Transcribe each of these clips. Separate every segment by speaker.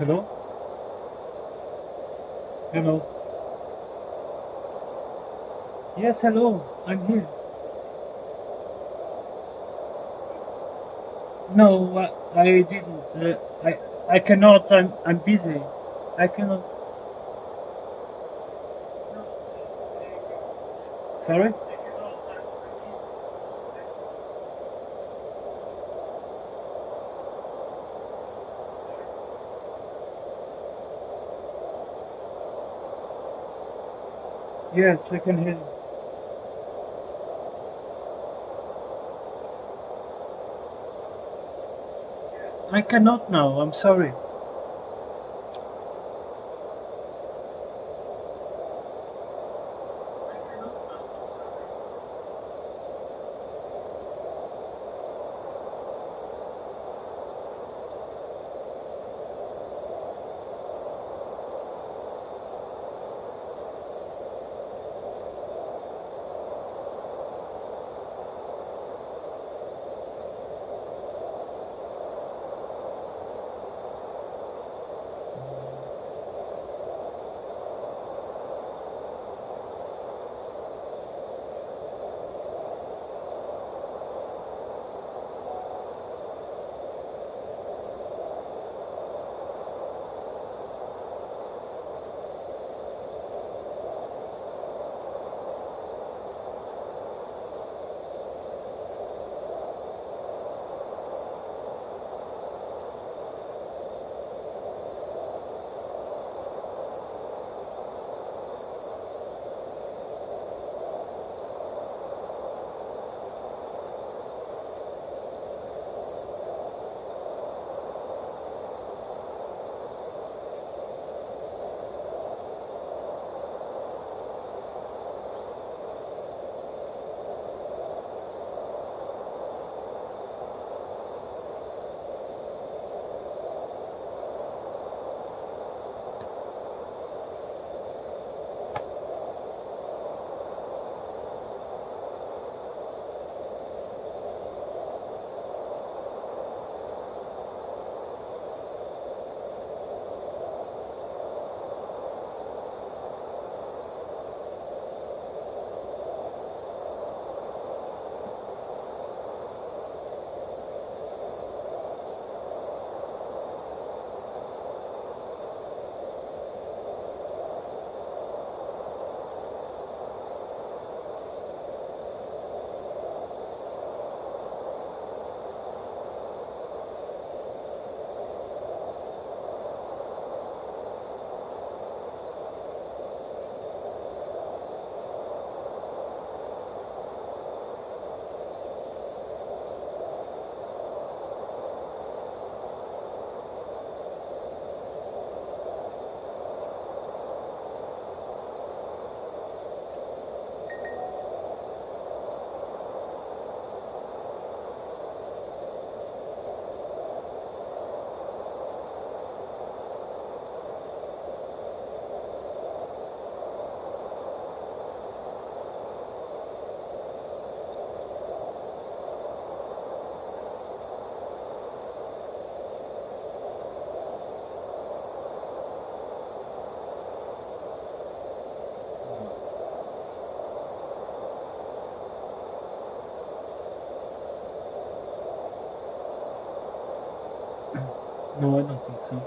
Speaker 1: Hello? Hello? Yes, hello. I'm here. No, I didn't. I cannot. I'm busy. I cannot. Sorry? Yes, I can hear you. I cannot now. I'm sorry. No, I don't think so.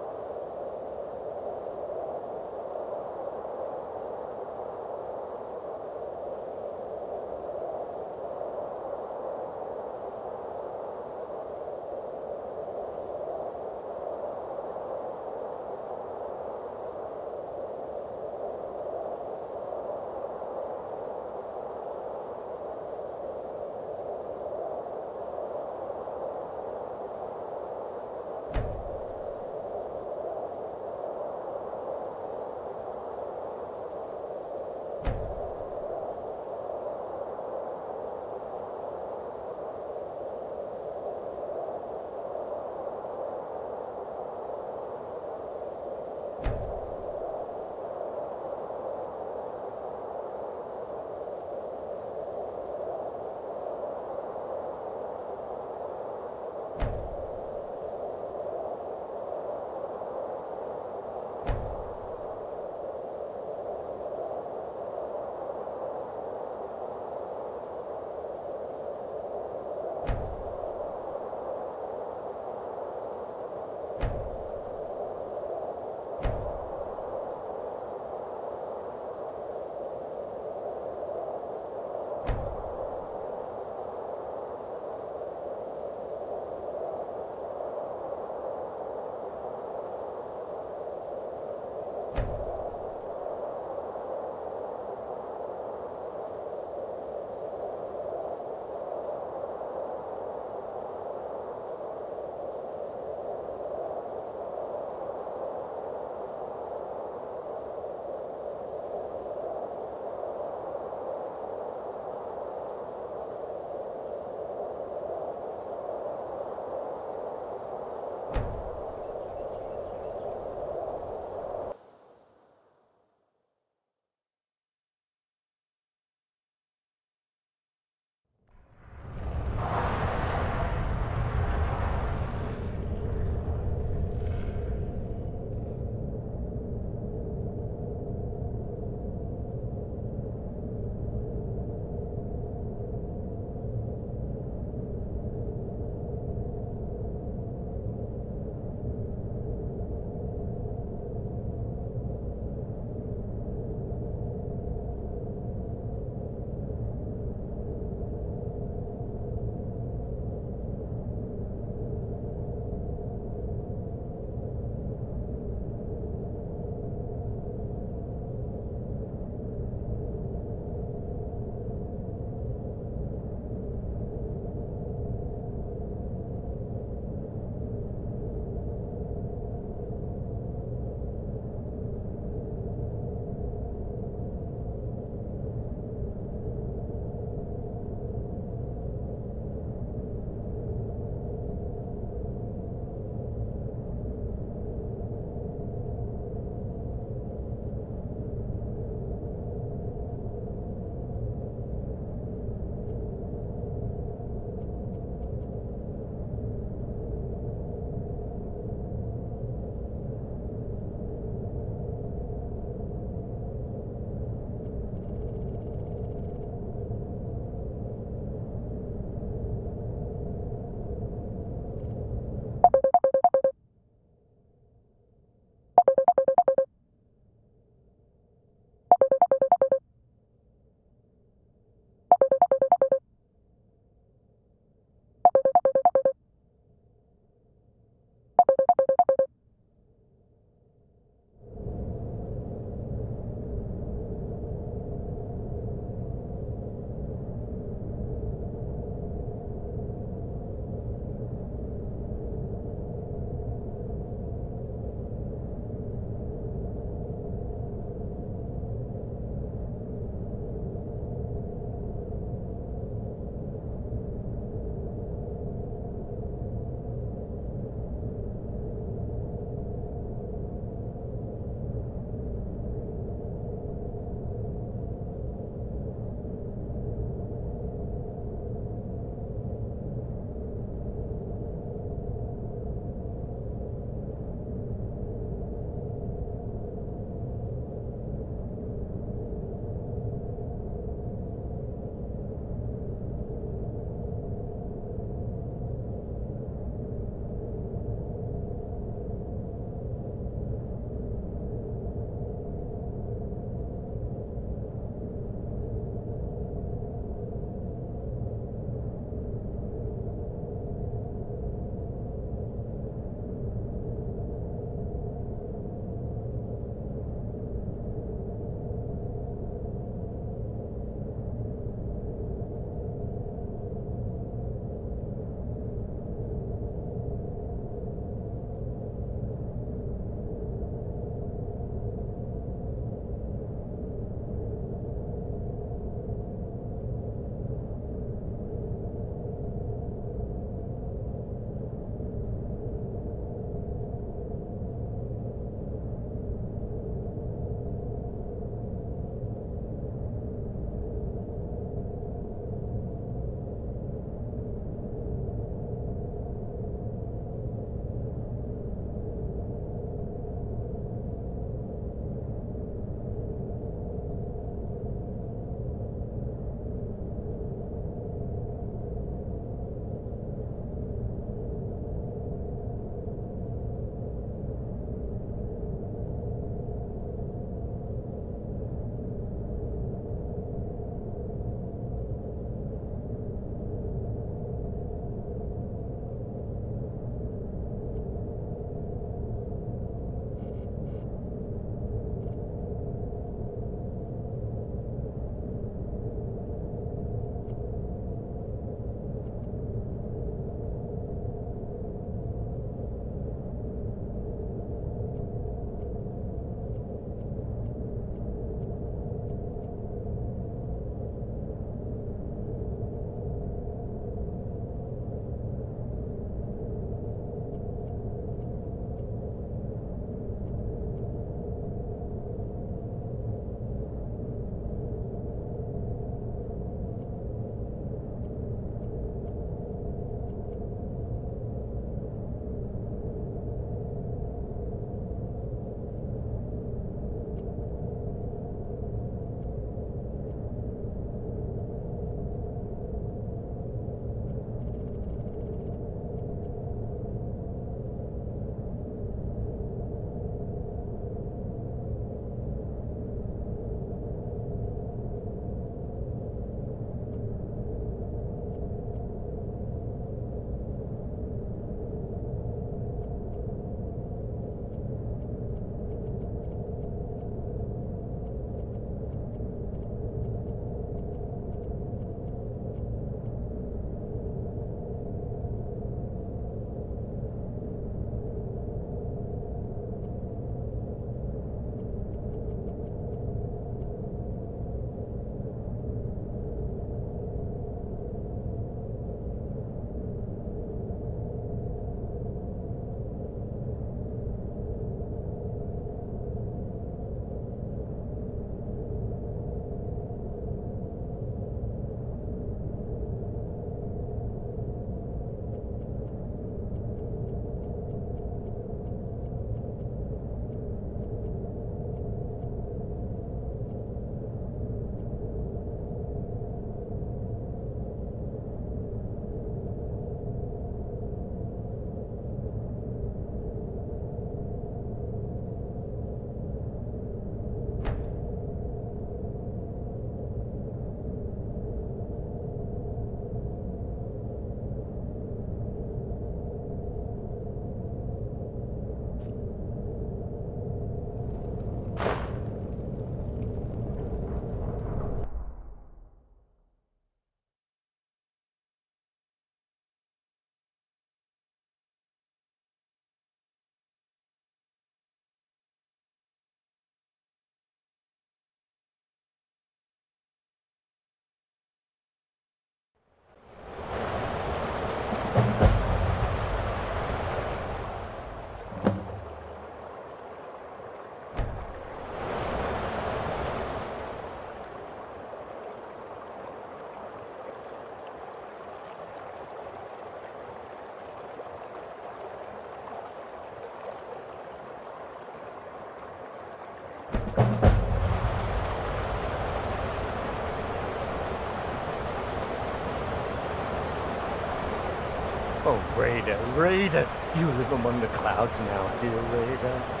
Speaker 2: Oh, Rada, Rada, you live among the clouds now, dear Rada.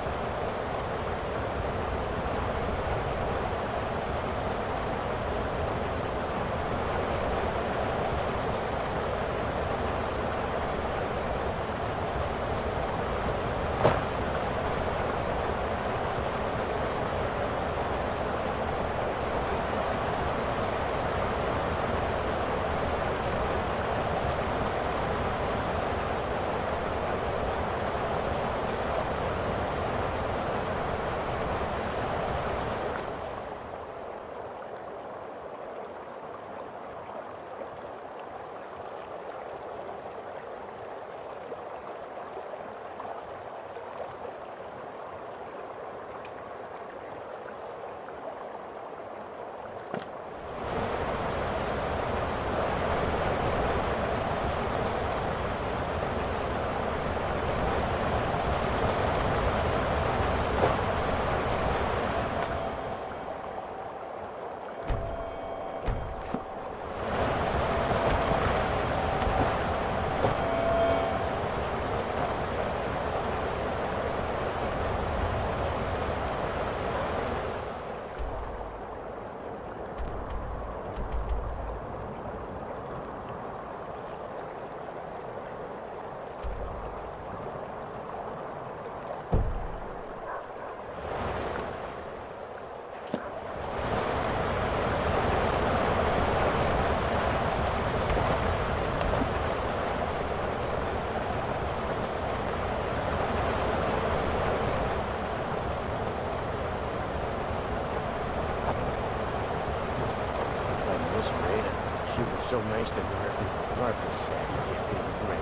Speaker 2: So nice to Garfield. Garfield said he can't be great.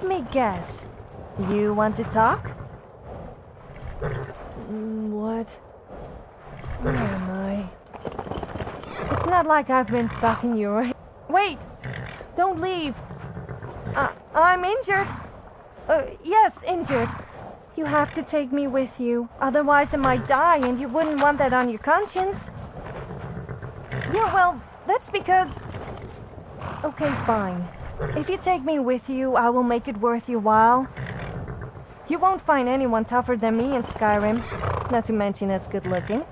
Speaker 3: Let me guess. You want to talk? What? Where am I? It's not like I've been stalking you, right? Wait! Don't leave! I'm injured! Yes, injured. You have to take me with you, otherwise I might die and you wouldn't want that on your conscience. Yeah, well, that's because... Okay, fine. If you take me with you, I will make it worth your while. You won't find anyone tougher than me in SKYRIM, not to mention as good looking.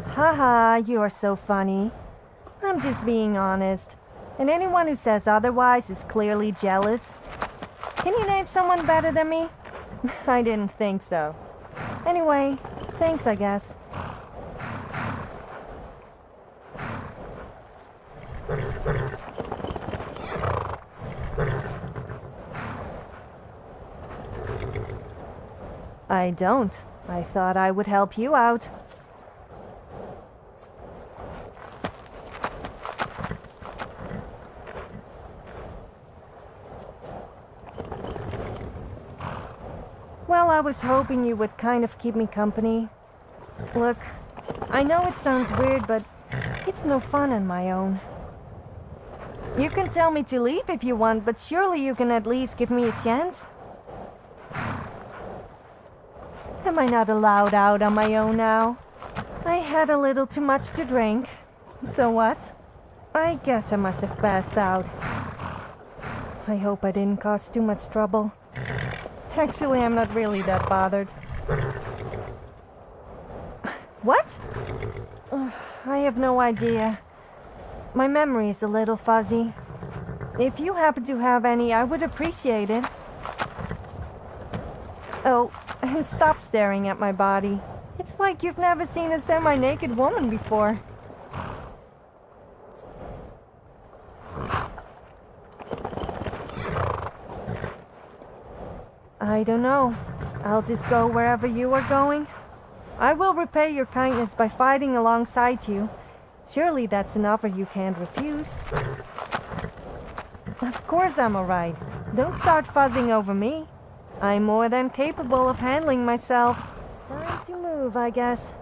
Speaker 3: Haha, you are so funny. I'm just being honest. And anyone who says otherwise is clearly jealous. Can you name someone better than me? I didn't think so. Anyway, thanks, I guess. I don't. I thought I would help you out. Well, I was hoping you would kind of keep me company. Look, I know it sounds weird, but it's no fun on my own. You can tell me to leave if you want, but surely you can at least give me a chance? Am I not allowed out on my own now? I had a little too much to drink. So what? I guess I must have passed out. I hope I didn't cause too much trouble. Actually, I'm not really that bothered. What? I have no idea. My memory is a little fuzzy. If you happen to have any, I would appreciate it. Oh, and stop staring at my body. It's like you've never seen a semi-naked woman before. I don't know. I'll just go wherever you are going. I will repay your kindness by fighting alongside you. Surely that's an offer you can't refuse. Of course I'm alright. Don't start fuzzing over me. I'm more than capable of handling myself. Time to move, I guess.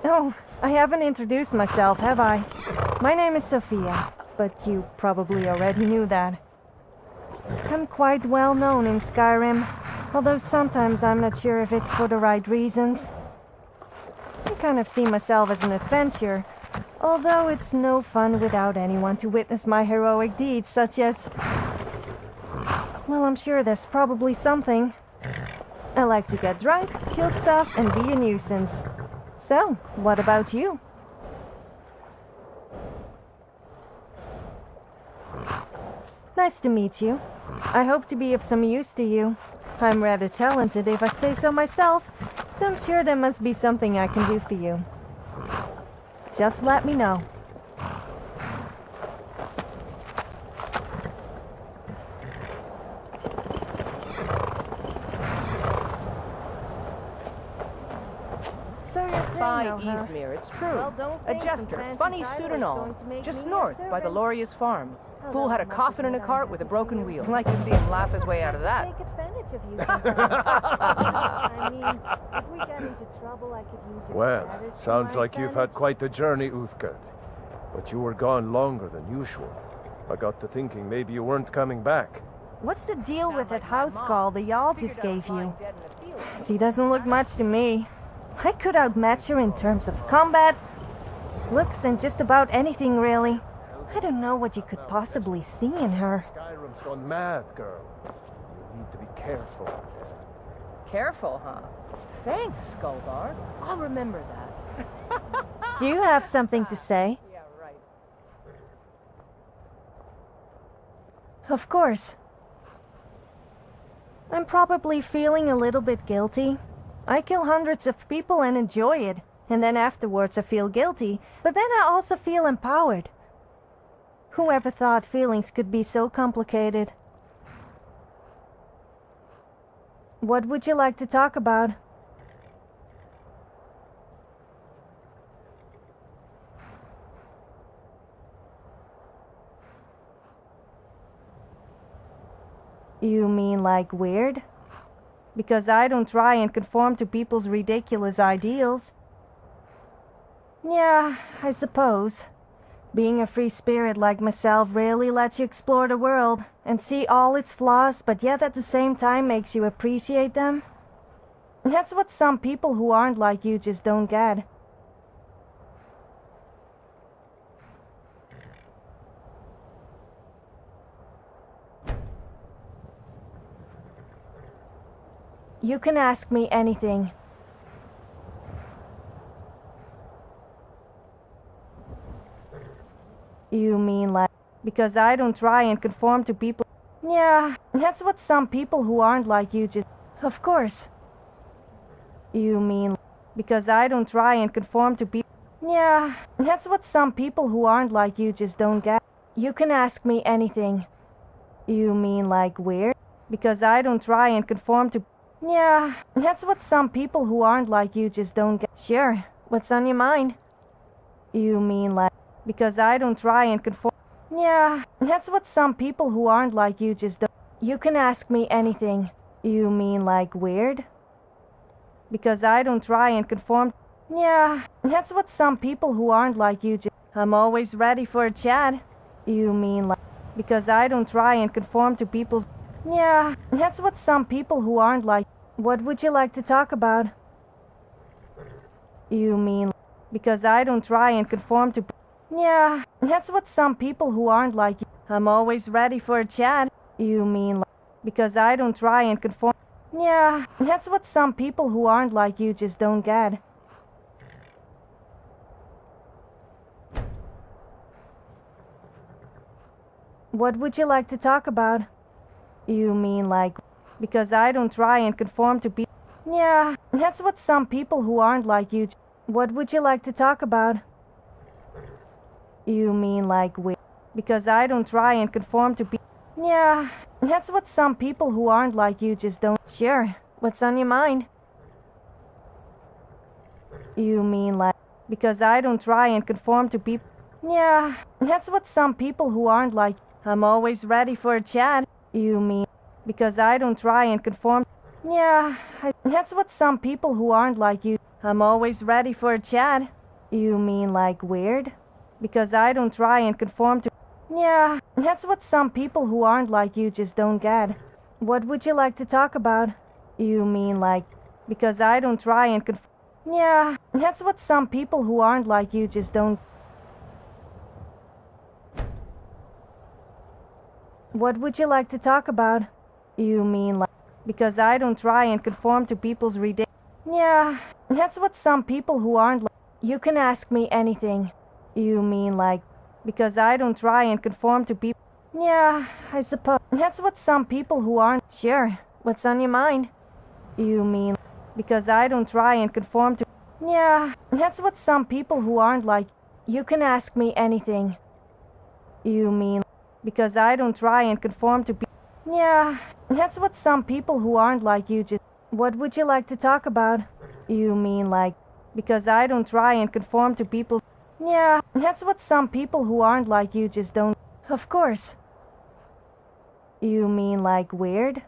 Speaker 3: Oh, I haven't introduced myself, have I? My name is Sophia, but you probably already knew that. I'm quite well known in SKYRIM, although sometimes I'm not sure if it's for the right reasons. I kind of see myself as an adventurer, although it's no fun without anyone to witness my heroic deeds, such as... Well, I'm sure there's probably something. I like to get drunk, kill stuff, and be a nuisance. So, what about you? Nice to meet you. I hope to be of some use to you. I'm rather talented if I say so myself, so I'm sure there must be something I can do for you. Just let me know. So you're
Speaker 4: By
Speaker 3: Dano, huh?
Speaker 4: Izmir, it's true.
Speaker 3: Well, don't
Speaker 4: A
Speaker 3: think some
Speaker 4: jester,
Speaker 3: fancy
Speaker 4: funny
Speaker 3: title
Speaker 4: suit
Speaker 3: is
Speaker 4: and all.
Speaker 3: going to make
Speaker 4: Just
Speaker 3: me
Speaker 4: north,
Speaker 3: your
Speaker 4: by the
Speaker 3: servant.
Speaker 4: Lauria's farm.
Speaker 3: Oh,
Speaker 4: Fool
Speaker 3: that
Speaker 4: had a
Speaker 3: must
Speaker 4: coffin and a
Speaker 3: admit I'm
Speaker 4: cart with a
Speaker 3: happy
Speaker 4: broken
Speaker 3: for you.
Speaker 4: wheel. I'd like to see him laugh his way out of that.
Speaker 3: Take advantage of you sometimes. I mean, if we get into trouble, I could use your
Speaker 5: Well,
Speaker 3: status to
Speaker 5: sounds
Speaker 3: my
Speaker 5: like you've had
Speaker 3: advantage.
Speaker 5: quite the journey, Uthgerd. But you were gone longer than usual. I got to thinking maybe you weren't coming back.
Speaker 3: What's the deal
Speaker 4: Sound
Speaker 3: with that
Speaker 4: like my
Speaker 3: house
Speaker 4: mom.
Speaker 3: call the y'all
Speaker 4: Figured
Speaker 3: just
Speaker 4: I'd
Speaker 3: gave
Speaker 4: find
Speaker 3: you?
Speaker 4: dead in a field.
Speaker 3: She doesn't look much to me. I could outmatch her in terms of combat, looks, and just about anything, really. I don't know what you could possibly see in her.
Speaker 5: Skyrim's gone mad, girl. You need to be careful out there.
Speaker 4: Careful, huh? Thanks, Skullbar. I'll remember that.
Speaker 3: Do you have something to say?
Speaker 4: Yeah, right.
Speaker 3: Of course. I'm probably feeling a little bit guilty. I kill hundreds of people and enjoy it, and then afterwards I feel guilty, but then I also feel empowered. Whoever thought feelings could be so complicated? What would you like to talk about? You mean like weird? Because I don't try and conform to people's ridiculous ideals. Yeah, I suppose. Being a free spirit like myself really lets you explore the world and see all its flaws, but yet at the same time makes you appreciate them. That's what some people who aren't like you just don't get. You can ask me anything. You mean like... Because I don't try and conform to people... Yeah, that's what some people who aren't like you just... Of course. You mean... Because I don't try and conform to people... Yeah, that's what some people who aren't like you just don't get. You can ask me anything. You mean like weird? Because I don't try and conform to... Yeah, that's what some people who aren't like you just don't get. Sure, what's on your mind? You mean like... Because I don't try and conform... Yeah, that's what some people who aren't like you just don't... You can ask me anything. You mean like weird? Because I don't try and conform... Yeah, that's what some people who aren't like you just... I'm always ready for a chat. You mean like... Because I don't try and conform to people's... Yeah, that's what some people who aren't like... What would you like to talk about? You mean... Because I don't try and conform to... Yeah, that's what some people who aren't like you... I'm always ready for a chat. You mean like... Because I don't try and conform... Yeah, that's what some people who aren't like you just don't get. What would you like to talk about? You mean like... Because I don't try and conform to people... Yeah, that's what some people who aren't like you... What would you like to talk about? You mean like we... Because I don't try and conform to people... Yeah, that's what some people who aren't like you just don't... Sure, what's on your mind? You mean like... Because I don't try and conform to people... Yeah, that's what some people who aren't like... I'm always ready for a chat. You mean... Because I don't try and conform... Yeah, that's what some people who aren't like you... I'm always ready for a chat. You mean like weird? Because I don't try and conform to... Yeah, that's what some people who aren't like you just don't get. What would you like to talk about? You mean like... Because I don't try and conform... Yeah, that's what some people who aren't like you just don't... What would you like to talk about? You mean like... Because I don't try and conform to people's ridiculous... Yeah, that's what some people who aren't like... You can ask me anything. You mean like... Because I don't try and conform to people... Yeah, I suppose... That's what some people who aren't... Sure, what's on your mind? You mean... Because I don't try and conform to... Yeah, that's what some people who aren't like... You can ask me anything. You mean... Because I don't try and conform to people... Yeah, that's what some people who aren't like you just... What would you like to talk about? You mean like... Because I don't try and conform to people... Yeah, that's what some people who aren't like you just don't... Of course. You mean like weird?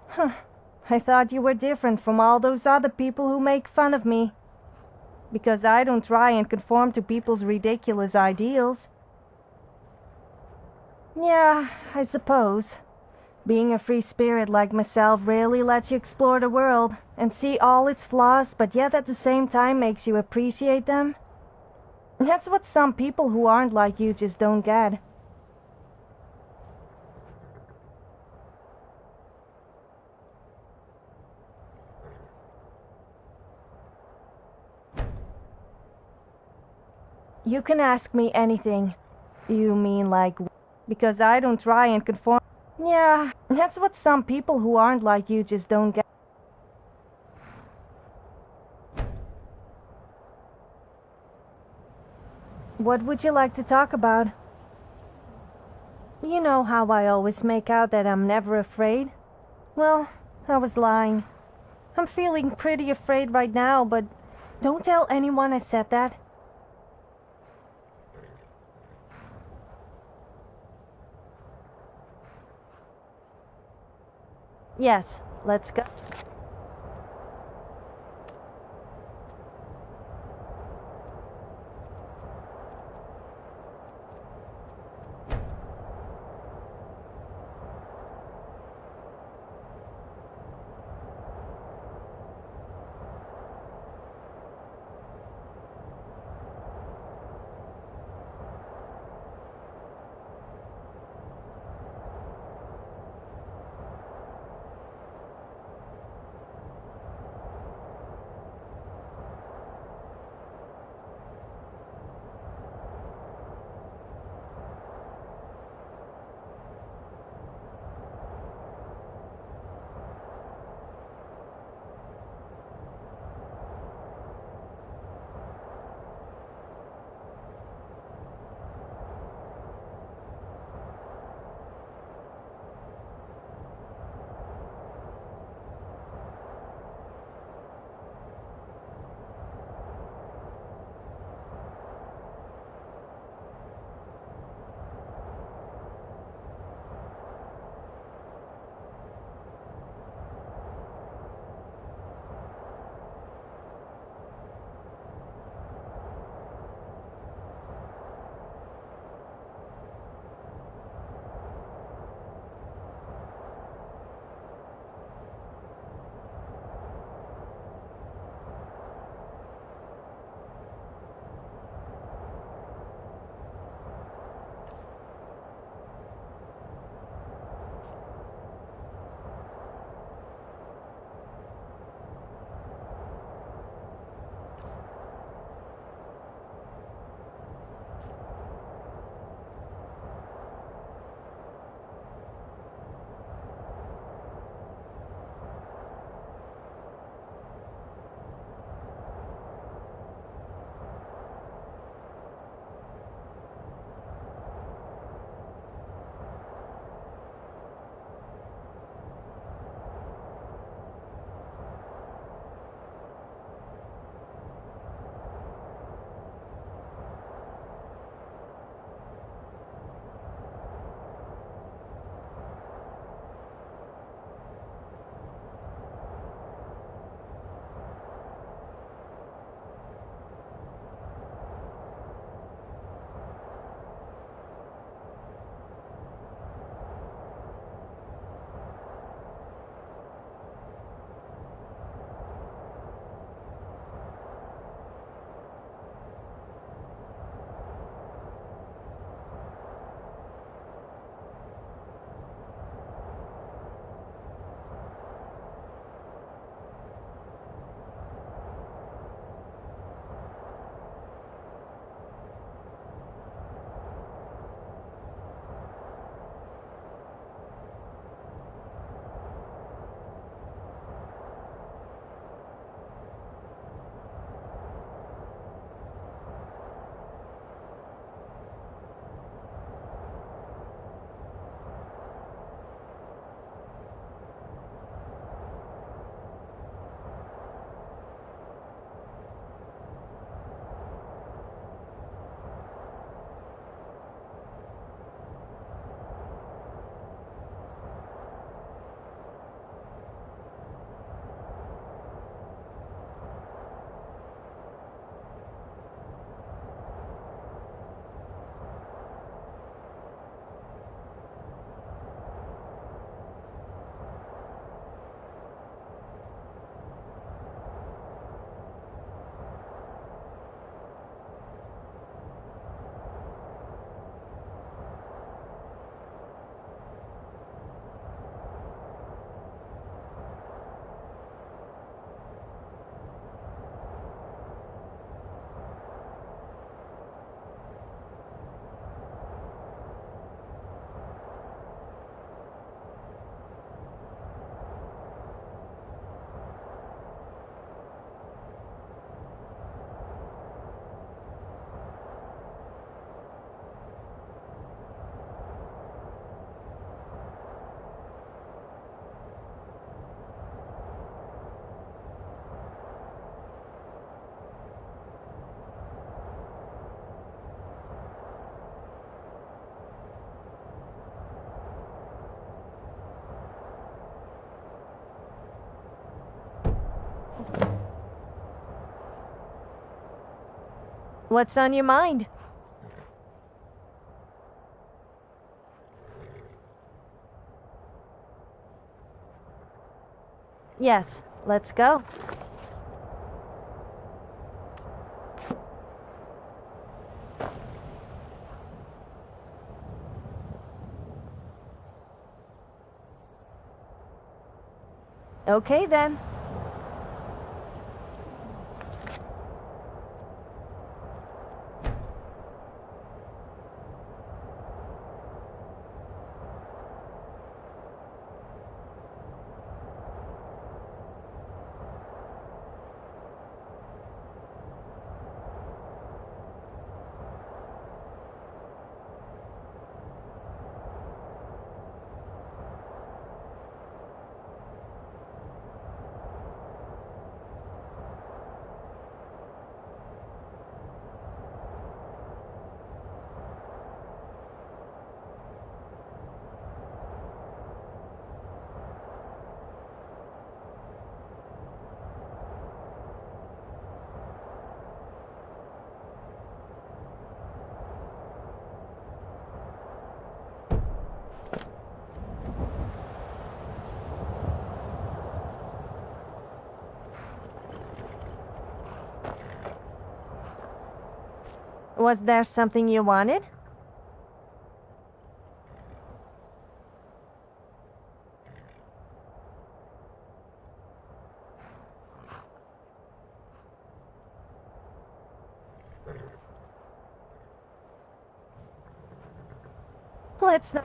Speaker 3: Huh. I thought you were different from all those other people who make fun of me. Because I don't try and conform to people's ridiculous ideals. Yeah, I suppose. Being a free spirit like myself really lets you explore the world and see all its flaws, but yet at the same time makes you appreciate them. That's what some people who aren't like you just don't get. You can ask me anything. You mean like... Because I don't try and conform... Yeah, that's what some people who aren't like you just don't get. What would you like to talk about? You know how I always make out that I'm never afraid? Well, I was lying. I'm feeling pretty afraid right now, but don't tell anyone I said that. Yes, let's go. What's on your mind? Yes, let's go. Okay then. Was there something you wanted? Let's not...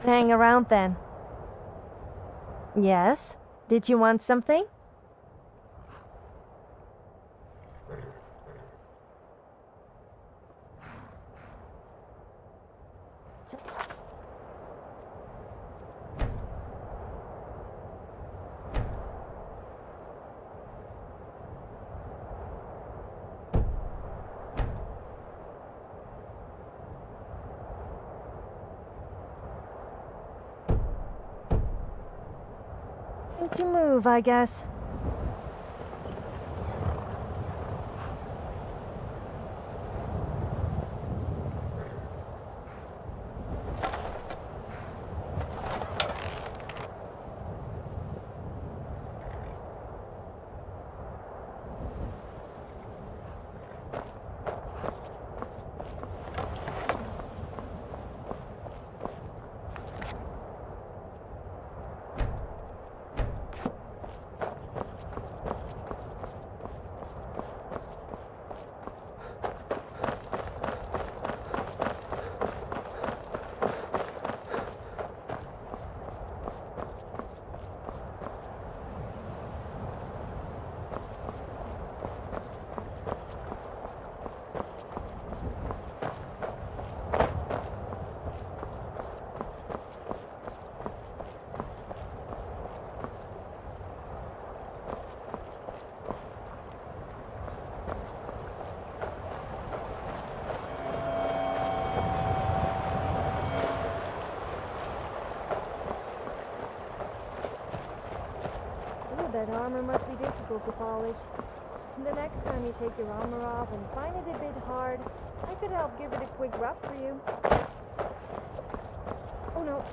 Speaker 3: Hang around then. Yes? Did you want something? Time to move, I guess. That armor must be difficult to polish. The next time you take your armor off and find it a bit hard, I could help give it a quick rub for you. Oh no,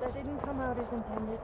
Speaker 3: that didn't come out as intended.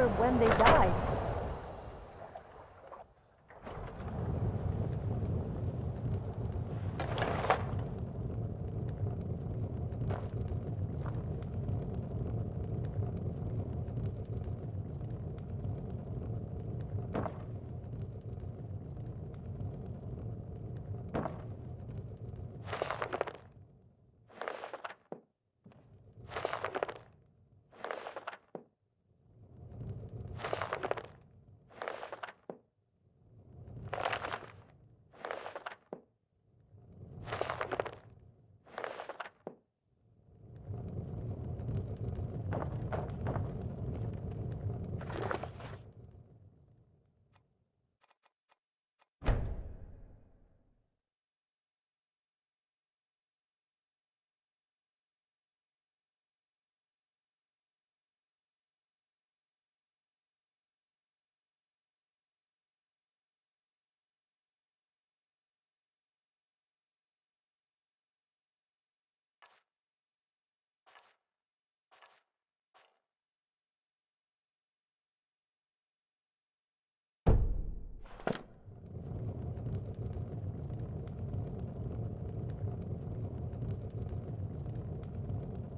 Speaker 3: remember when they died.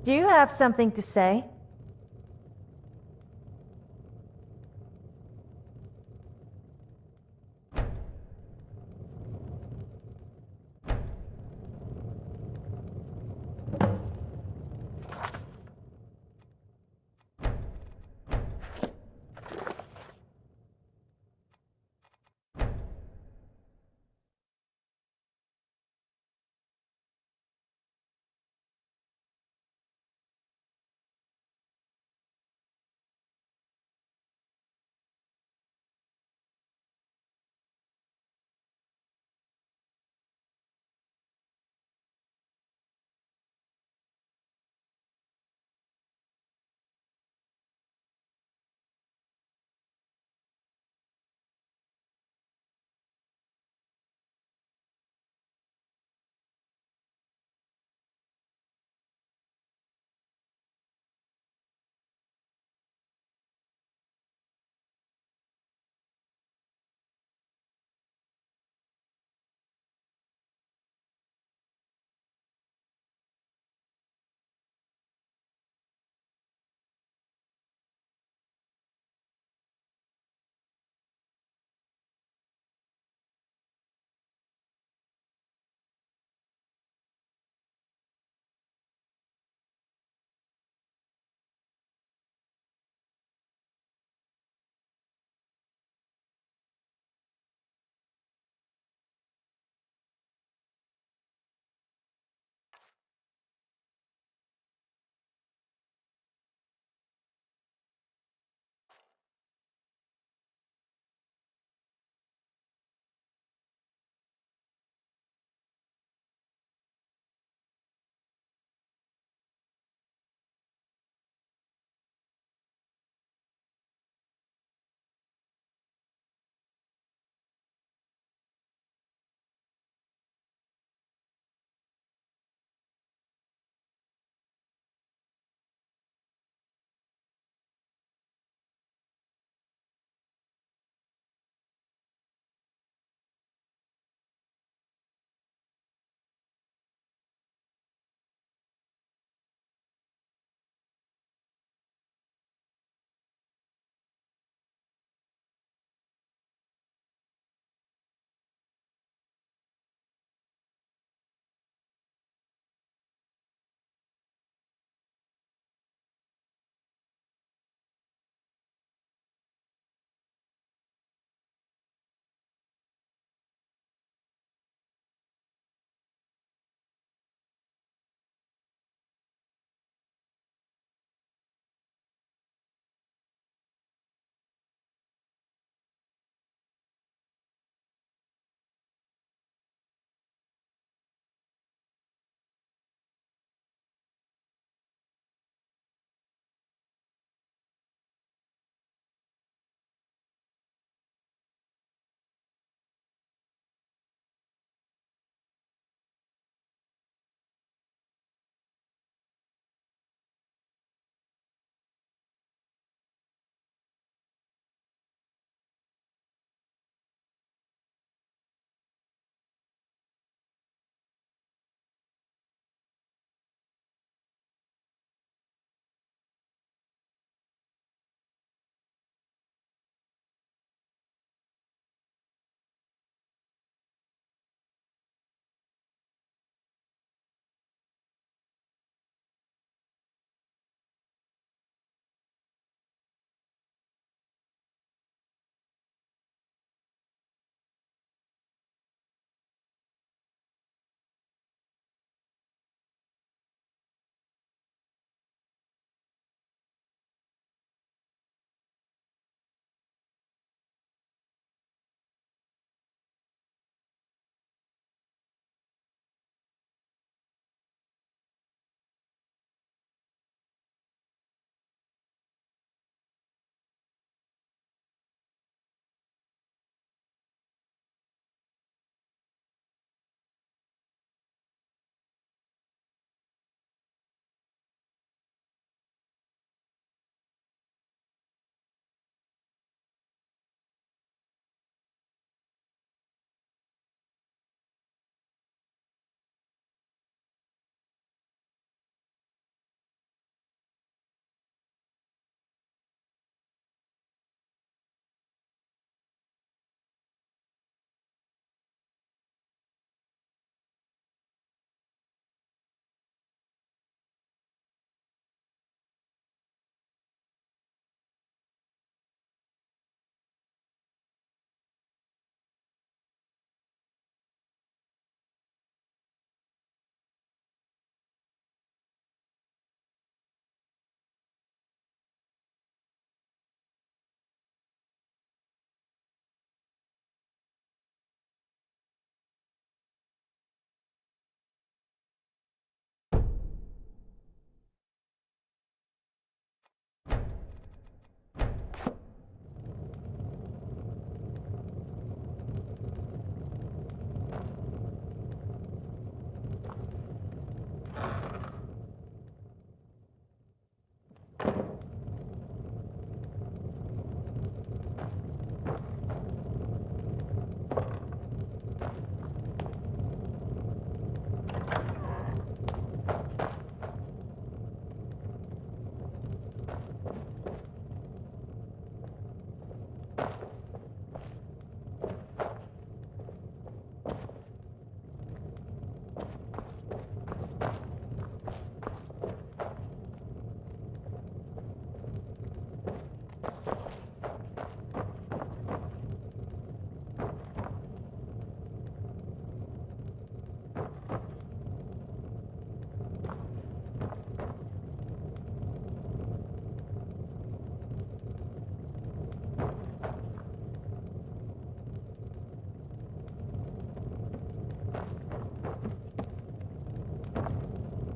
Speaker 3: Do you have something to say?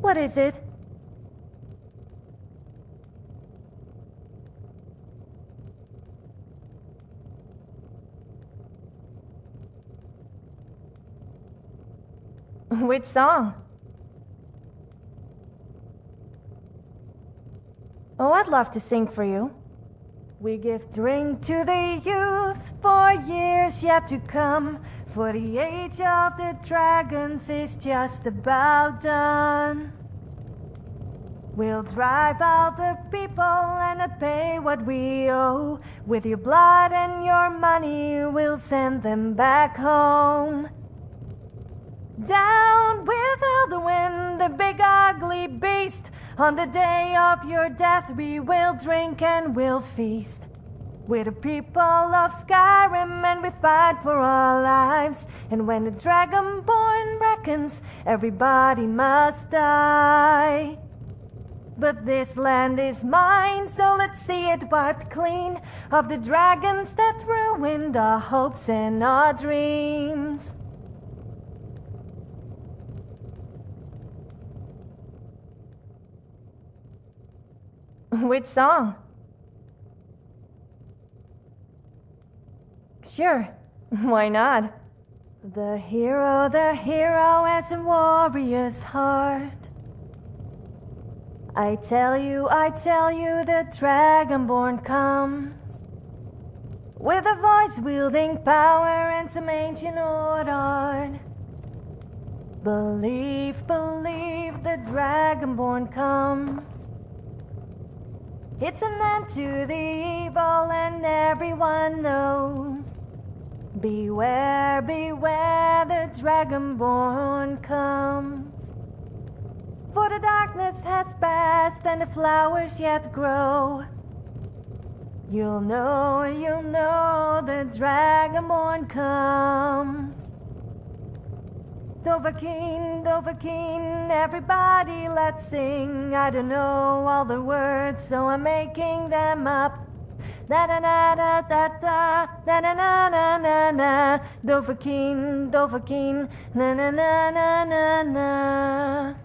Speaker 3: What is it? Which song? Oh, I'd love to sing for you. We give drink to the youth for years yet to come, for the age of the dragons is just about done. We'll drive out the people and pay what we owe. With your blood and your money, we'll send them back home. Down with all the wind, the big ugly beast. On the day of your death, we will drink and we'll feast. We're the people of SKYRIM and we fight for our lives. And when the Dragonborn reckons, everybody must die. But this land is mine, so let's see it wiped clean of the dragons that ruined our hopes and our dreams. Which song? Sure, why not? The hero has a warrior's heart. I tell you, the Dragonborn comes with a voice wielding power and some ancient art. Believe, the Dragonborn comes. It's an end to the evil and everyone knows. Beware, the Dragonborn comes. For the darkness has passed and the flowers yet grow. You'll know, the Dragonborn comes. Dovahkiin, everybody let's sing. I don't know all the words, so I'm making them up. Da da da da da da da da na na na na. Dovahkiin, na na na na na na.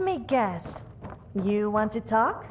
Speaker 3: Let me guess. You want to talk?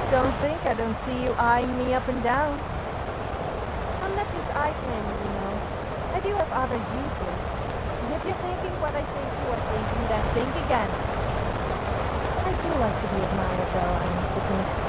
Speaker 3: Don't think I don't see you eyeing me up and down. I'm not just eye candy, you know. I do have other uses. And if you're thinking what I think you are thinking, then think again. I do like to be admired, though, I must admit.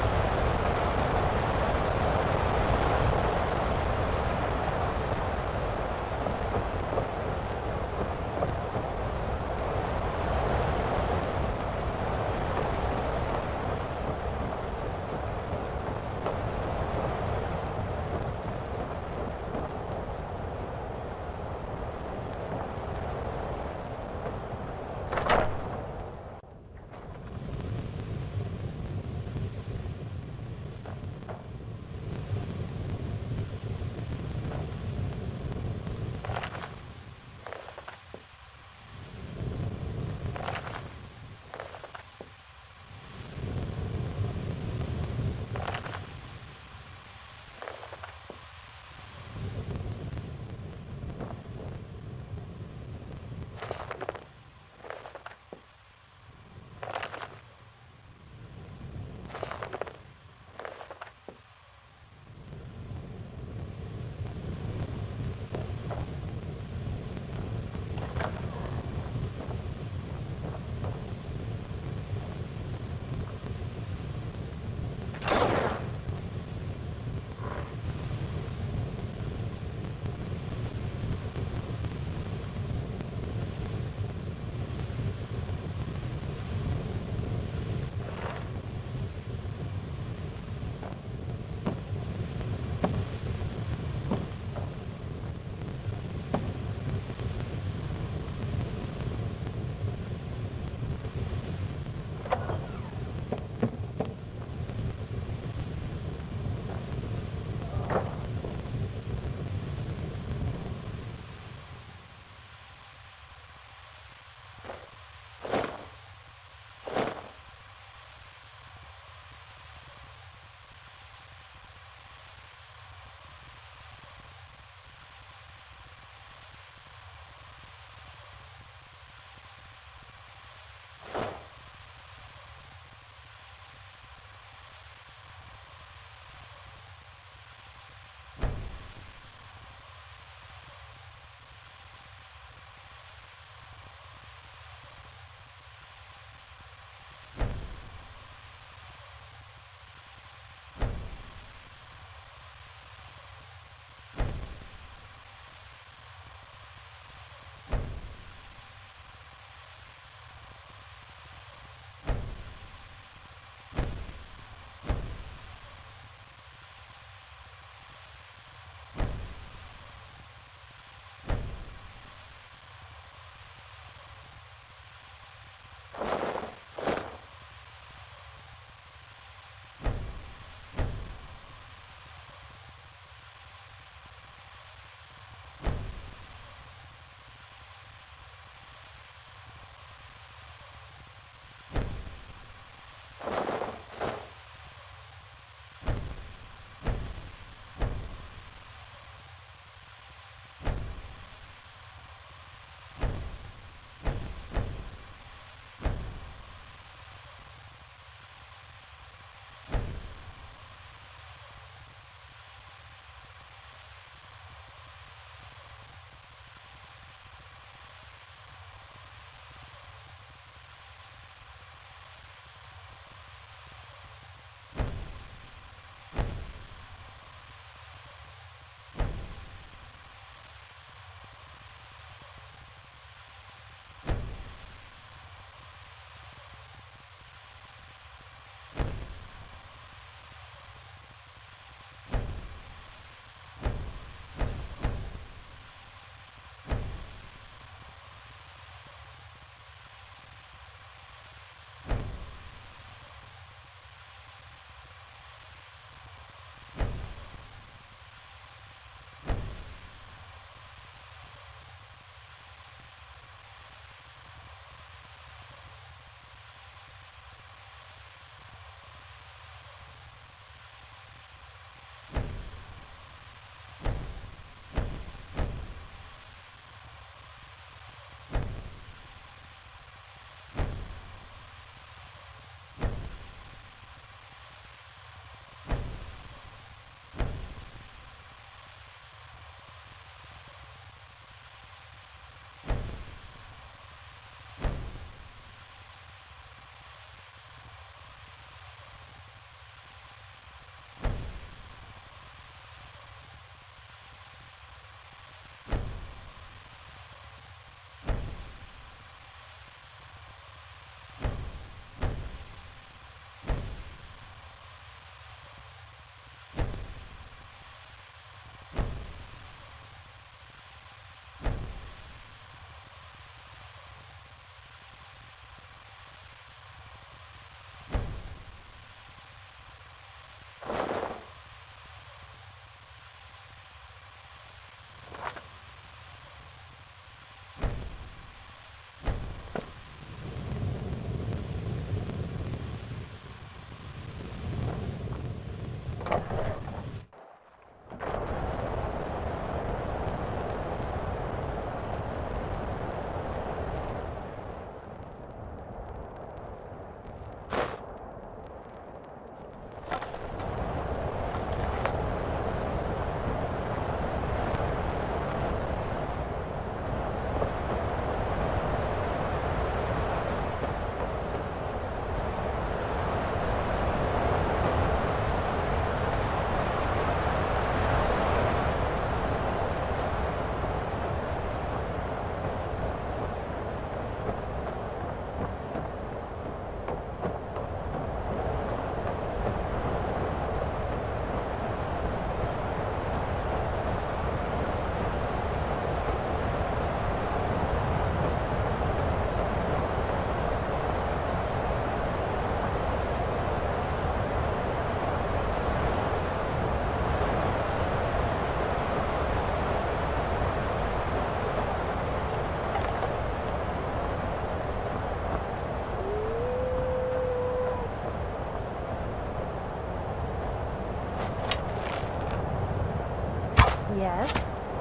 Speaker 3: Yes?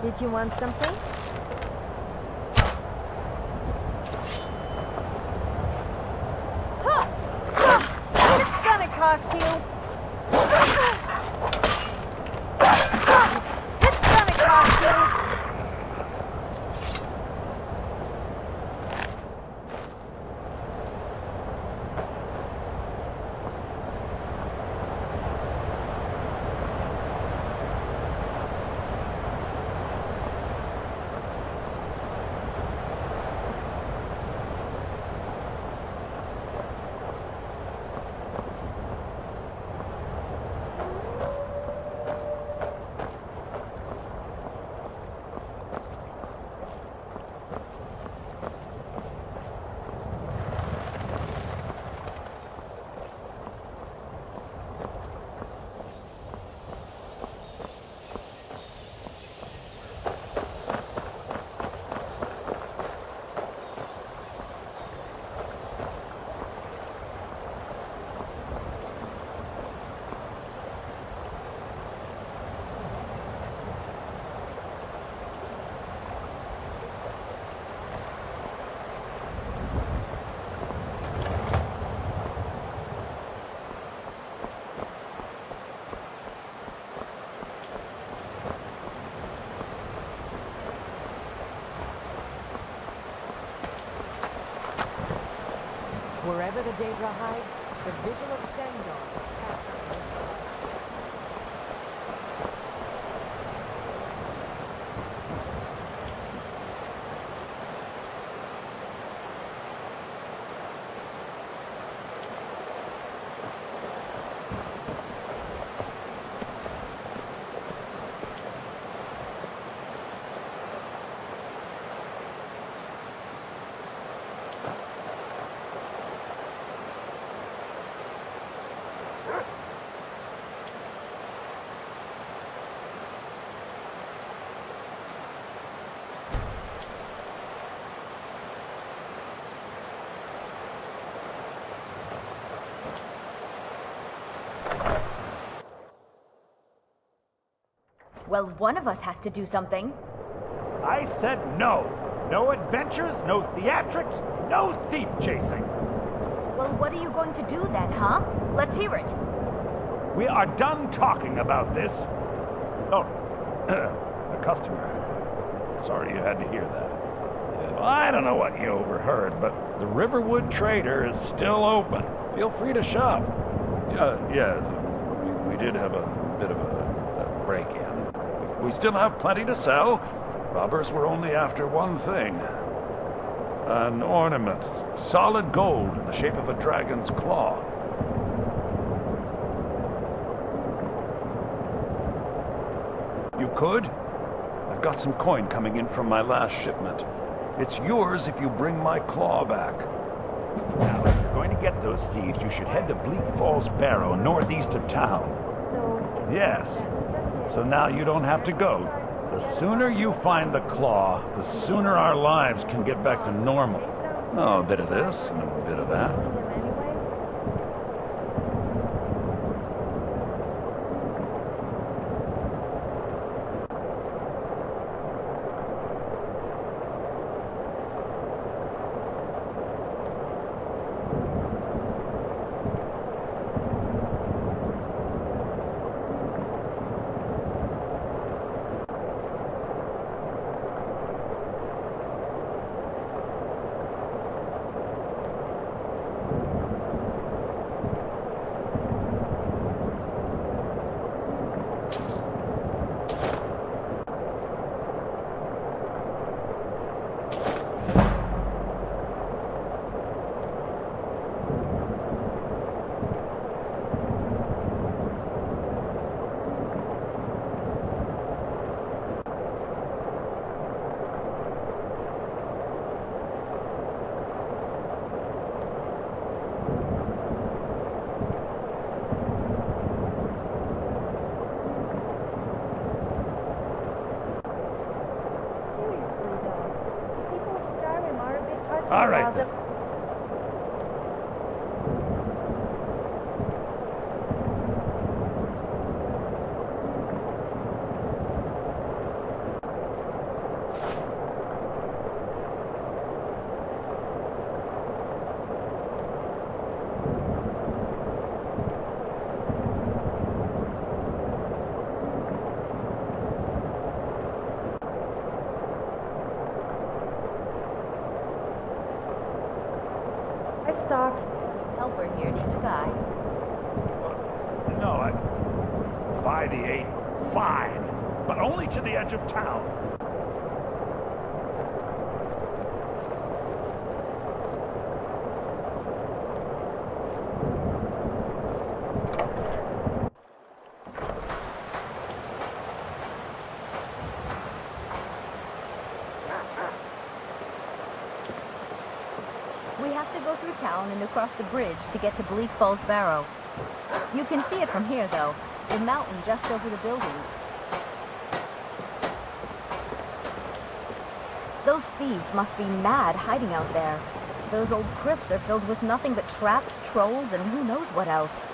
Speaker 3: Did you want something? It's gonna cost you. It's gonna cost you.
Speaker 4: Wherever the Daedra hide, the vigil of Stendar will pass over the sky.
Speaker 6: Well, one of us has to do something.
Speaker 7: I said no. No adventures, no theatrics, no thief chasing.
Speaker 6: Well, what are you going to do then, huh? Let's hear it.
Speaker 7: We are done talking about this. Oh, a customer. Sorry you had to hear that. Well, I don't know what you overheard, but the Riverwood Trader is still open. Feel free to shop. Yeah, we did have a bit of a break-in. We still have plenty to sell. Robbers were only after one thing. An ornament, solid gold in the shape of a dragon's claw. You could? I've got some coin coming in from my last shipment. It's yours if you bring my claw back. Now, if you're going to get those thieves, you should head to Bleak Falls Barrow, northeast of town.
Speaker 3: So...
Speaker 7: Yes. So now you don't have to go. The sooner you find the claw, the sooner our lives can get back to normal. Oh, a bit of this and a bit of that. All right, then.
Speaker 3: livestock?
Speaker 6: Helper here needs a guide.
Speaker 7: No, by the 8, fine, but only to the edge of town.
Speaker 6: We have to go through town and across the bridge to get to Bleak Falls Barrow. You can see it from here, though. The mountain just over the buildings. Those thieves must be mad hiding out there. Those old crypts are filled with nothing but traps, trolls, and who knows what else.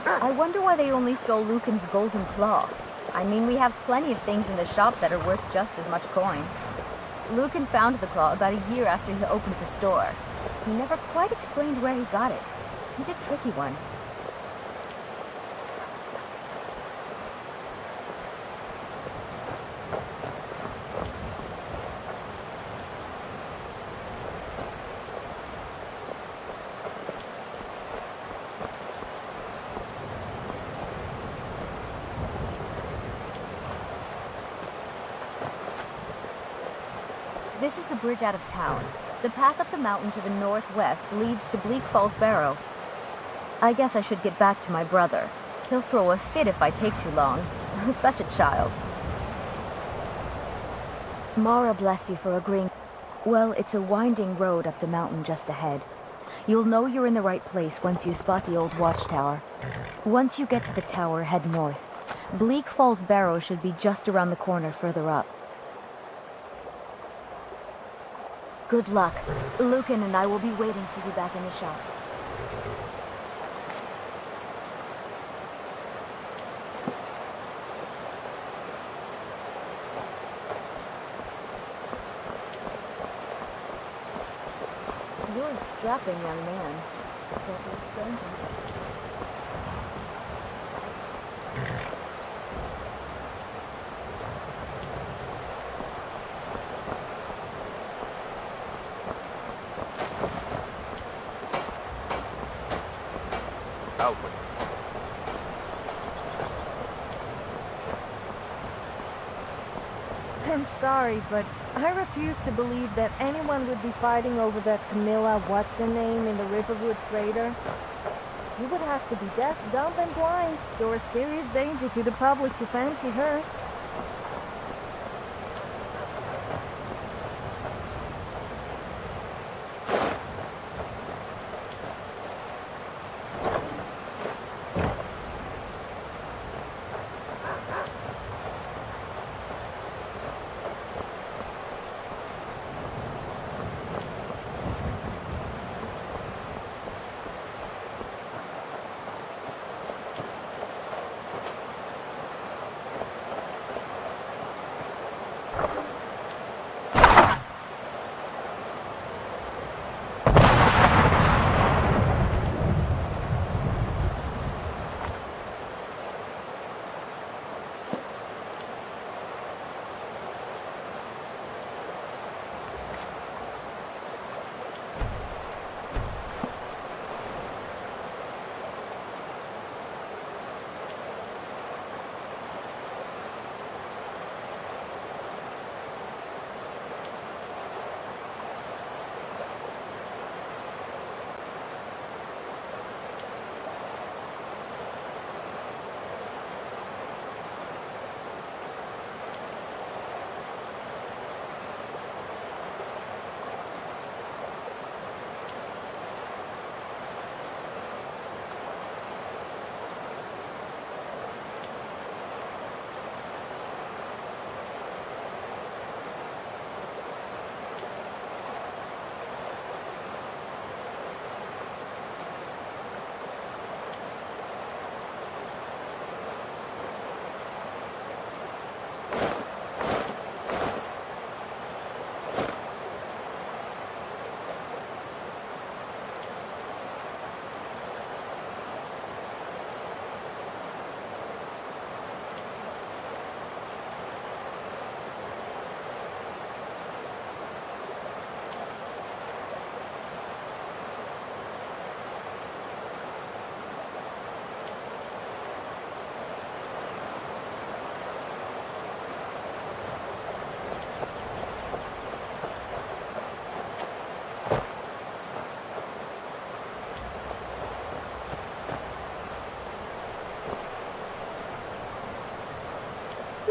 Speaker 6: I wonder why they only stole Lucan's golden claw. I mean, we have plenty of things in the shop that are worth just as much coin. Lucan found the claw about a year after he opened the store. He never quite explained where he got it. He's a tricky one. This is the bridge out of town. The path up the mountain to the northwest leads to Bleak Falls Barrow. I guess I should get back to my brother. He'll throw a fit if I take too long. Such a child. Mara bless you for agreeing. Well, it's a winding road up the mountain just ahead. You'll know you're in the right place once you spot the old watchtower. Once you get to the tower, head north. Bleak Falls Barrow should be just around the corner further up. Good luck. Lucan and I will be waiting for you back in the shop. You're a strapping young man. Don't be a stranger.
Speaker 5: Out with it.
Speaker 3: I'm sorry, but I refuse to believe that anyone would be fighting over that Camilla what's-her-name in the Riverwood Trader. You would have to be deaf, dumb, and blind. You're a serious danger to the public to fancy her.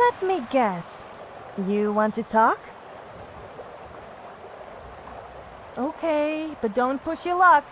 Speaker 3: Let me guess. You want to talk? Okay, but don't push your luck.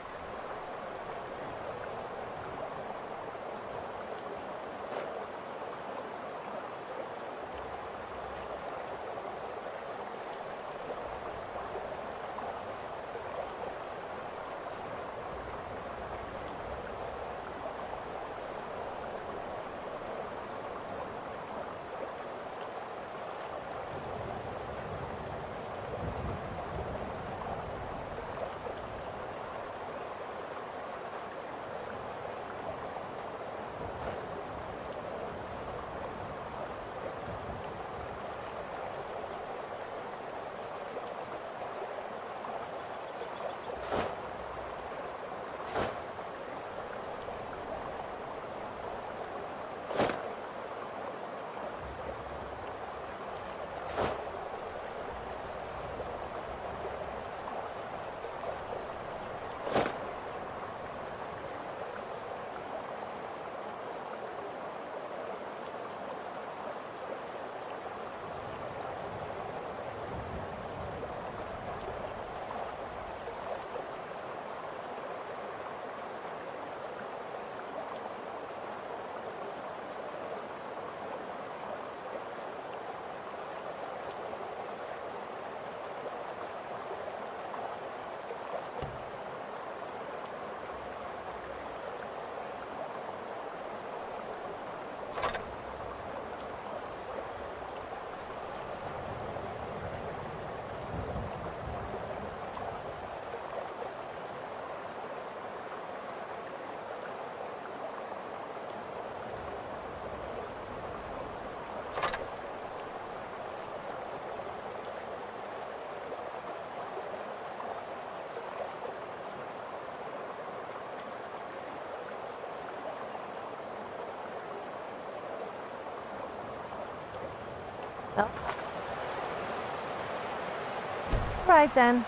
Speaker 3: Oh. Right then.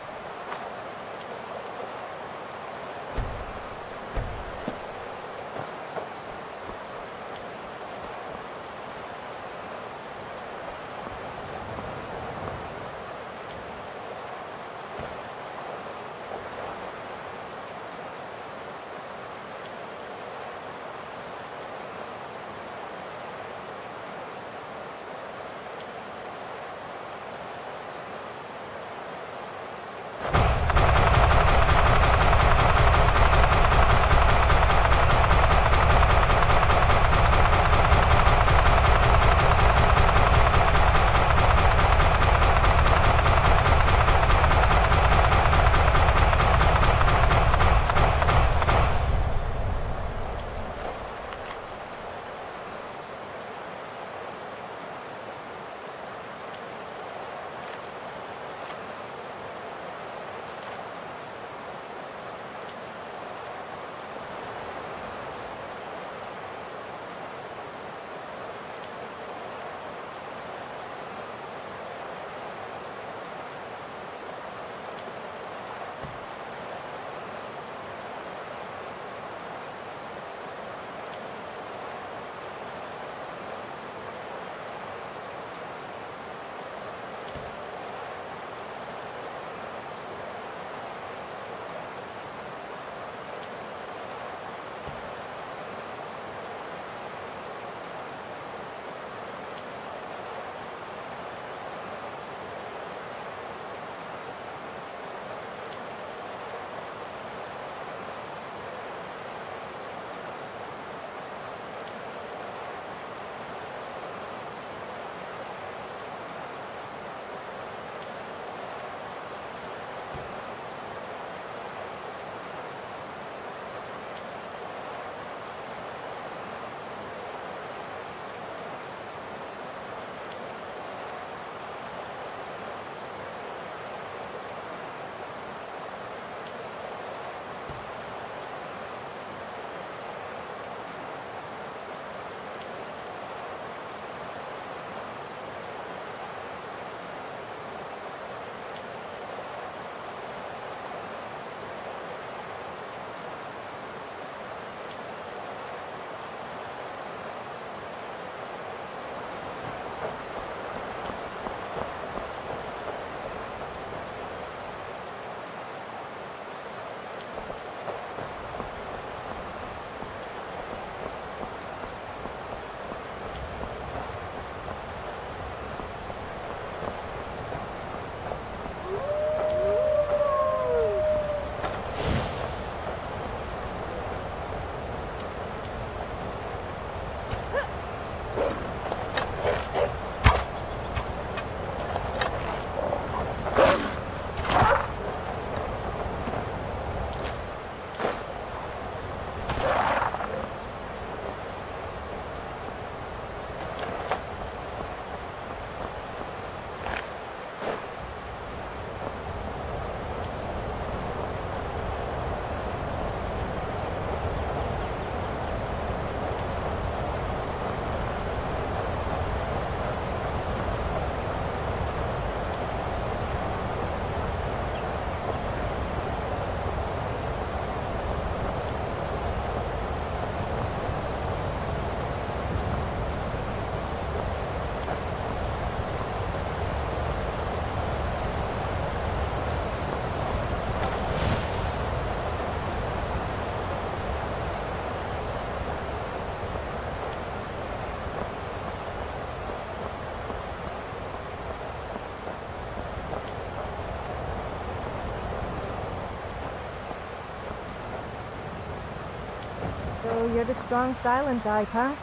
Speaker 3: So you're the strong, silent type, huh?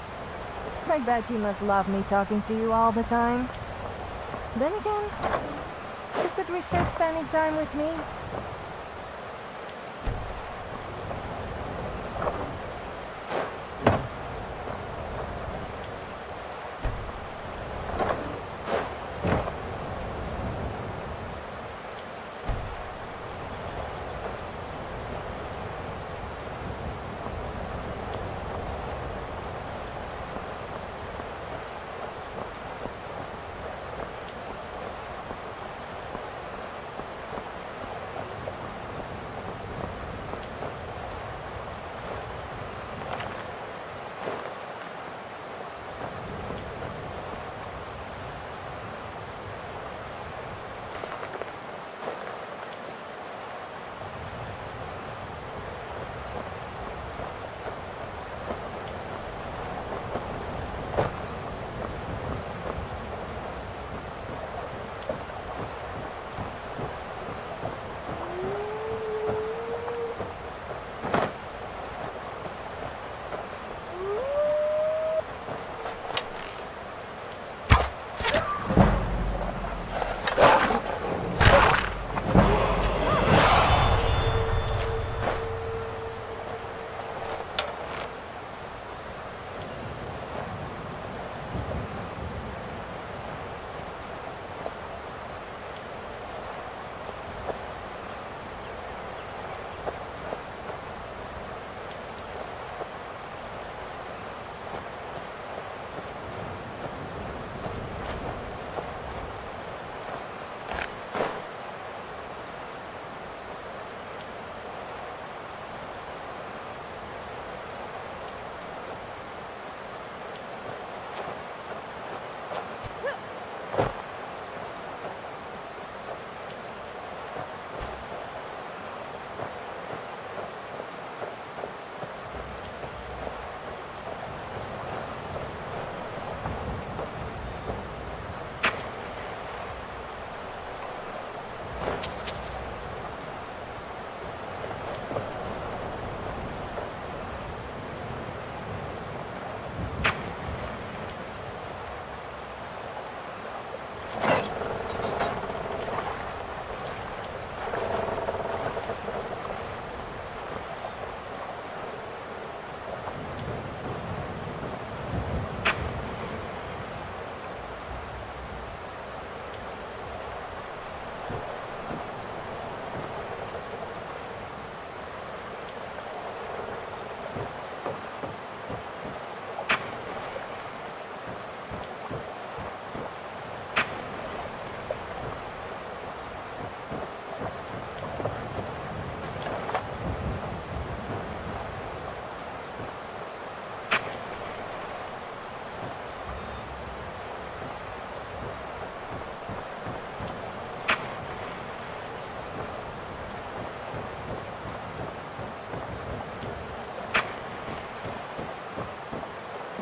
Speaker 3: I bet you must love me talking to you all the time. Then again, you could resist spending time with me.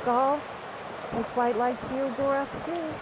Speaker 3: Alcohol? I quite like shield door too.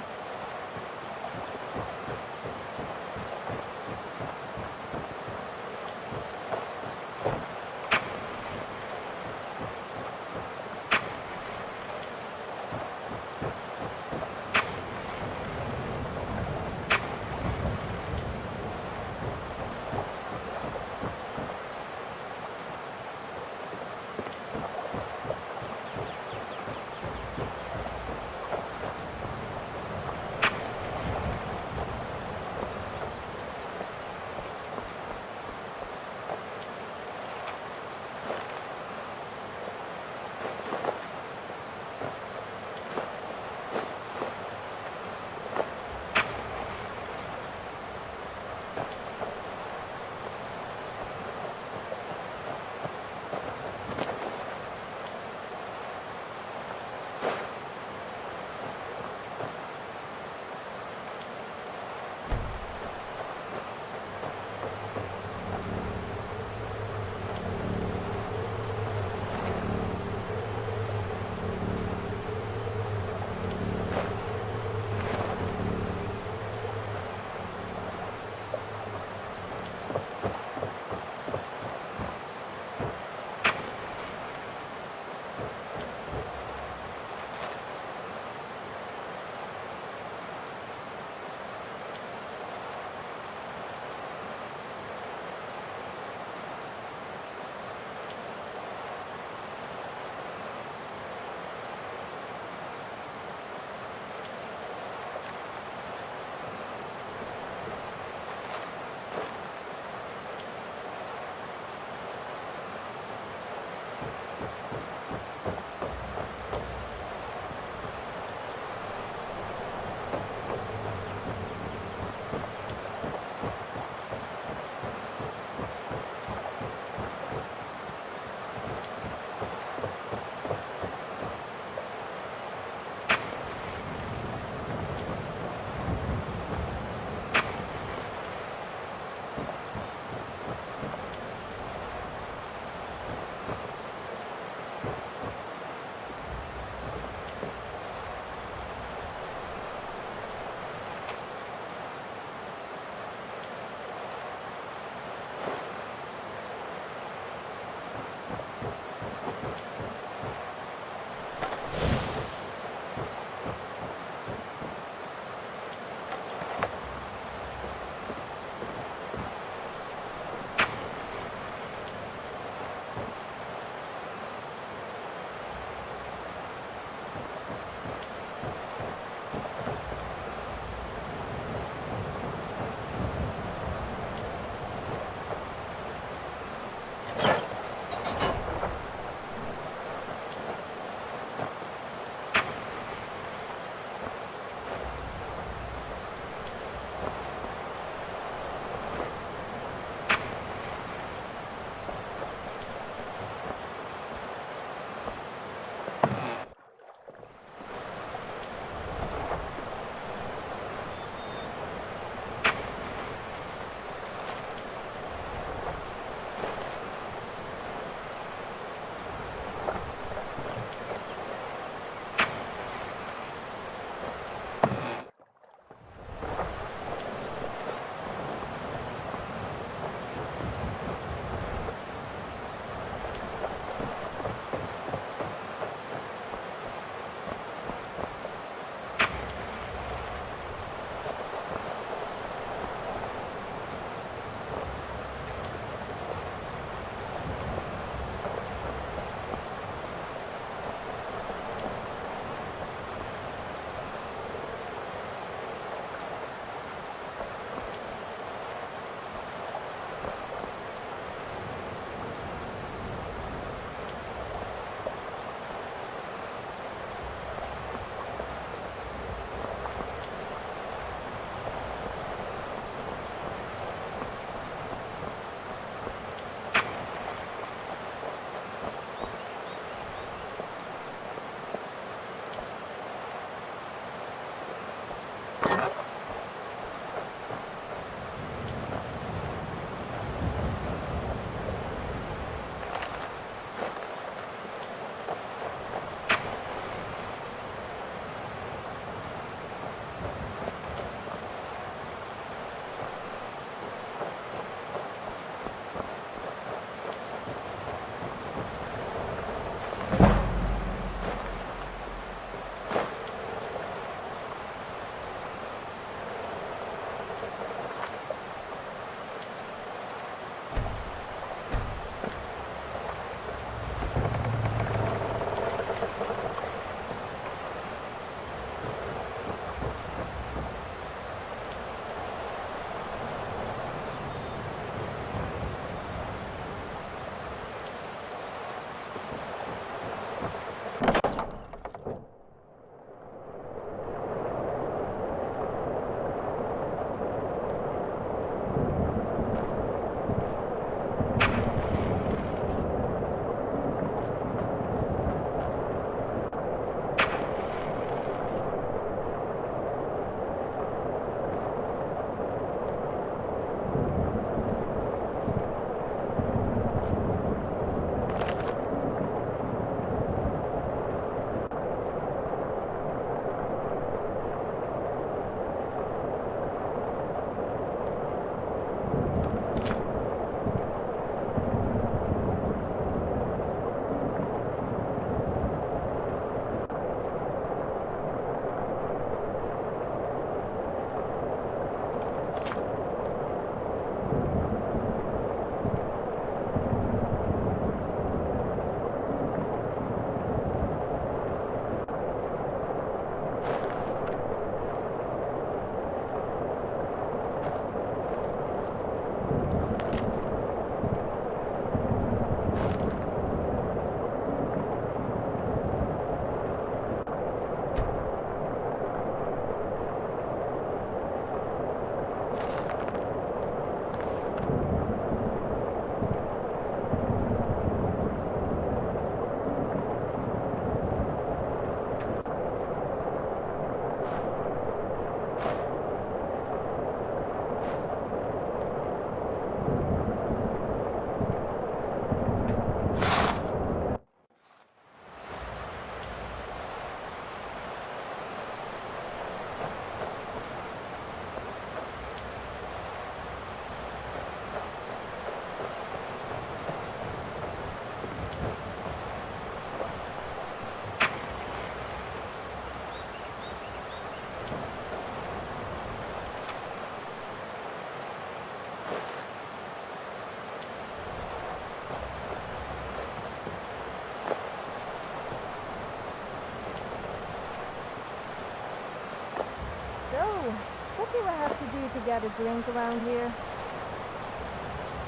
Speaker 3: So, what do I have to do to get a drink around here?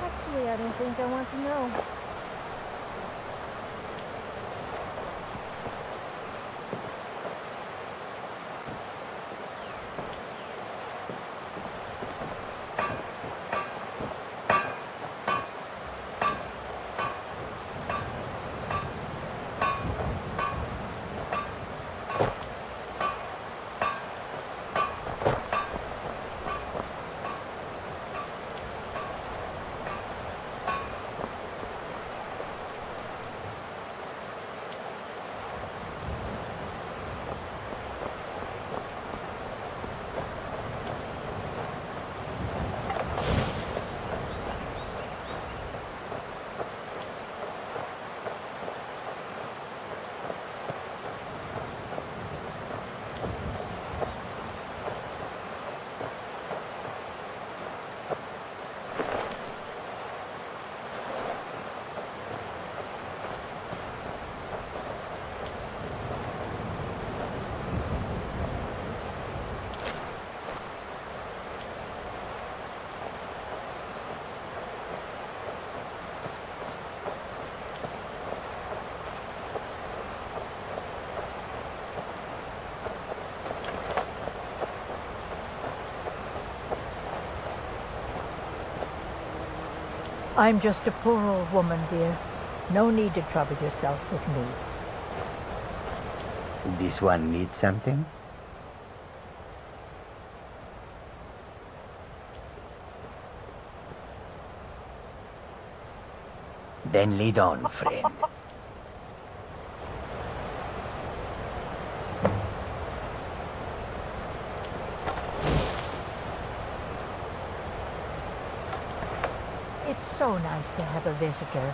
Speaker 3: Actually, I don't think I want to know.
Speaker 8: I'm just a poor old woman, dear. No need to trouble yourself with me.
Speaker 9: This one needs something? Then lead on, friend.
Speaker 8: It's so nice to have a visitor.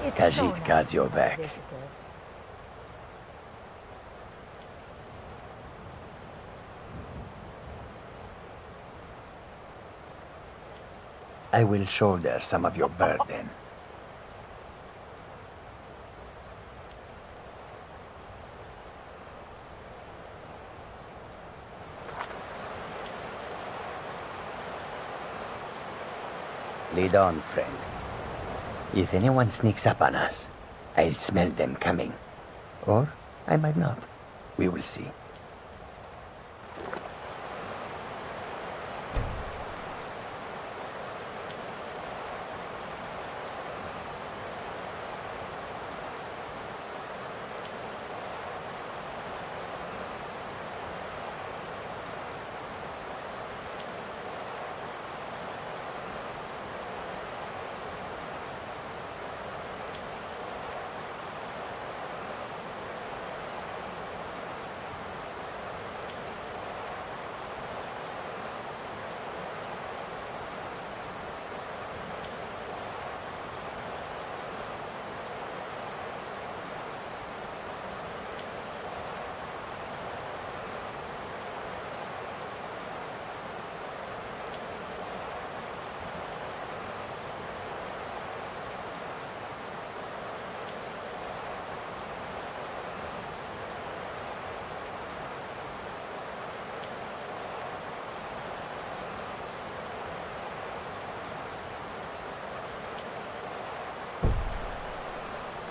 Speaker 8: It's
Speaker 9: Khajiit
Speaker 8: so nice
Speaker 9: got
Speaker 8: to
Speaker 9: your
Speaker 8: have a
Speaker 9: back.
Speaker 8: visitor.
Speaker 9: I will shoulder some of your burden. Lead on, friend. If anyone sneaks up on us, I'll smell them coming. Or I might not. We will see.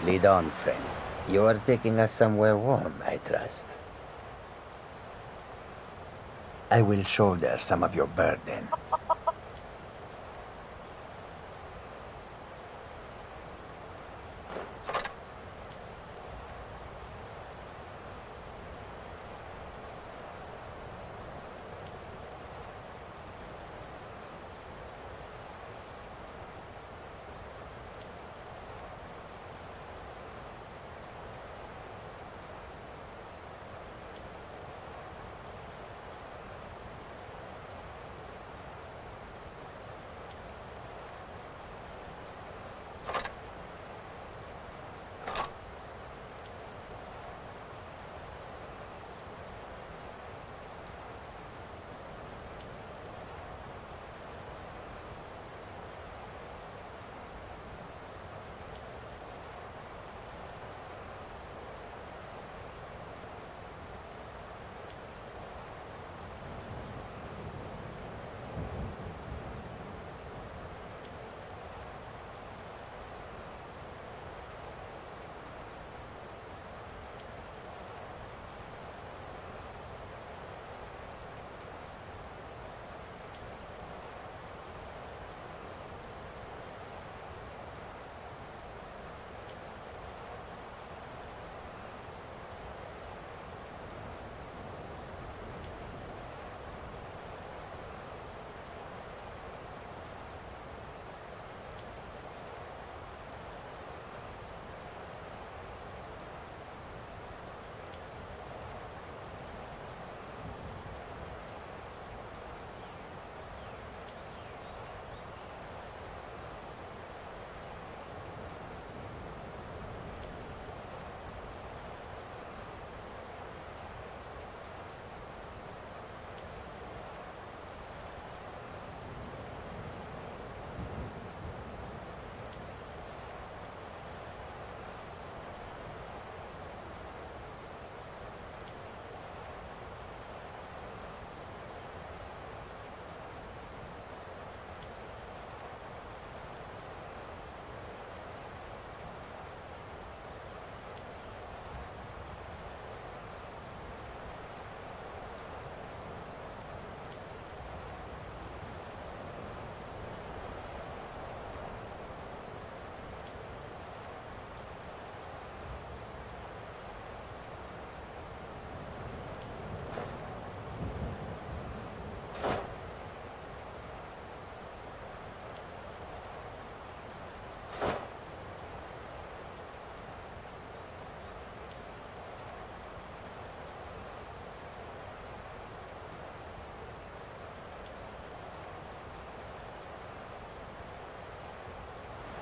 Speaker 9: Lead on, friend. You are taking us somewhere warm, I trust. I will shoulder some of your burden.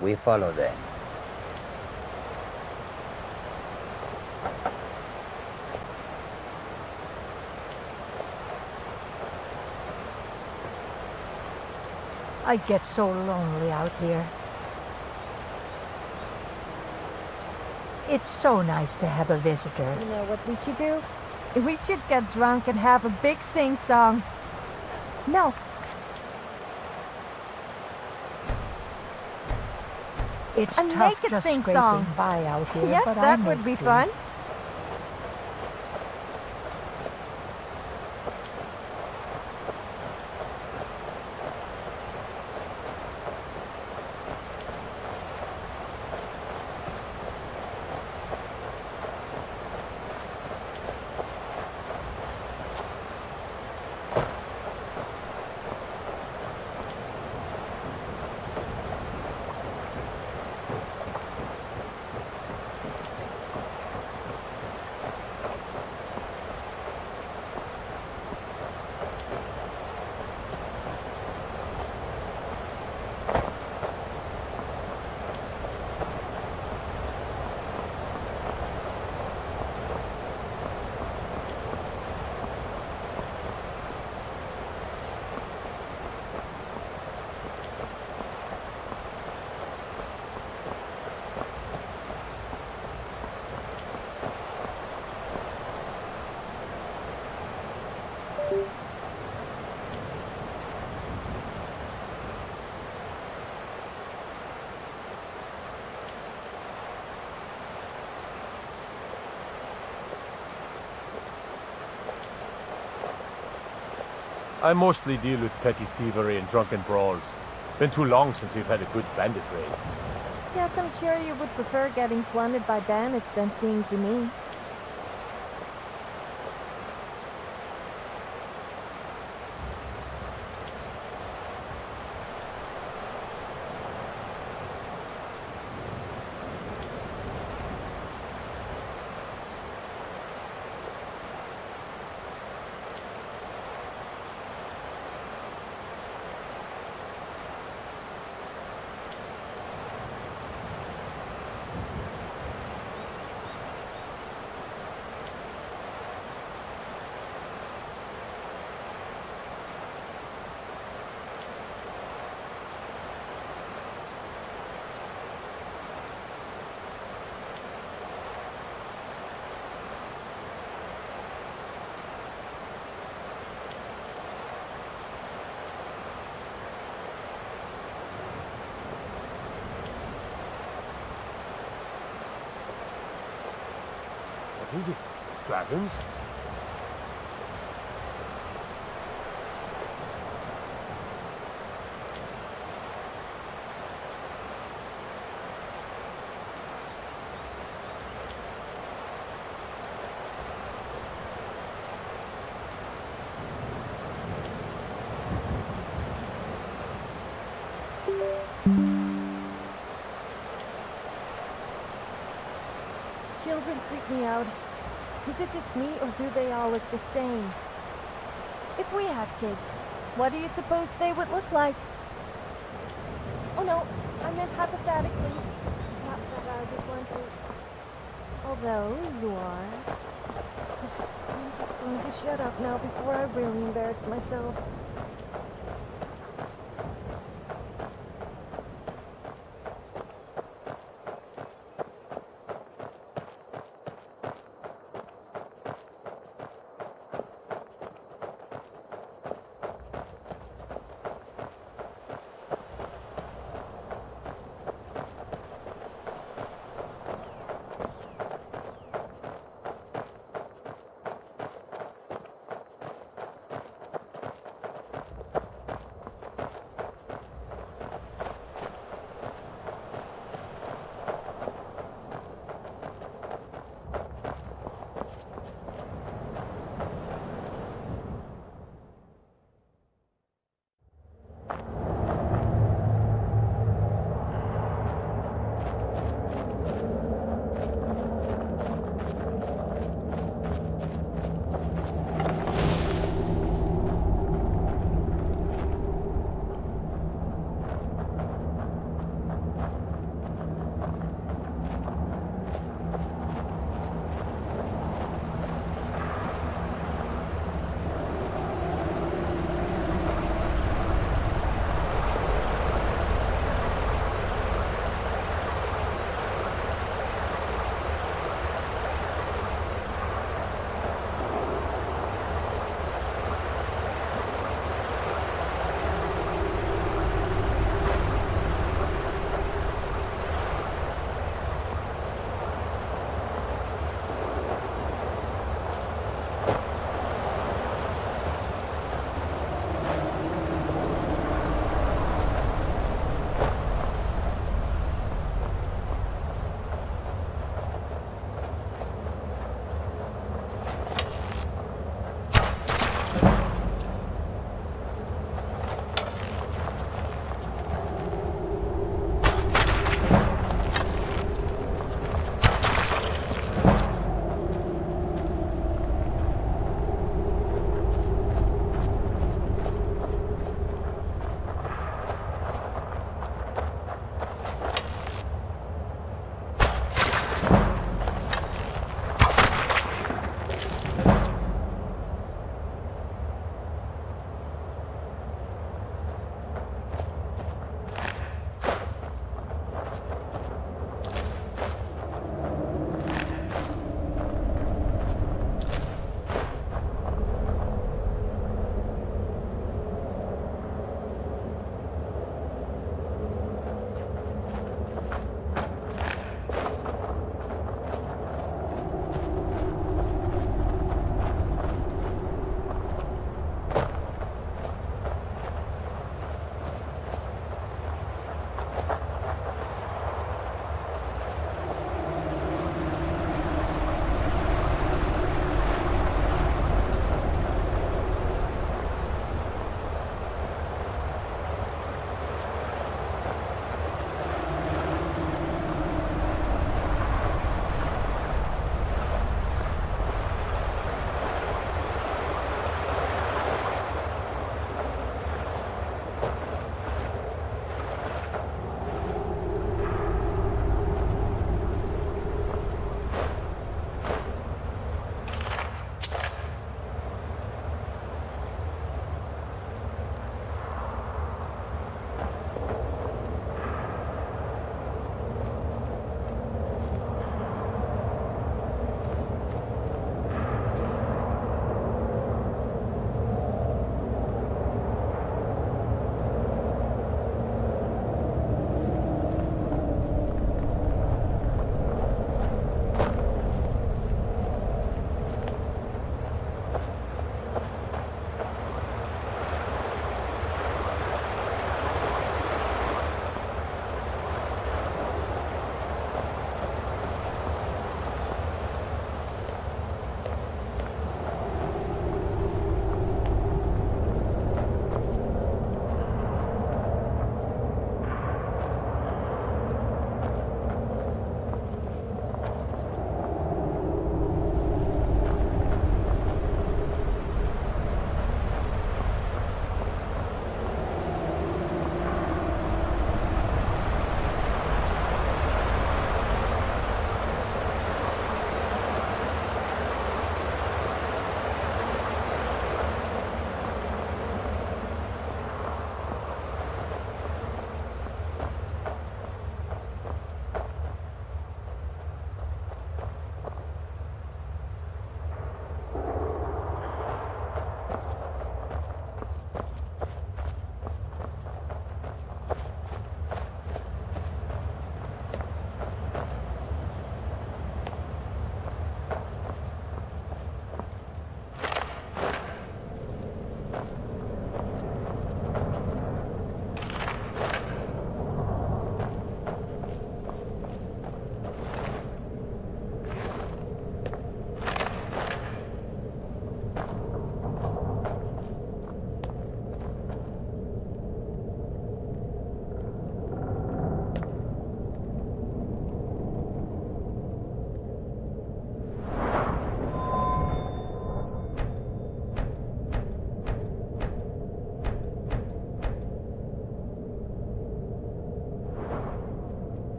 Speaker 9: We follow them.
Speaker 8: I get so lonely out here. It's so nice to have a visitor.
Speaker 3: You know what we should do? We should get drunk and have a big sing-song. No.
Speaker 8: It's
Speaker 3: A
Speaker 8: tough
Speaker 3: naked
Speaker 8: just
Speaker 3: sing-song.
Speaker 8: scraping by out here.
Speaker 3: Yes,
Speaker 8: but
Speaker 3: that
Speaker 8: I
Speaker 3: would
Speaker 8: make
Speaker 3: be
Speaker 8: do.
Speaker 3: fun.
Speaker 5: I mostly deal with petty thievery and drunken brawls. Been too long since we've had a good bandit raid.
Speaker 3: Yes, I'm sure you would prefer getting plundered by bandits than seeing to me.
Speaker 5: What is it? Dragons?
Speaker 3: Children freak me out. Is it just me, or do they all look the same? If we had kids, what do you suppose they would look like? Oh no, I meant hypothetically. Not that I would want to. Although you are. I'm just going to shut up now before I really embarrass myself.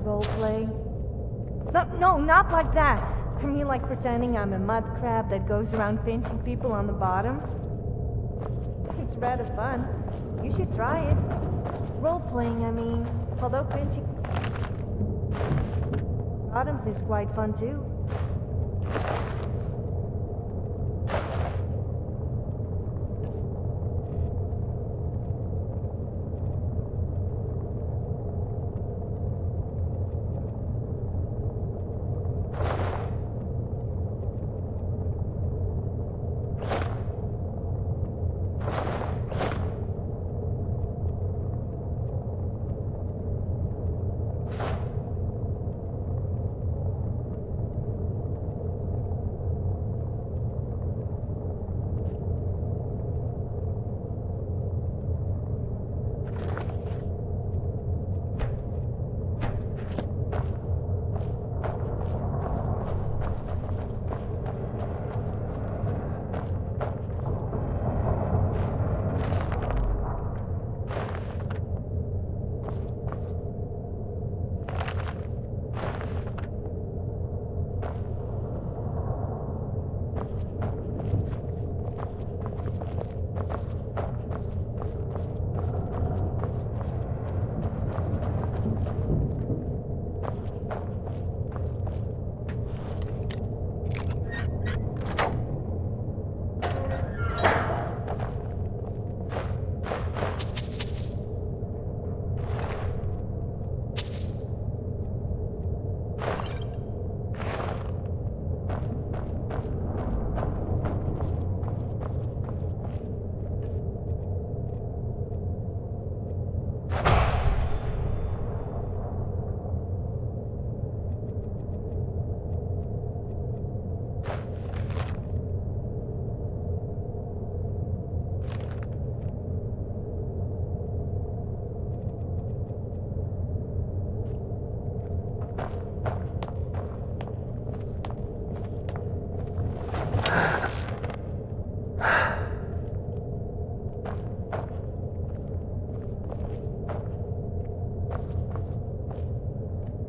Speaker 3: roleplay. No, not like that. I mean like pretending I'm a mud crab that goes around pinching people on the bottom. It's rather fun. You should try it. Role-playing, I mean. Although pinching bottoms is quite fun too.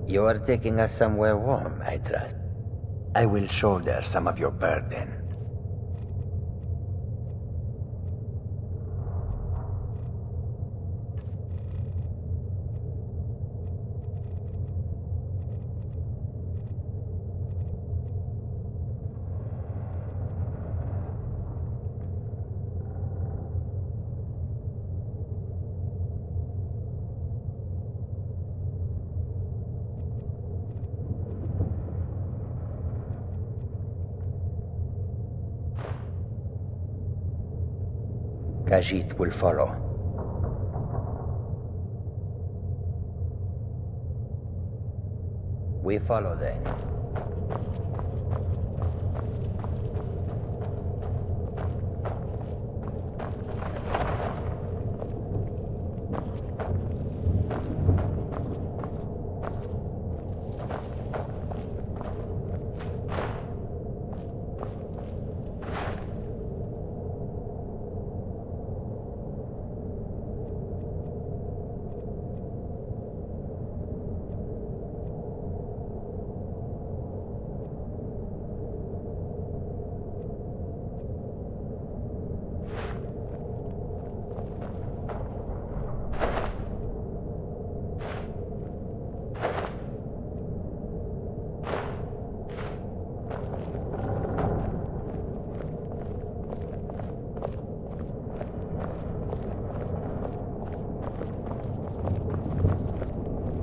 Speaker 9: You are taking us somewhere warm, I trust. I will shoulder some of your burden. Khajiit will follow. We follow then.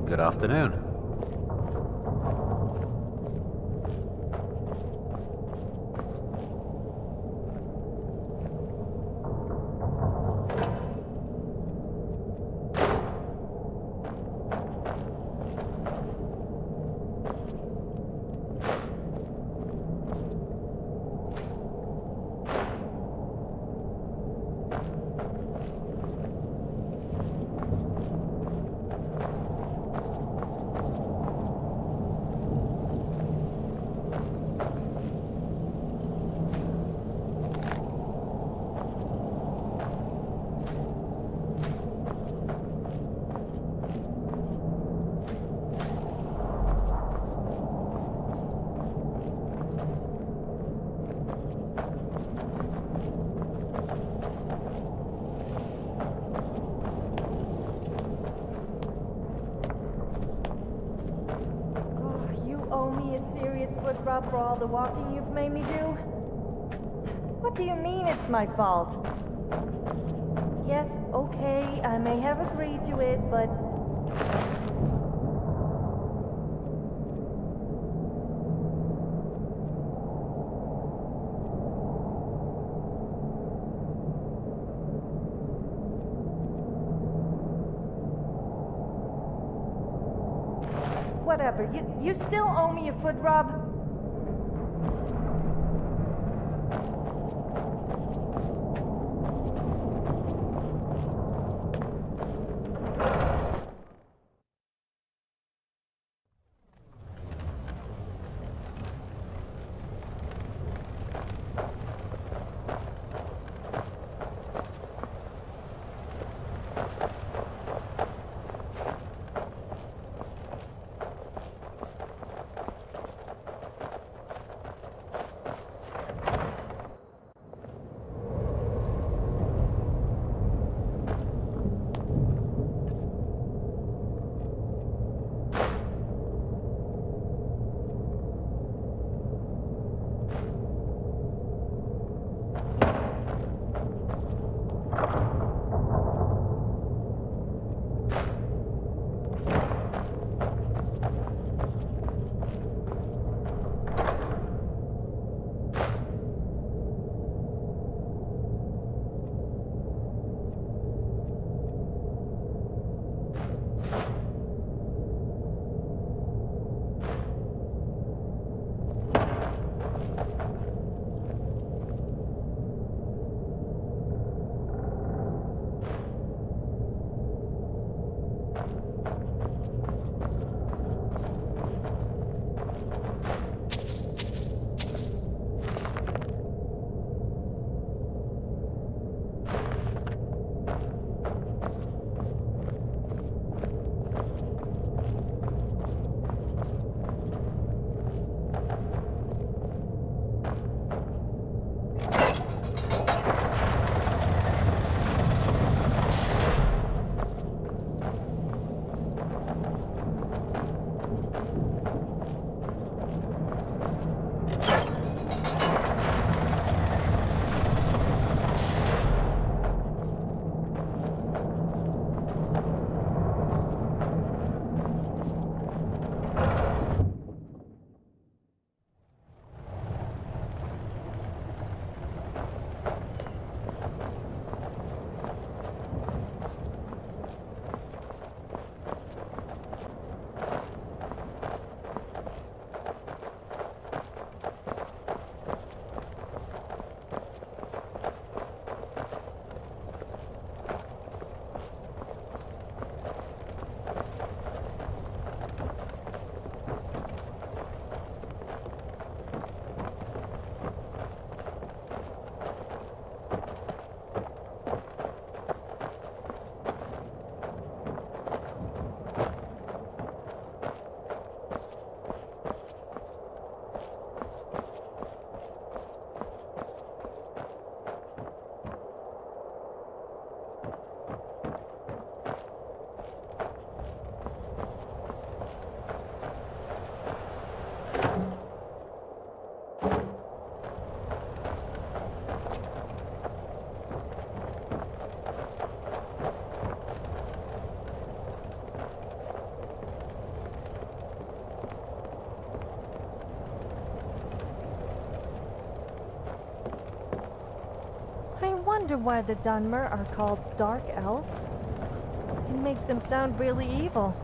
Speaker 10: Good afternoon.
Speaker 3: owe me a serious foot rub for all the walking you've made me do? What do you mean it's my fault? Yes, okay, I may have agreed to it, but... Whatever, you still owe me a foot rub? wonder why the Dunmer are called Dark Elves. It makes them sound really evil.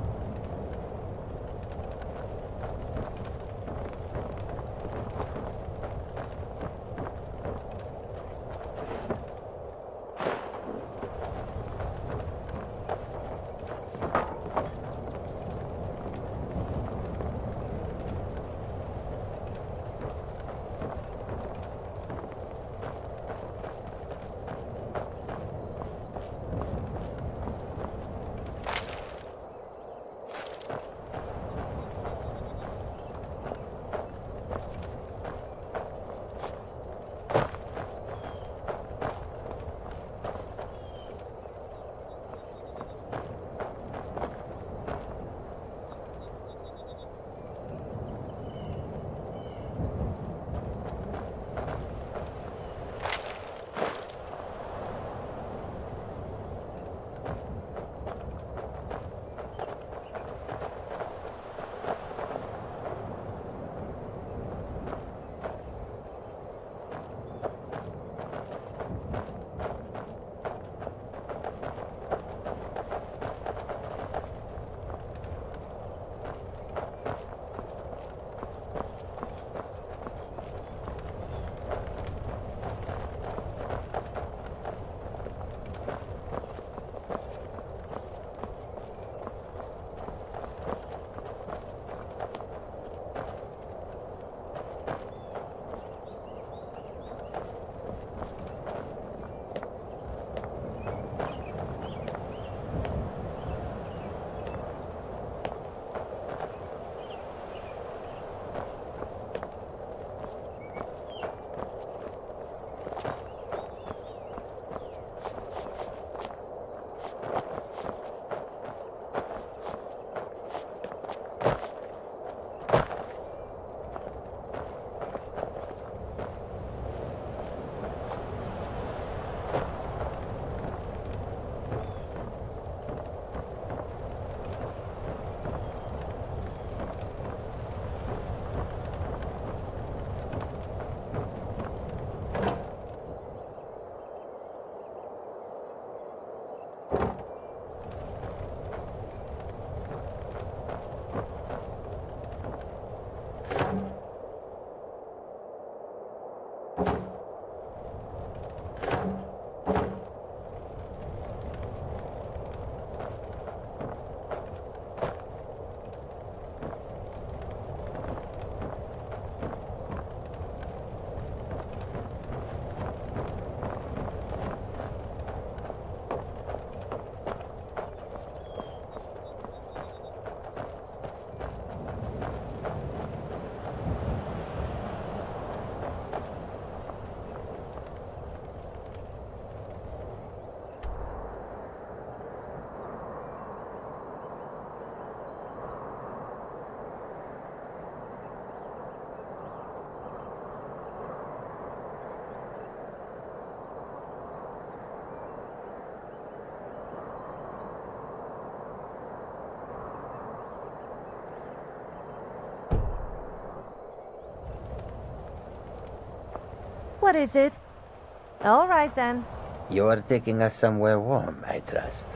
Speaker 3: What is it? All right then.
Speaker 9: You're taking us somewhere warm, I trust.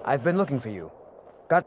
Speaker 11: I've been looking for you. Got...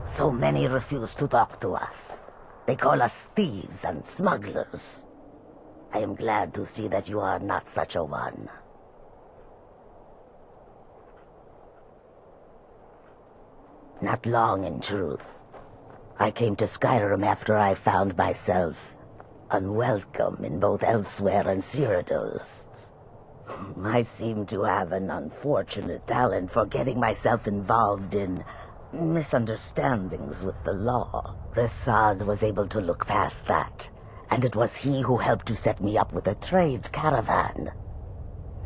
Speaker 12: So many refuse to talk to us. They call us thieves and smugglers. I am glad to see that you are not such a one. Not long, in truth. I came to Skyrim after I found myself unwelcome in both Elsewhere and Cyrodiil. I seem to have an unfortunate talent for getting myself involved in misunderstandings with the law. Resad was able to look past that, and it was he who helped to set me up with a trade caravan.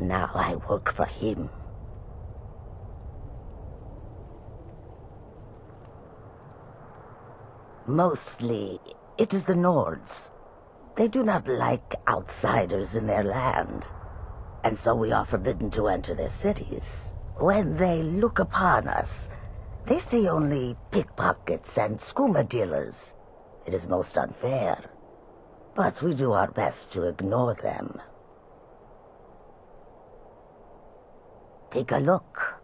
Speaker 12: Now I work for him. Mostly, it is the Nords. They do not like outsiders in their land, and so we are forbidden to enter their cities. When they look upon us, they see only pickpockets and skooma dealers. It is most unfair, but we do our best to ignore them. Take a look.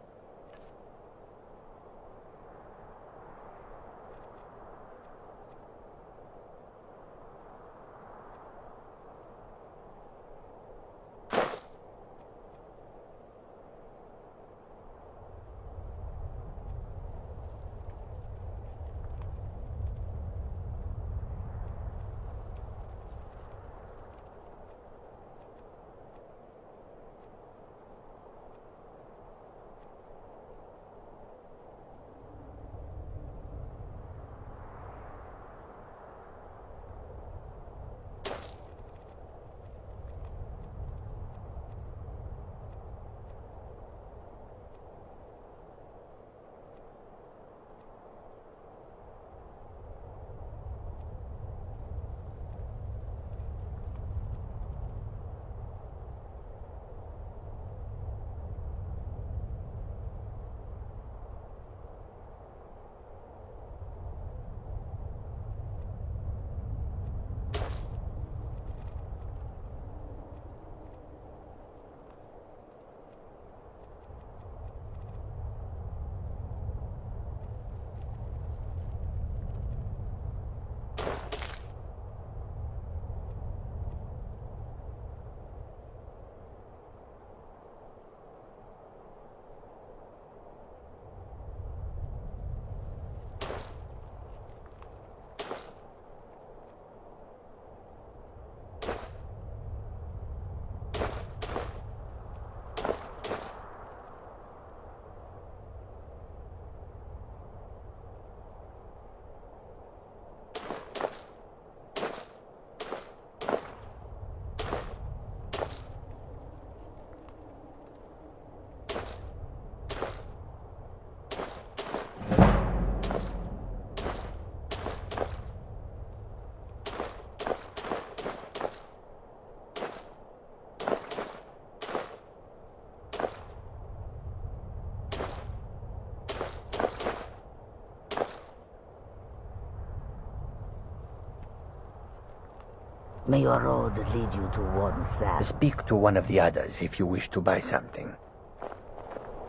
Speaker 12: May your road lead you to one sand.
Speaker 9: Speak to one of the others if you wish to buy something.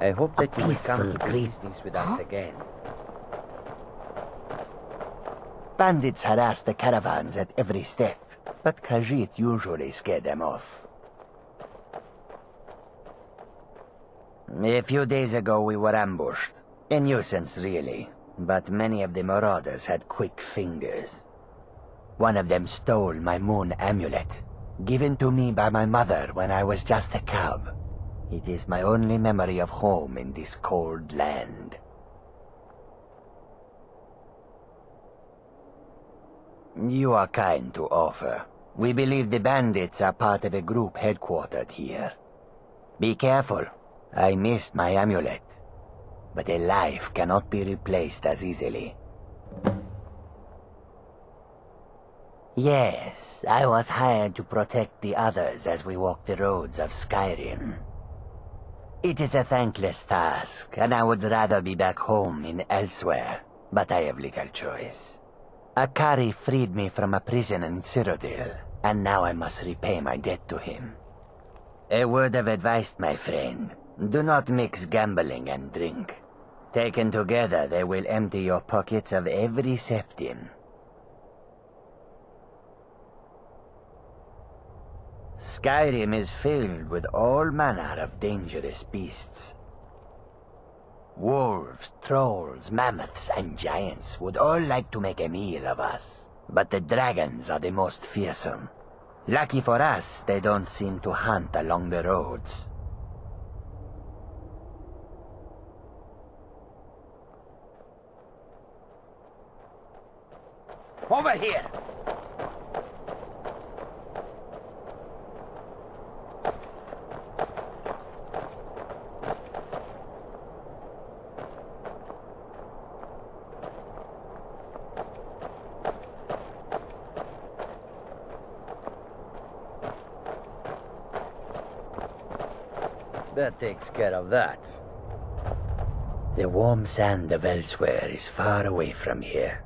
Speaker 9: I hope that you will come to do business with us again. Bandits harass the caravans at every step, but Khajiit usually scare them off. A few days ago we were ambushed. A nuisance, really, but many of the marauders had quick fingers. One of them stole my moon amulet, given to me by my mother when I was just a cub. It is my only memory of home in this cold land. You are kind to offer. We believe the bandits are part of a group headquartered here. Be careful. I missed my amulet, but a life cannot be replaced as easily. Yes, I was hired to protect the others as we walk the roads of SKYRIM. It is a thankless task, and I would rather be back home in elsewhere, but I have little choice. Akari freed me from a prison in Cyrodiil, and now I must repay my debt to him. A word of advice, my friend. Do not mix gambling and drink. Taken together, they will empty your pockets of every septim. SKYRIM is filled with all manner of dangerous beasts. Wolves, trolls, mammoths, and giants would all like to make a meal of us. But the dragons are the most fearsome. Lucky for us, they don't seem to hunt along the roads. Over here! That takes care of that. The warm sand of elsewhere is far away from here.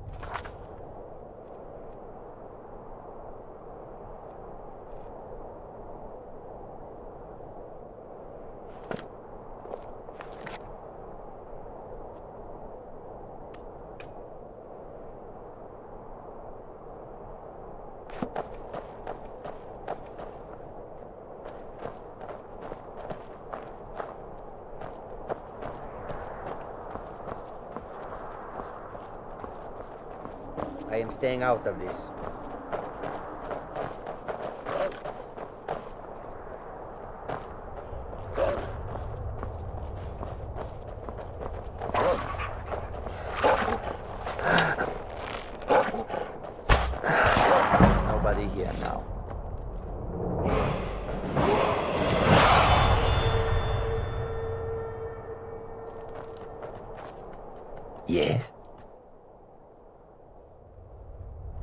Speaker 9: I am staying out of this. Nobody here now. Yes?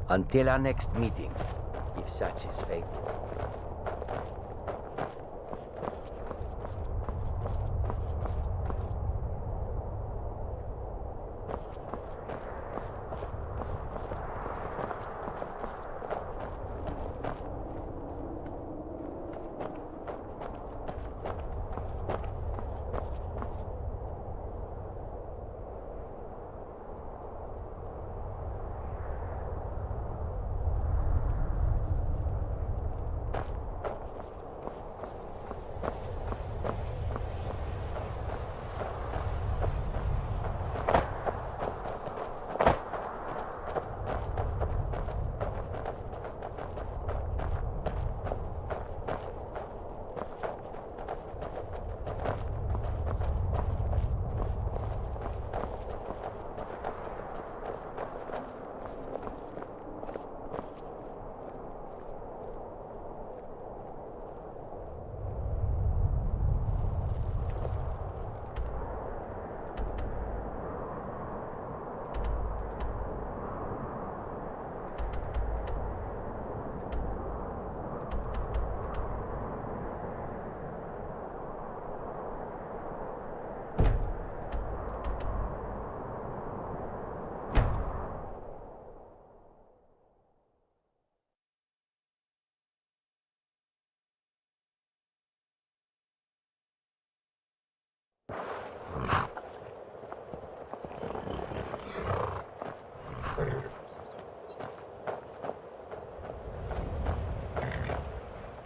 Speaker 9: Until our next meeting, if such is fate.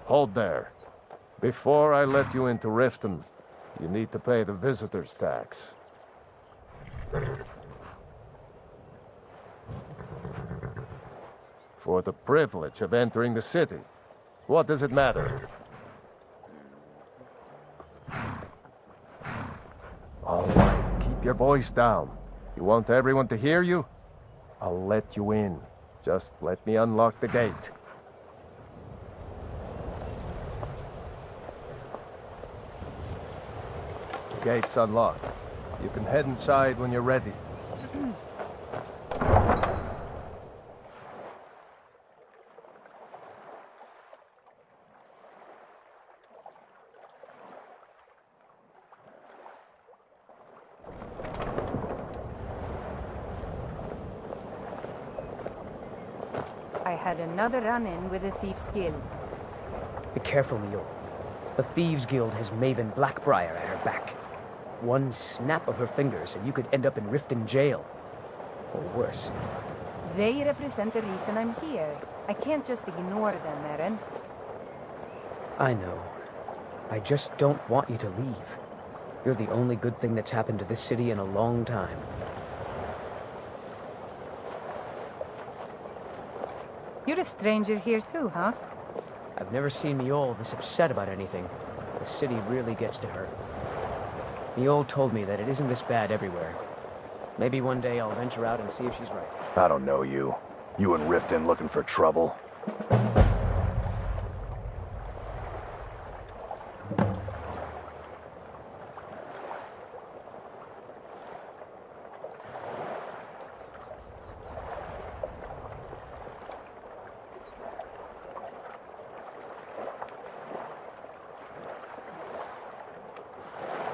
Speaker 5: Hold there. Before I let you into Riften, you need to pay the visitor's tax. For the privilege of entering the city. What does it matter? All right, keep your voice down. You want everyone to hear you? I'll let you in. Just let me unlock the gate. The gate's unlocked. You can head inside when you're ready.
Speaker 13: I had another run-in with the Thieves Guild.
Speaker 11: Be careful, Mule. The Thieves Guild has Maven Blackbriar at her back. One snap of her fingers and you could end up in Riften jail. Or worse.
Speaker 13: They represent the reason I'm here. I can't just ignore them, Eren.
Speaker 11: I know. I just don't want you to leave. You're the only good thing that's happened to this city in a long time.
Speaker 13: You're a stranger here too, huh?
Speaker 11: I've never seen Mule this upset about anything. The city really gets to her. Mule told me that it isn't this bad everywhere. Maybe one day I'll venture out and see if she's right.
Speaker 14: I don't know you. You in Riften looking for trouble?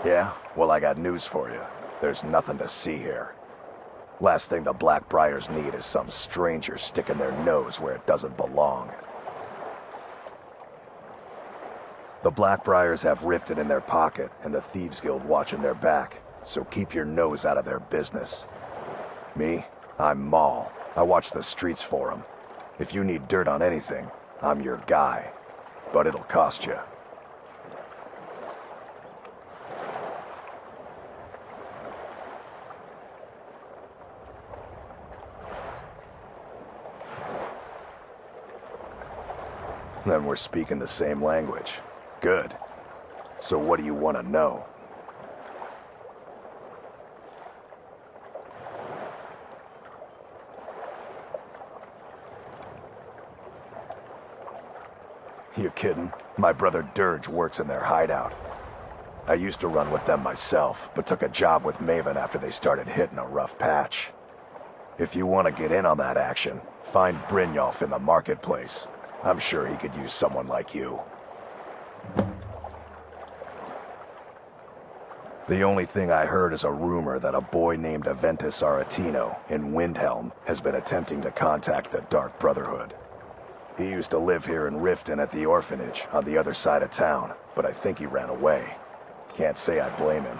Speaker 14: Yeah? Well, I got news for you. There's nothing to see here. Last thing the Blackbriars need is some stranger sticking their nose where it doesn't belong. The Blackbriars have Riften in their pocket and the Thieves Guild watching their back, so keep your nose out of their business. Me? I'm Maul. I watch the streets for them. If you need dirt on anything, I'm your guy. But it'll cost you. Then we're speaking the same language. Good. So what do you want to know? You kidding? My brother Dirge works in their hideout. I used to run with them myself, but took a job with Maven after they started hitting a rough patch. If you want to get in on that action, find Brynjolf in the marketplace. I'm sure he could use someone like you. The only thing I heard is a rumor that a boy named Aventus Aretino in Windhelm has been attempting to contact the Dark Brotherhood. He used to live here in Riften at the orphanage on the other side of town, but I think he ran away. Can't say I blame him.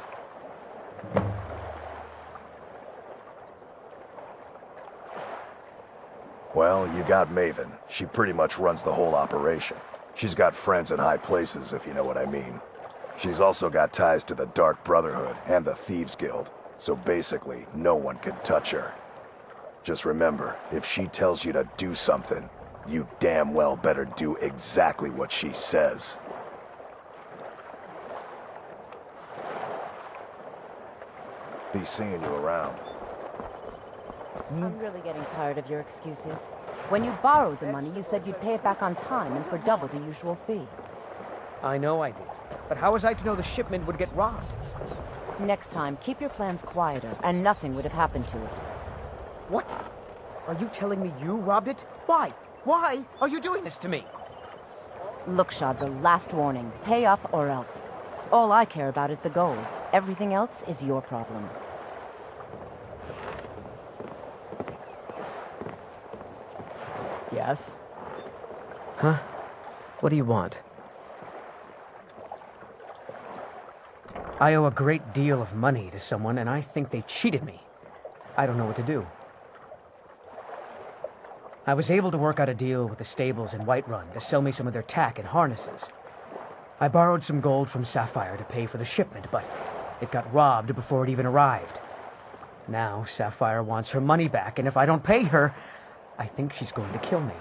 Speaker 14: Well, you got Maven. She pretty much runs the whole operation. She's got friends in high places, if you know what I mean. She's also got ties to the Dark Brotherhood and the Thieves Guild, so basically, no one can touch her. Just remember, if she tells you to do something, you damn well better do exactly what she says. Be seeing you around.
Speaker 4: I'm really getting tired of your excuses. When you borrowed the money, you said you'd pay it back on time and for double the usual fee.
Speaker 11: I know I did. But how was I to know the shipment would get robbed?
Speaker 4: Next time, keep your plans quieter, and nothing would have happened to it.
Speaker 11: What? Are you telling me you robbed it? Why? Why are you doing this to me?
Speaker 4: Look, Shadra, last warning. Pay up or else. All I care about is the gold. Everything else is your problem.
Speaker 11: Yes? Huh? What do you want? I owe a great deal of money to someone, and I think they cheated me. I don't know what to do. I was able to work out a deal with the stables in Whiterun to sell me some of their tack and harnesses. I borrowed some gold from Sapphire to pay for the shipment, but it got robbed before it even arrived. Now Sapphire wants her money back, and if I don't pay her, I think she's going to kill me.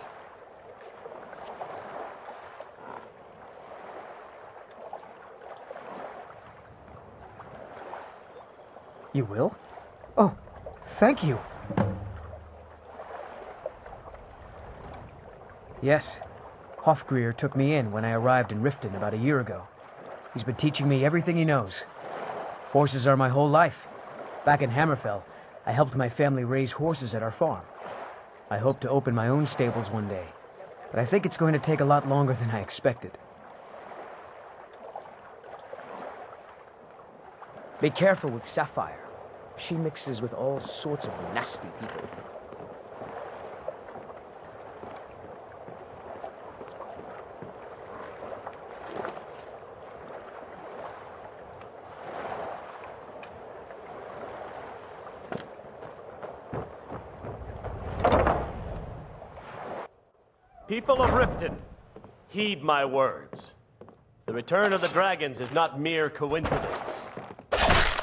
Speaker 11: You will? Oh, thank you. Yes. Hofgreer took me in when I arrived in Riften about a year ago. He's been teaching me everything he knows. Horses are my whole life. Back in Hammerfell, I helped my family raise horses at our farm. I hope to open my own stables one day, but I think it's going to take a lot longer than I expected. Be careful with Sapphire. She mixes with all sorts of nasty people.
Speaker 15: People of Riften, heed my words. The return of the dragons is not mere coincidence.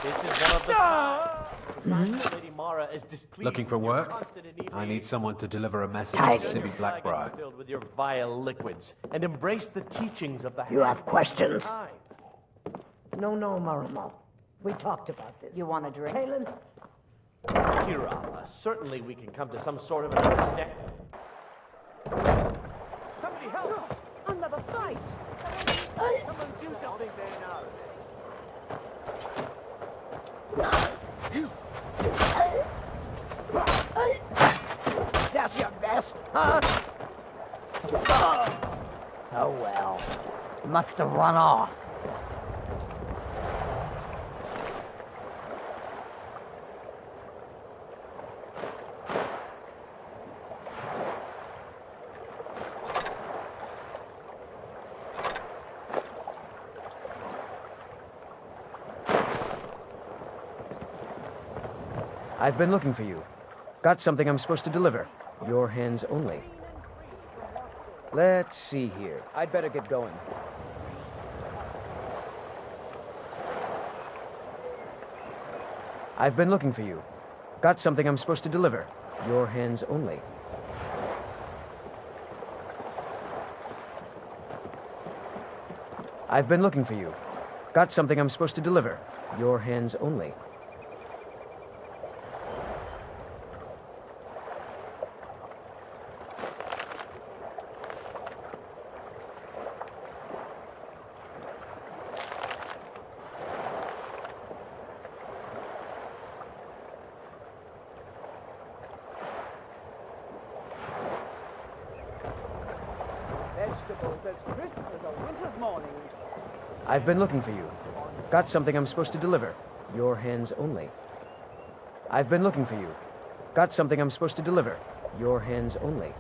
Speaker 15: This is one of the signs that Lady Mara is displeased.
Speaker 10: Looking for
Speaker 15: with your
Speaker 10: work?
Speaker 15: constant inebriation.
Speaker 10: I need someone to deliver a message to
Speaker 12: Tidings.
Speaker 10: Sibby Blackbriar.
Speaker 15: Filled with your vile liquids and embrace the teachings of the.
Speaker 12: You have questions?
Speaker 16: No, Maramo. We talked about this.
Speaker 4: You want a drink?
Speaker 16: Halen?
Speaker 15: Kira, certainly we can come to some sort of an understanding. Somebody help!
Speaker 4: Another fight!
Speaker 15: Someone do something there
Speaker 16: That's your best, huh? Oh well. Must have run off.
Speaker 11: I've been looking for you. Got something I'm supposed to deliver. Your hands only. Let's see here. I'd better get going. I've been looking for you. Got something I'm supposed to deliver. Your hands only. I've been looking for you. Got something I'm supposed to deliver. Your hands only.
Speaker 17: Vegetables as crisp as a winter's morning.
Speaker 11: I've been looking for you. Got something I'm supposed to deliver. Your hands only. I've been looking for you. Got something I'm supposed to deliver. Your hands only.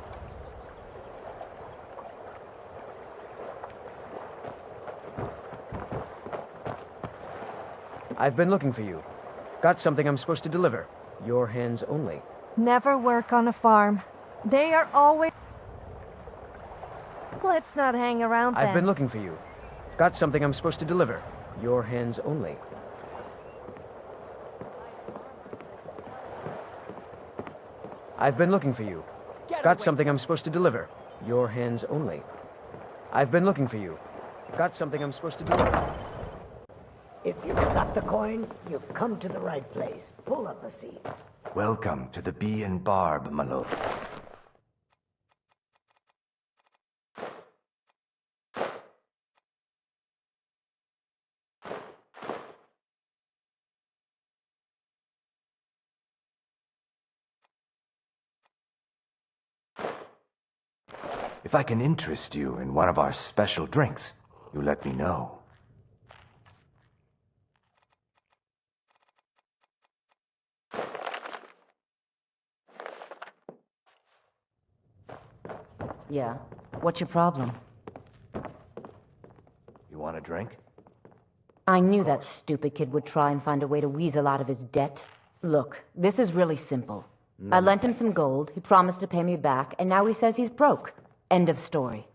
Speaker 11: I've been looking for you. Got something I'm supposed to deliver. Your hands only.
Speaker 3: Never work on a farm. They are always... Let's not hang around then.
Speaker 11: I've been looking for you. Got something I'm supposed to deliver. Your hands only. I've been looking for you. Got something I'm supposed to deliver. Your hands only. I've been looking for you. Got something I'm supposed to deliver.
Speaker 16: If you've got the coin, you've come to the right place. Pull up a seat.
Speaker 18: Welcome to the Bee and Barb, my lord. If I can interest you in one of our special drinks, you let me know.
Speaker 4: Yeah. What's your problem?
Speaker 18: You want a drink?
Speaker 4: I knew that stupid kid would try and find a way to weasel out of his debt. Look, this is really simple. I lent him some gold, he promised to pay me back, and now he says he's broke. End of story.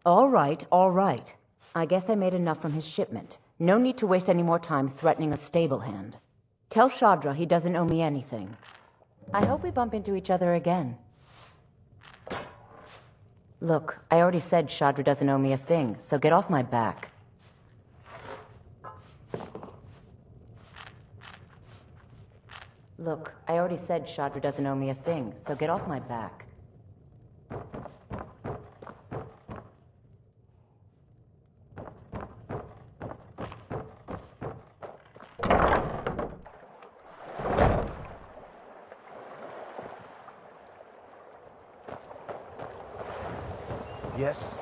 Speaker 4: All right. I guess I made enough from his shipment. No need to waste any more time threatening a stable hand. Tell Shadra he doesn't owe me anything. I hope we bump into each other again. Look, I already said Shadra doesn't owe me a thing, so get off my back. Look, I already said Shadra doesn't owe me a thing, so get off my back.
Speaker 14: Yes?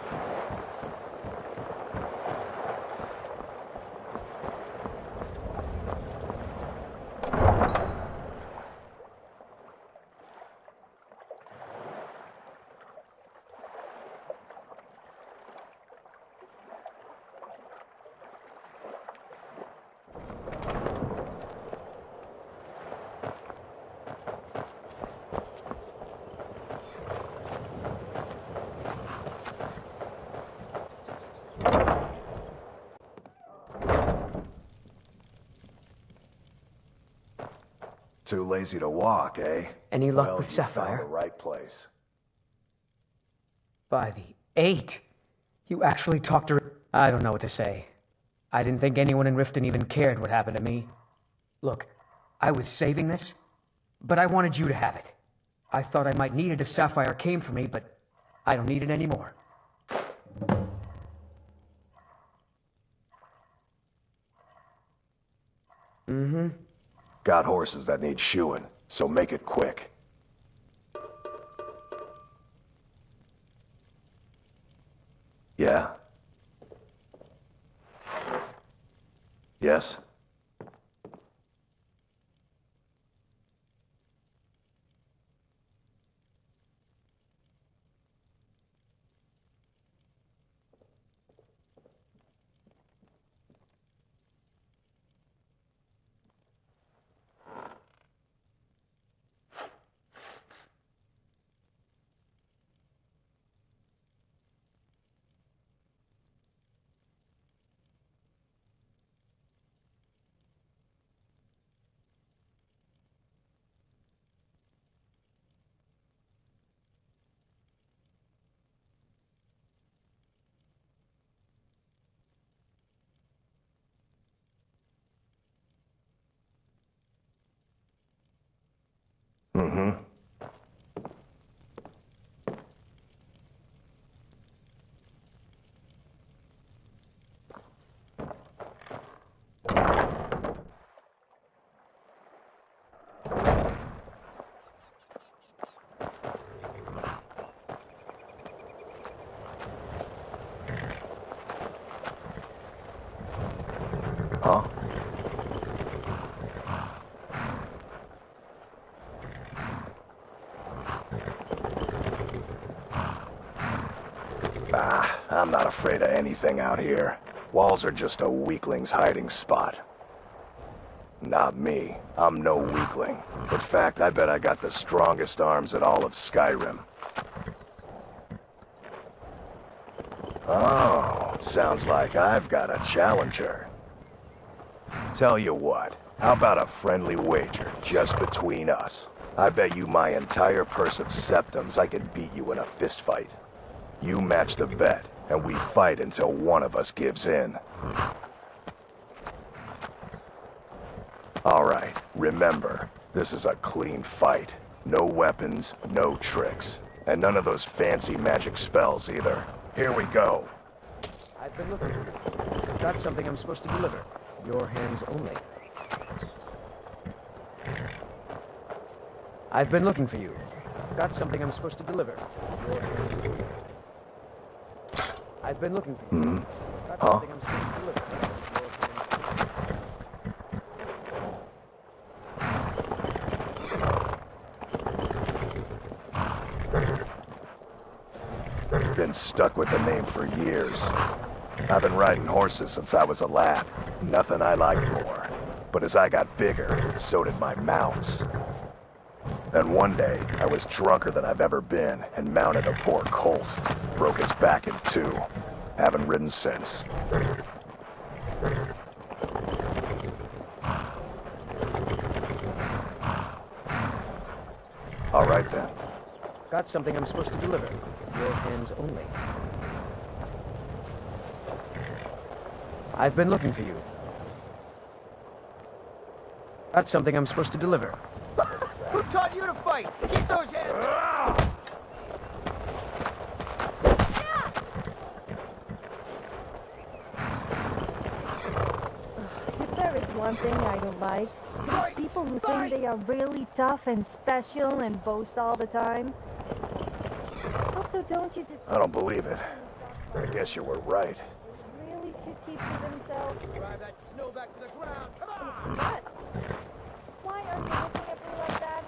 Speaker 14: Too lazy to walk, eh?
Speaker 11: Any luck
Speaker 14: Well,
Speaker 11: with
Speaker 14: you found
Speaker 11: Sapphire?
Speaker 14: the right place.
Speaker 11: By the 8! You actually talked to her? I don't know what to say. I didn't think anyone in Riften even cared what happened to me. Look, I was saving this, but I wanted you to have it. I thought I might need it if Sapphire came for me, but I don't need it anymore.
Speaker 14: Mm-hmm. Got horses that need shoeing, so make it quick. Yeah? Yes? Mm-hmm. Huh? I'm not afraid of anything out here. Walls are just a weakling's hiding spot. Not me. I'm no weakling. In fact, I bet I got the strongest arms in all of Skyrim. Oh, sounds like I've got a challenger. Tell you what, how about a friendly wager, just between us? I bet you my entire purse of septums I could beat you in a fistfight. You match the bet, and we fight until one of us gives in. All right, remember, this is a clean fight. No weapons, no tricks. And none of those fancy magic spells either. Here we go.
Speaker 11: I've been looking. I've got something I'm supposed to deliver. Your hands only. I've been looking for you. I've got something I'm supposed to deliver. Your hands only. I've been looking for you. I've got something I'm supposed to deliver.
Speaker 14: Been stuck with the name for years. I've been riding horses since I was a lad. Nothing I liked more. But as I got bigger, so did my mounts. Then one day, I was drunker than I've ever been and mounted a poor colt. Broke his back in two. Haven't ridden since. All right then.
Speaker 11: Got something I'm supposed to deliver. Your hands only. I've been looking for you. Got something I'm supposed to deliver.
Speaker 2: Who taught you to fight? Keep those hands up!
Speaker 3: If there is one thing I don't like, it's people who think they are really tough and special and boast all the time. Also, don't you just...
Speaker 14: I don't believe it. I guess you were right.
Speaker 3: Really should keep to themselves.
Speaker 2: Drive that snow back to the ground. Come on!
Speaker 3: What? Why are you looking at me like that?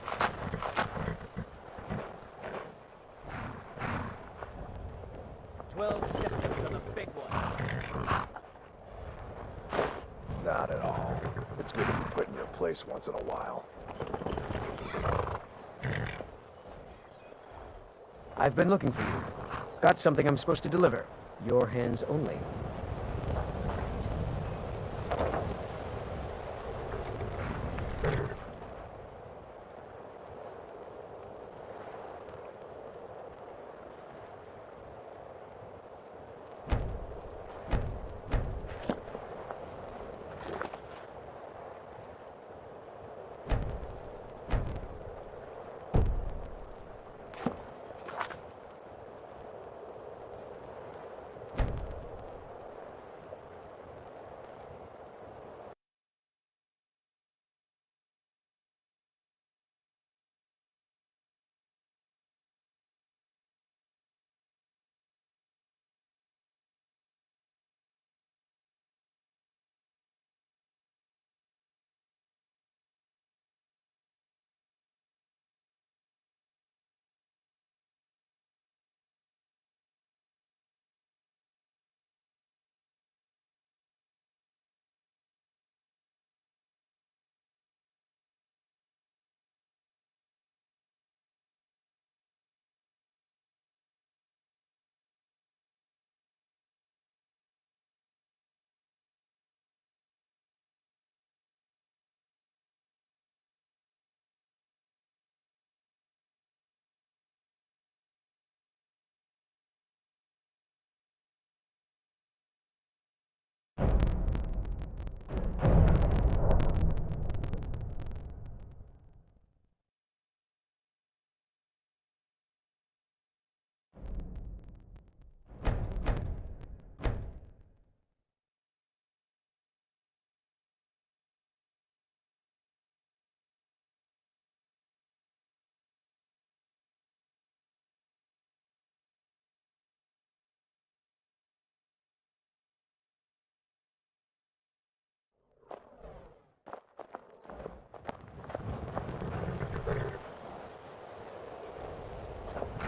Speaker 2: $12 on the big one.
Speaker 14: Not at all. It's good to be put in your place once in a while.
Speaker 11: I've been looking for you. Got something I'm supposed to deliver. Your hands only.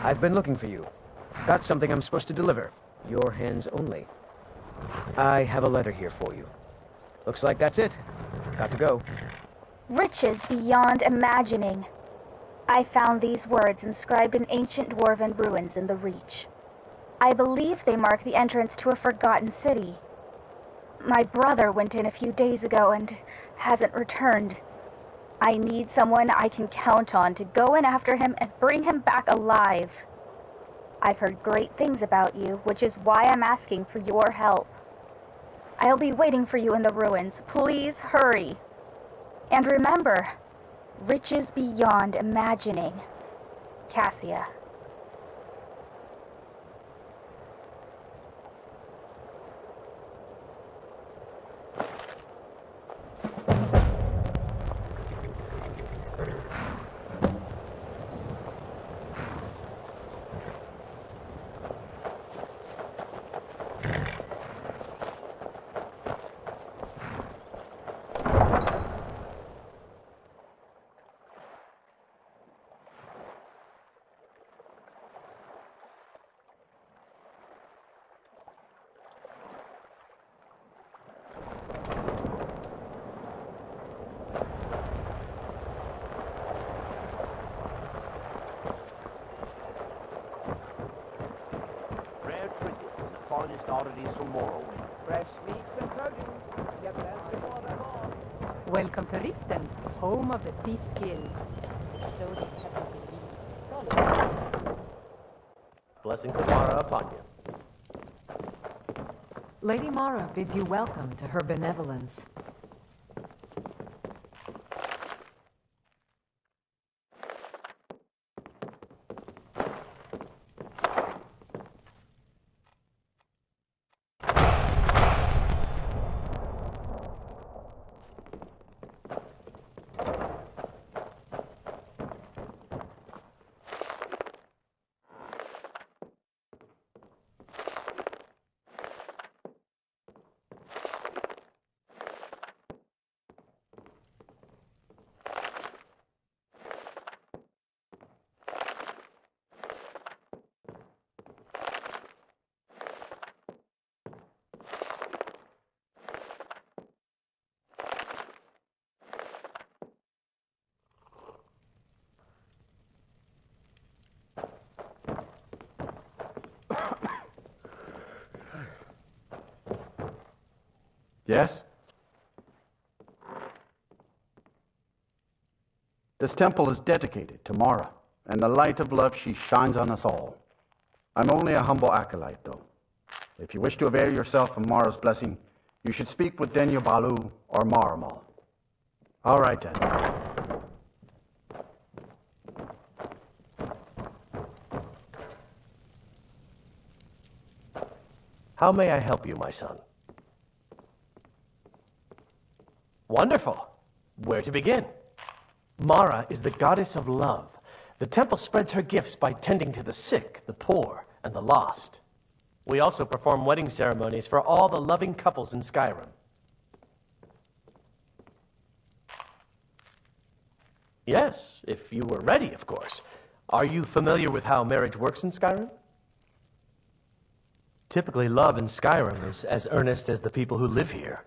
Speaker 11: I've been looking for you. Got something I'm supposed to deliver. Your hands only. I have a letter here for you. Looks like that's it. Got to go.
Speaker 19: Riches beyond imagining. I found these words inscribed in ancient dwarven ruins in the Reach. I believe they mark the entrance to a forgotten city. My brother went in a few days ago and hasn't returned. I need someone I can count on to go in after him and bring him back alive. I've heard great things about you, which is why I'm asking for your help. I'll be waiting for you in the ruins. Please hurry. And remember, riches beyond imagining. Cassia.
Speaker 15: finest oddities from Morrowind.
Speaker 17: Fresh meats and produce. Get that before they're gone.
Speaker 13: Welcome to Riften, home of the Thief's Guild. So the heavenly lead. It's all about us.
Speaker 15: Blessings of Mara upon you.
Speaker 20: Lady Mara bids you welcome to her benevolence.
Speaker 21: Yes? This temple is dedicated to Mara, and the light of love she shines on us all. I'm only a humble acolyte, though. If you wish to avail yourself of Mara's blessing, you should speak with Denya Balu or Maramal. All right, then.
Speaker 15: How may I help you, my son? Wonderful. Where to begin? Mara is the goddess of love. The temple spreads her gifts by tending to the sick, the poor, and the lost. We also perform wedding ceremonies for all the loving couples in SKYRIM. Yes, if you were ready, of course. Are you familiar with how marriage works in SKYRIM? Typically, love in SKYRIM is as earnest as the people who live here.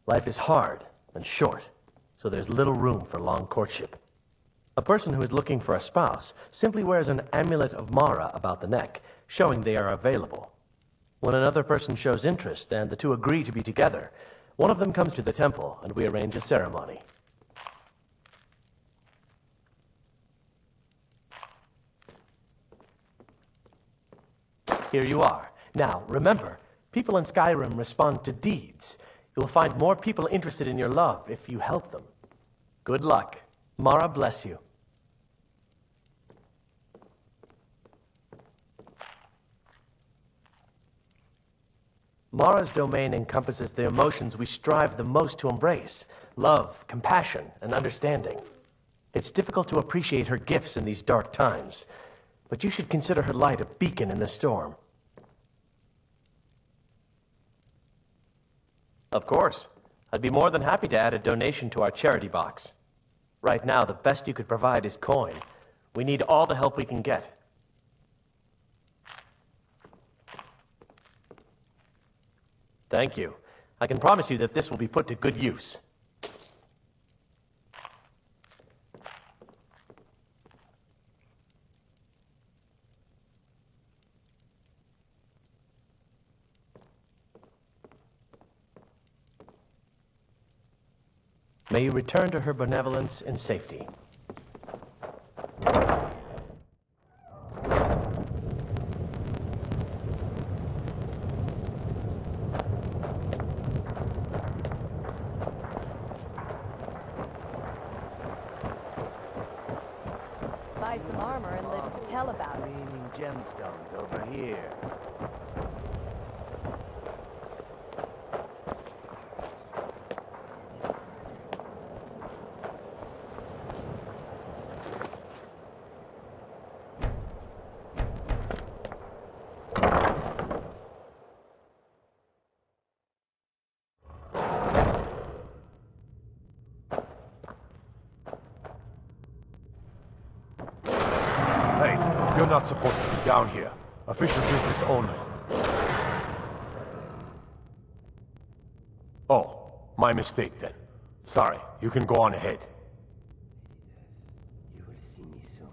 Speaker 15: Life is hard and short, so there's little room for long courtship. A person who is looking for a spouse simply wears an amulet of Mara about the neck, showing they are available. When another person shows interest and the two agree to be together, one of them comes to the temple and we arrange a ceremony. Here you are. Now, remember, people in SKYRIM respond to deeds. You'll find more people interested in your love if you help them. Good luck. Mara bless you. Mara's domain encompasses the emotions we strive the most to embrace: love, compassion, and understanding. It's difficult to appreciate her gifts in these dark times, but you should consider her light a beacon in the storm. Of course. I'd be more than happy to add a donation to our charity box. Right now, the best you could provide is coin. We need all the help we can get. Thank you. I can promise you that this will be put to good use. May you return to her benevolence in safety.
Speaker 3: Buy some armor and live to tell about it.
Speaker 18: Gleaming gemstones over here.
Speaker 14: You're not supposed to be down here. Official business only. Oh, my mistake then. Sorry, you can go on ahead.
Speaker 18: You will see me soon.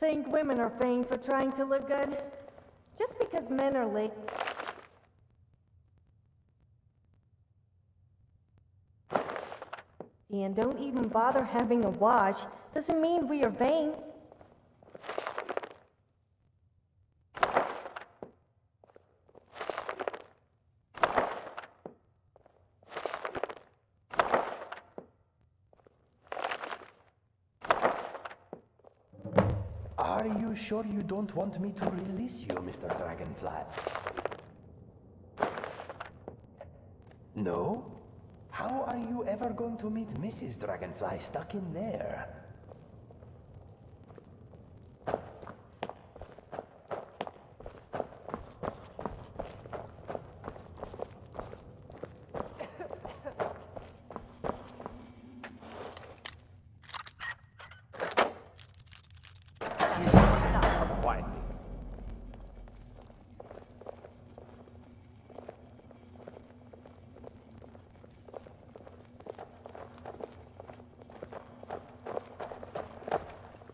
Speaker 3: think women are famed for trying to look good? Just because men are late. And don't even bother having a wash doesn't mean we are vain.
Speaker 1: Are you sure you don't want me to release you, Mr. Dragonfly? No? How are you ever going to meet Mrs. Dragonfly stuck in there?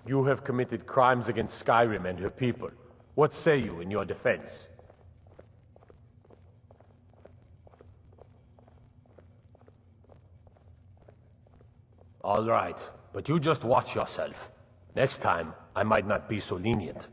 Speaker 2: You have committed crimes against Skyrim and her people. What say you in your defense? All right, but you just watch yourself. Next time, I might not be so lenient.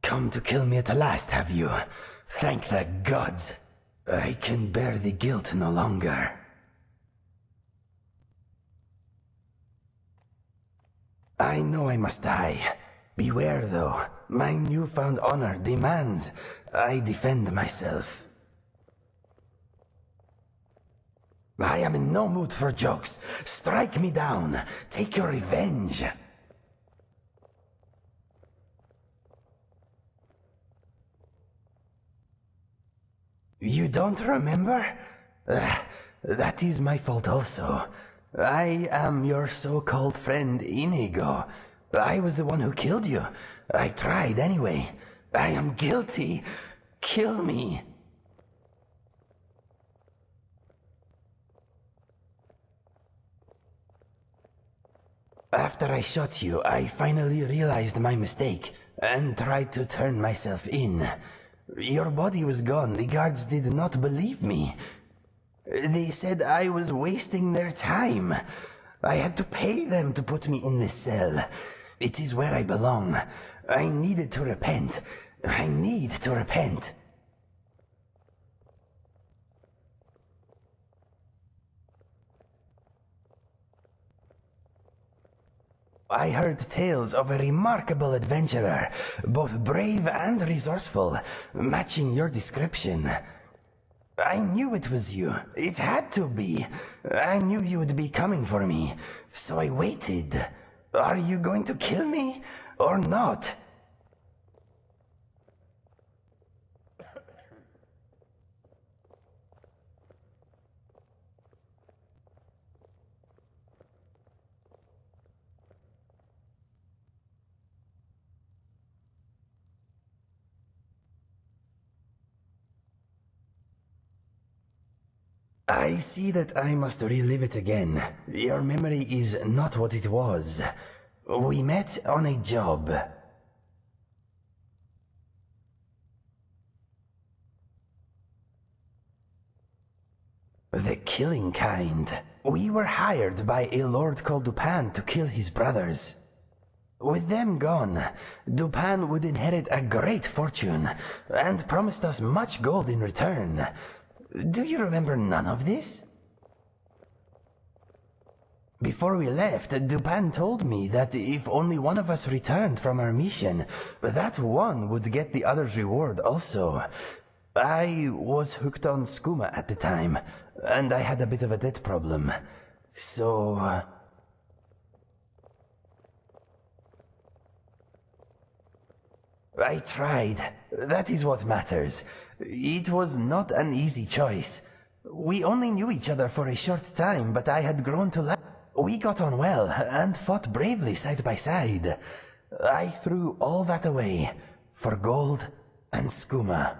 Speaker 1: Come to kill me at last, have you? Thank the gods. I can bear the guilt no longer. I know I must die. Beware, though. My newfound honor demands I defend myself. I am in no mood for jokes. Strike me down. Take your revenge. You don't remember? That is my fault also. I am your so-called friend Inigo. I was the one who killed you. I tried anyway. I am guilty. Kill me. After I shot you, I finally realized my mistake and tried to turn myself in. Your body was gone. The guards did not believe me. They said I was wasting their time. I had to pay them to put me in this cell. It is where I belong. I needed to repent. I need to repent. I heard tales of a remarkable adventurer, both brave and resourceful, matching your description. I knew it was you. It had to be. I knew you would be coming for me, so I waited. Are you going to kill me, or not? I see that I must relive it again. Your memory is not what it was. We met on a job. The killing kind. We were hired by a lord called Dupin to kill his brothers. With them gone, Dupin would inherit a great fortune and promised us much gold in return. Do you remember none of this? Before we left, Dupin told me that if only one of us returned from our mission, that one would get the other's reward also. I was hooked on skooma at the time, and I had a bit of a debt problem. So... I tried. That is what matters. It was not an easy choice. We only knew each other for a short time, but I had grown to like... We got on well, and fought bravely side by side. I threw all that away, for gold and skooma.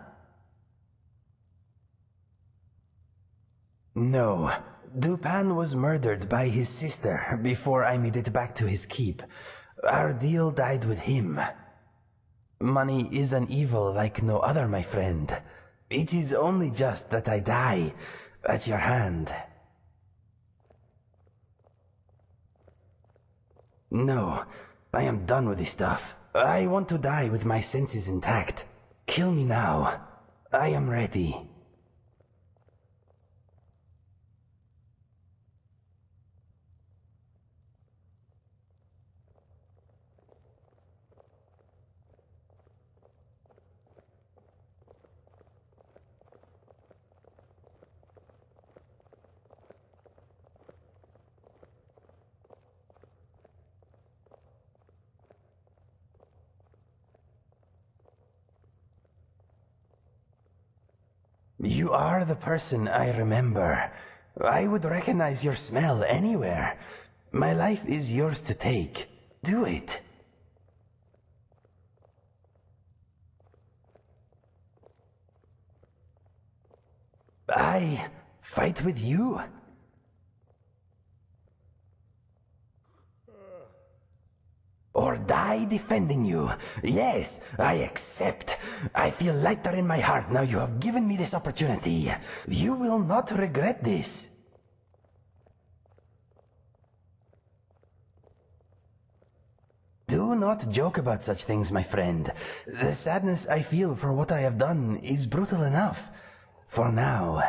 Speaker 1: No, Dupin was murdered by his sister before I made it back to his keep. Our deal died with him. Money is an evil like no other, my friend. It is only just that I die at your hand. No, I am done with this stuff. I want to die with my senses intact. Kill me now. I am ready. You are the person I remember. I would recognize your smell anywhere. My life is yours to take. Do it. I fight with you? Or die defending you. Yes, I accept. I feel lighter in my heart now you have given me this opportunity. You will not regret this. Do not joke about such things, my friend. The sadness I feel for what I have done is brutal enough. For now.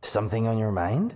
Speaker 1: Something on your mind?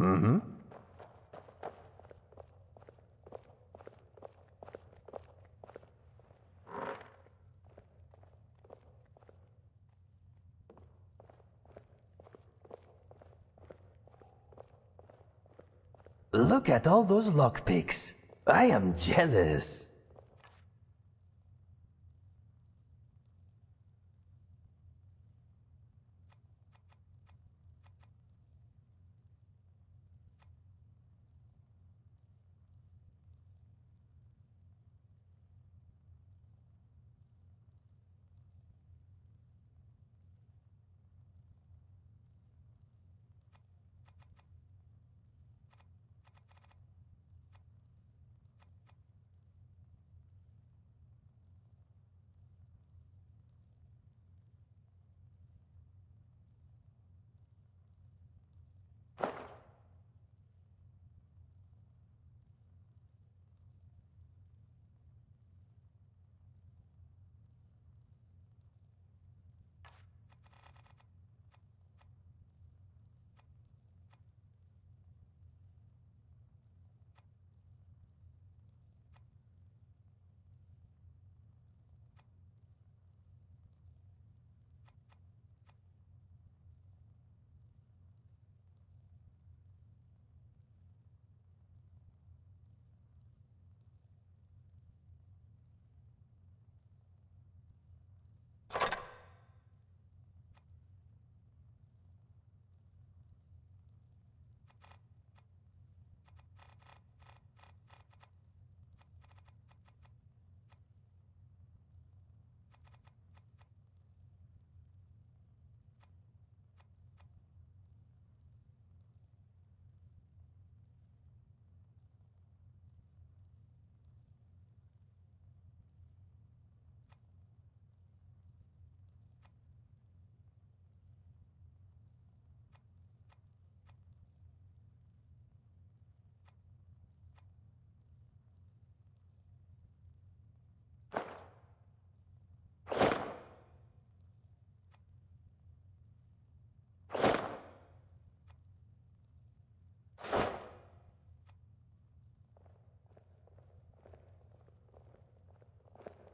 Speaker 18: Mm-hmm.
Speaker 1: Look at all those lockpicks. I am jealous.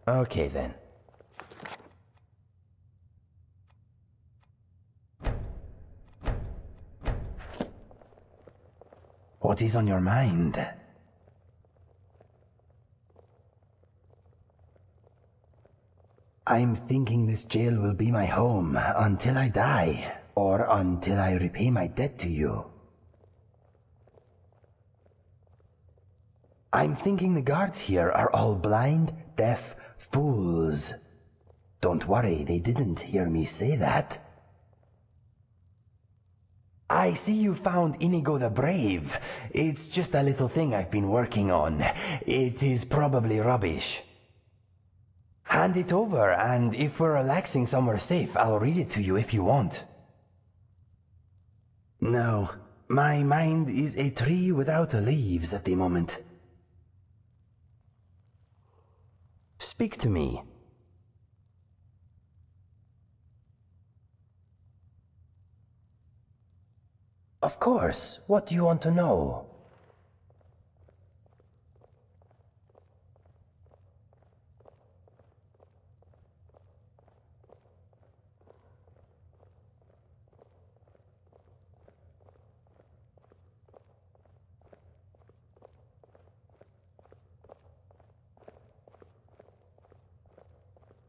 Speaker 1: Okay then. What is on your mind? I'm thinking this jail will be my home until I die, or until I repay my debt to you. I'm thinking the guards here are all blind, deaf fools. Don't worry, they didn't hear me say that. I see you found Inigo the Brave. It's just a little thing I've been working on. It is probably rubbish. Hand it over, and if we're relaxing somewhere safe, I'll read it to you if you want. No, my mind is a tree without leaves at the moment. Speak to me. Of course. What do you want to know?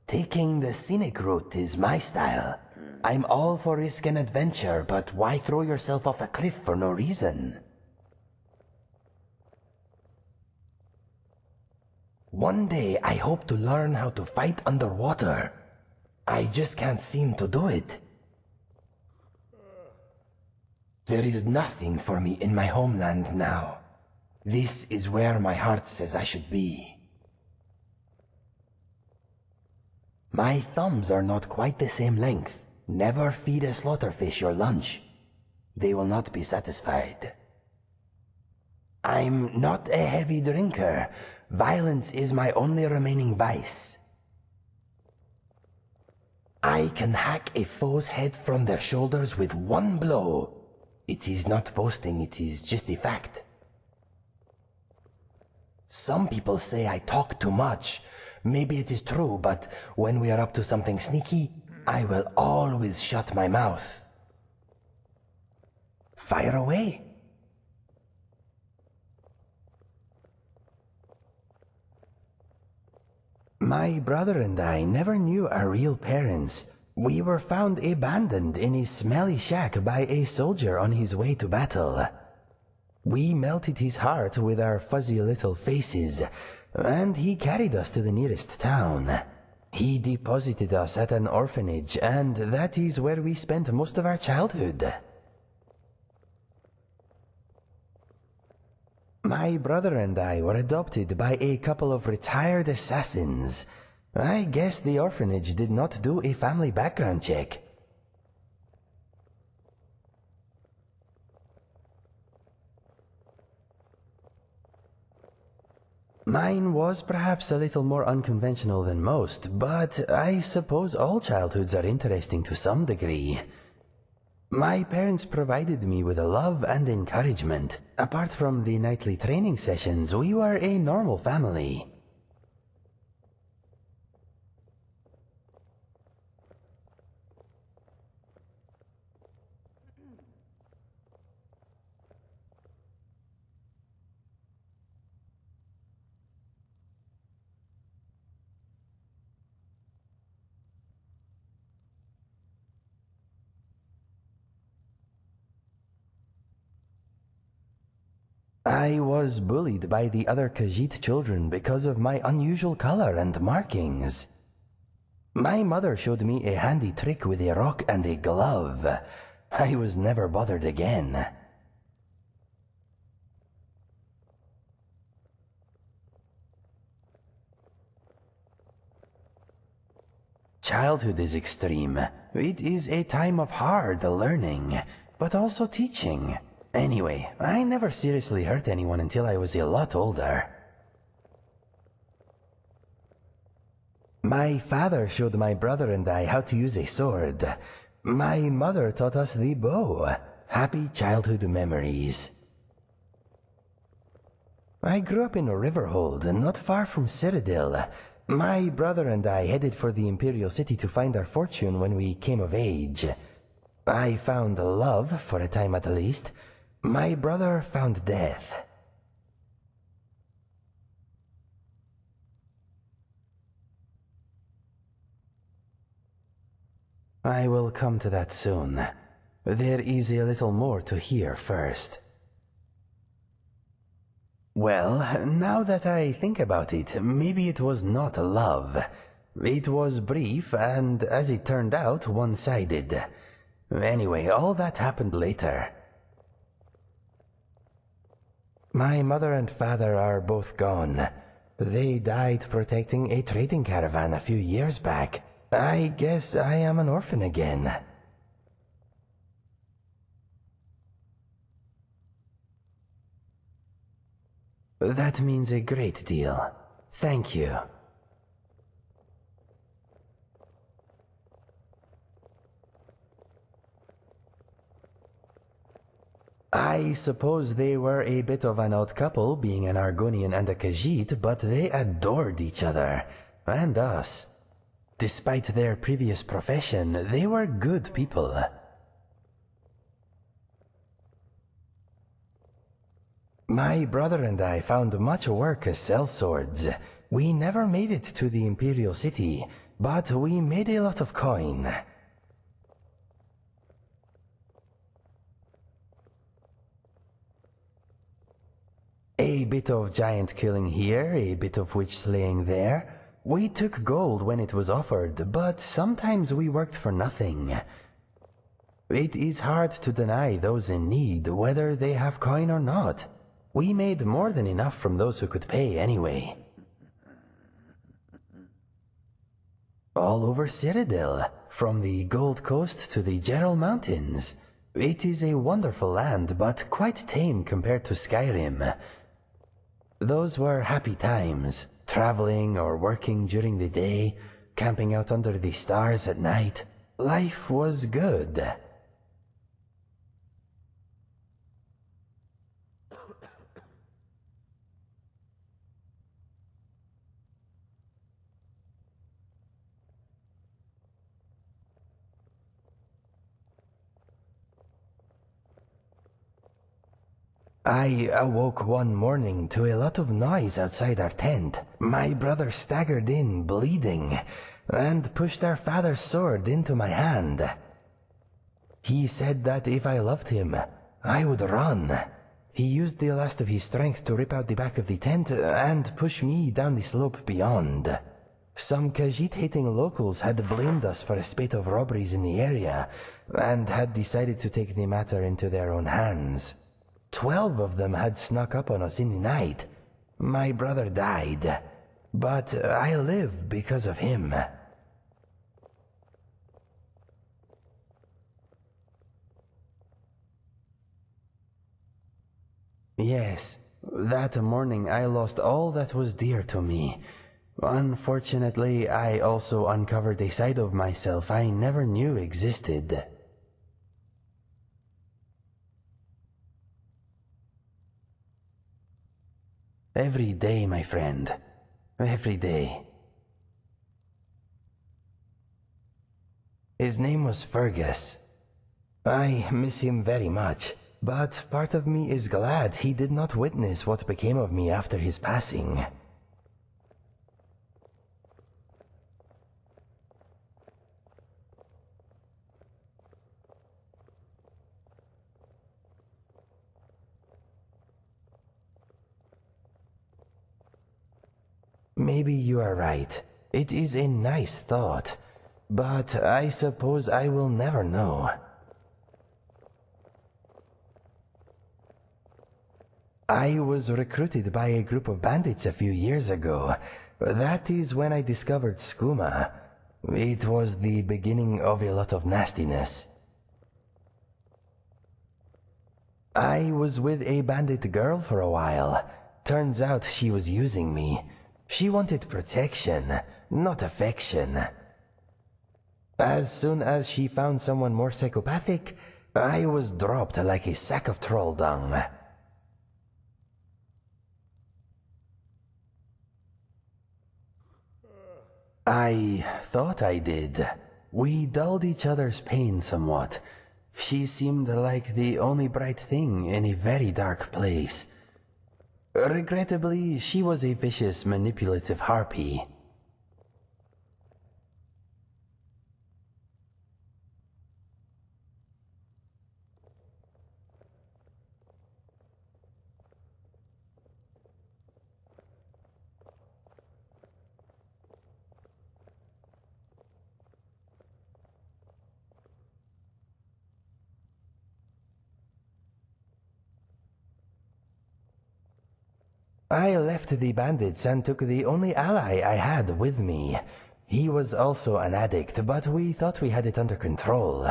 Speaker 1: Taking the scenic route is my style. I'm all for risk and adventure, but why throw yourself off a cliff for no reason? One day I hope to learn how to fight underwater. I just can't seem to do it. There is nothing for me in my homeland now. This is where my heart says I should be. My thumbs are not quite the same length. Never feed a slaughterfish your lunch. They will not be satisfied. I'm not a heavy drinker. Violence is my only remaining vice. I can hack a foe's head from their shoulders with one blow. It is not boasting, it is just a fact. Some people say I talk too much. Maybe it is true, but when we are up to something sneaky, I will always shut my mouth. Fire away. My brother and I never knew our real parents. We were found abandoned in a smelly shack by a soldier on his way to battle. We melted his heart with our fuzzy little faces, and he carried us to the nearest town. He deposited us at an orphanage, and that is where we spent most of our childhood. My brother and I were adopted by a couple of retired assassins. I guess the orphanage did not do a family background check. Mine was perhaps a little more unconventional than most, but I suppose all childhoods are interesting to some degree. My parents provided me with love and encouragement. Apart from the nightly training sessions, we were a normal family. I was bullied by the other Khajiit children because of my unusual color and markings. My mother showed me a handy trick with a rock and a glove. I was never bothered again. Childhood is extreme. It is a time of hard learning, but also teaching. Anyway, I never seriously hurt anyone until I was a lot older. My father showed my brother and I how to use a sword. My mother taught us the bow. Happy childhood memories. I grew up in Riverhold, not far from Cyrodiil. My brother and I headed for the Imperial City to find our fortune when we came of age. I found love, for a time at least. My brother found death. I will come to that soon. There is a little more to hear first. Well, now that I think about it, maybe it was not love. It was brief and, as it turned out, one-sided. Anyway, all that happened later. My mother and father are both gone. They died protecting a trading caravan a few years back. I guess I am an orphan again. That means a great deal. Thank you. I suppose they were a bit of an odd couple, being an Argonian and a Khajiit, but they adored each other, and us. Despite their previous profession, they were good people. My brother and I found much work as sellswords. We never made it to the Imperial City, but we made a lot of coin. A bit of giant killing here, a bit of witch slaying there. We took gold when it was offered, but sometimes we worked for nothing. It is hard to deny those in need, whether they have coin or not. We made more than enough from those who could pay anyway. All over Cyrodiil, from the Gold Coast to the Gerald Mountains. It is a wonderful land, but quite tame compared to SKYRIM. Those were happy times, traveling or working during the day, camping out under the stars at night. Life was good. I awoke one morning to a lot of noise outside our tent. My brother staggered in, bleeding, and pushed our father's sword into my hand. He said that if I loved him, I would run. He used the last of his strength to rip out the back of the tent and push me down the slope beyond. Some Khajiit-hating locals had blamed us for a spate of robberies in the area and had decided to take the matter into their own hands. 12 of them had snuck up on us in the night. My brother died, but I live because of him. Yes, that morning I lost all that was dear to me. Unfortunately, I also uncovered a side of myself I never knew existed. Every day, my friend. Every day. His name was Fergus. I miss him very much, but part of me is glad he did not witness what became of me after his passing. Maybe you are right. It is a nice thought, but I suppose I will never know. I was recruited by a group of bandits a few years ago. That is when I discovered skooma. It was the beginning of a lot of nastiness. I was with a bandit girl for a while. Turns out she was using me. She wanted protection, not affection. As soon as she found someone more psychopathic, I was dropped like a sack of troll dung. I thought I did. We dulled each other's pain somewhat. She seemed like the only bright thing in a very dark place. Regrettably, she was a vicious, manipulative harpy. I left the bandits and took the only ally I had with me. He was also an addict, but we thought we had it under control.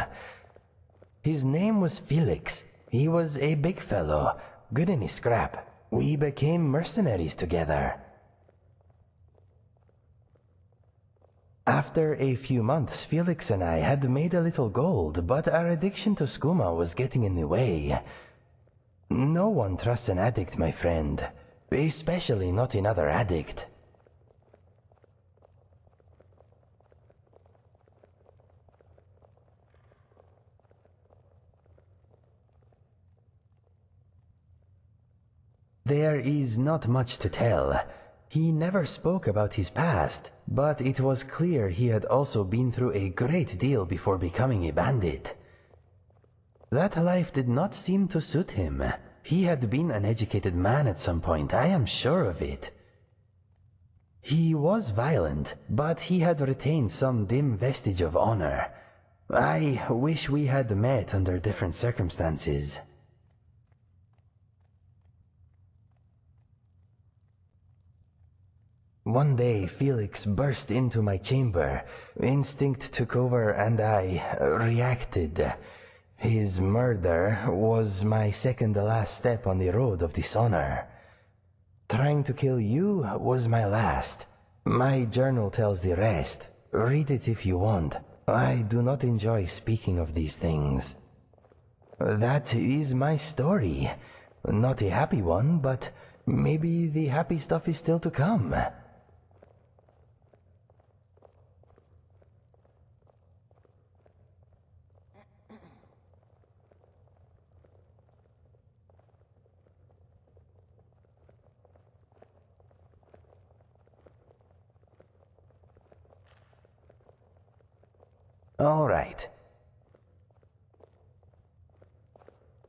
Speaker 1: His name was Felix. He was a big fellow, good in his scrap. We became mercenaries together. After a few months, Felix and I had made a little gold, but our addiction to skooma was getting in the way. No one trusts an addict, my friend. Especially not another addict. There is not much to tell. He never spoke about his past, but it was clear he had also been through a great deal before becoming a bandit. That life did not seem to suit him. He had been an educated man at some point, I am sure of it. He was violent, but he had retained some dim vestige of honor. I wish we had met under different circumstances. One day, Felix burst into my chamber. Instinct took over and I reacted. His murder was my second-to-last step on the road of dishonor. Trying to kill you was my last. My journal tells the rest. Read it if you want. I do not enjoy speaking of these things. That is my story. Not a happy one, but maybe the happy stuff is still to come. All right.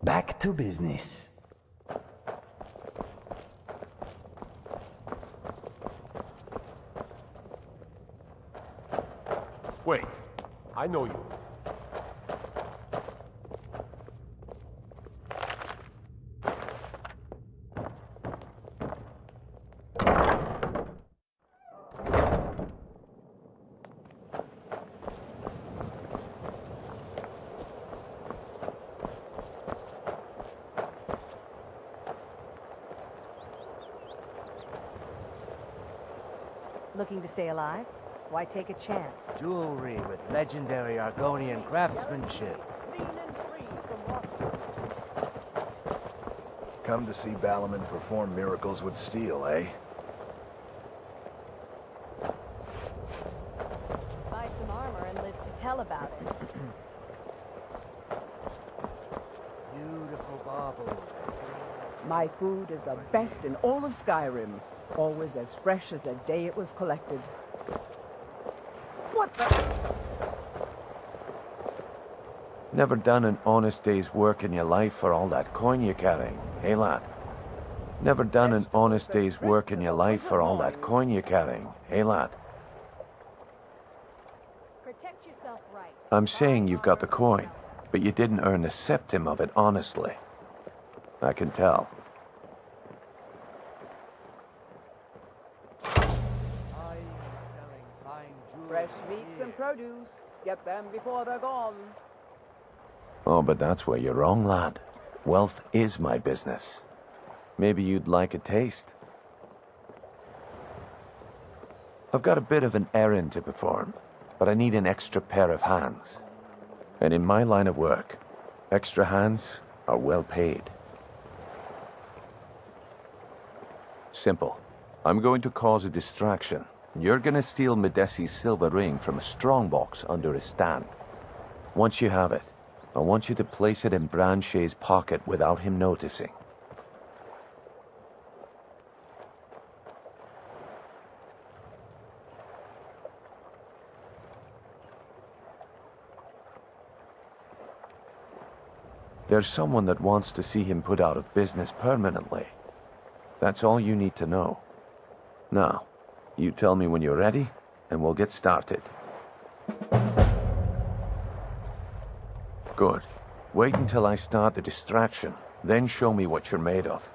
Speaker 1: Back to business.
Speaker 2: Wait, I know you.
Speaker 3: Looking to stay alive? Why take a chance?
Speaker 7: Jewelry with legendary Argonian craftsmanship.
Speaker 14: Come to see Ballerman perform miracles with steel, eh?
Speaker 3: Buy some armor and live to tell about it.
Speaker 7: Beautiful baubles.
Speaker 17: My food is the best in all of Skyrim. Always as fresh as the day it was collected. What the?
Speaker 18: Never done an honest day's work in your life for all that coin you're carrying, hey lad? Never done an honest day's work in your life for all that coin you're carrying, hey lad?
Speaker 3: Protect yourself right.
Speaker 18: I'm saying you've got the coin, but you didn't earn a septim of it honestly. I can tell.
Speaker 17: Fresh meats and produce. Get them before they're gone.
Speaker 18: Oh, but that's where you're wrong, lad. Wealth is my business. Maybe you'd like a taste. I've got a bit of an errand to perform, but I need an extra pair of hands. And in my line of work, extra hands are well paid. Simple. I'm going to cause a distraction. You're gonna steal Medesi's silver ring from a strongbox under his stand. Once you have it, I want you to place it in Branche's pocket without him noticing. There's someone that wants to see him put out of business permanently. That's all you need to know. Now, you tell me when you're ready, and we'll get started. Good. Wait until I start the distraction, then show me what you're made of.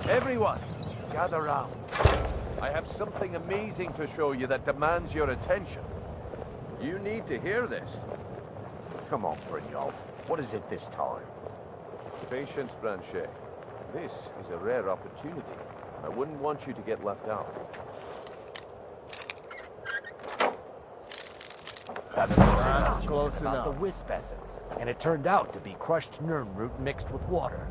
Speaker 22: Everyone, gather round. I have something amazing to show you that demands your attention. You need to hear this.
Speaker 23: Come on, Brynjolf. What is it this time?
Speaker 22: Patience, Branche. This is a rare opportunity. I wouldn't want you to get left out.
Speaker 7: That's close enough. The wisp essence, and it turned out to be crushed nirn root mixed with water.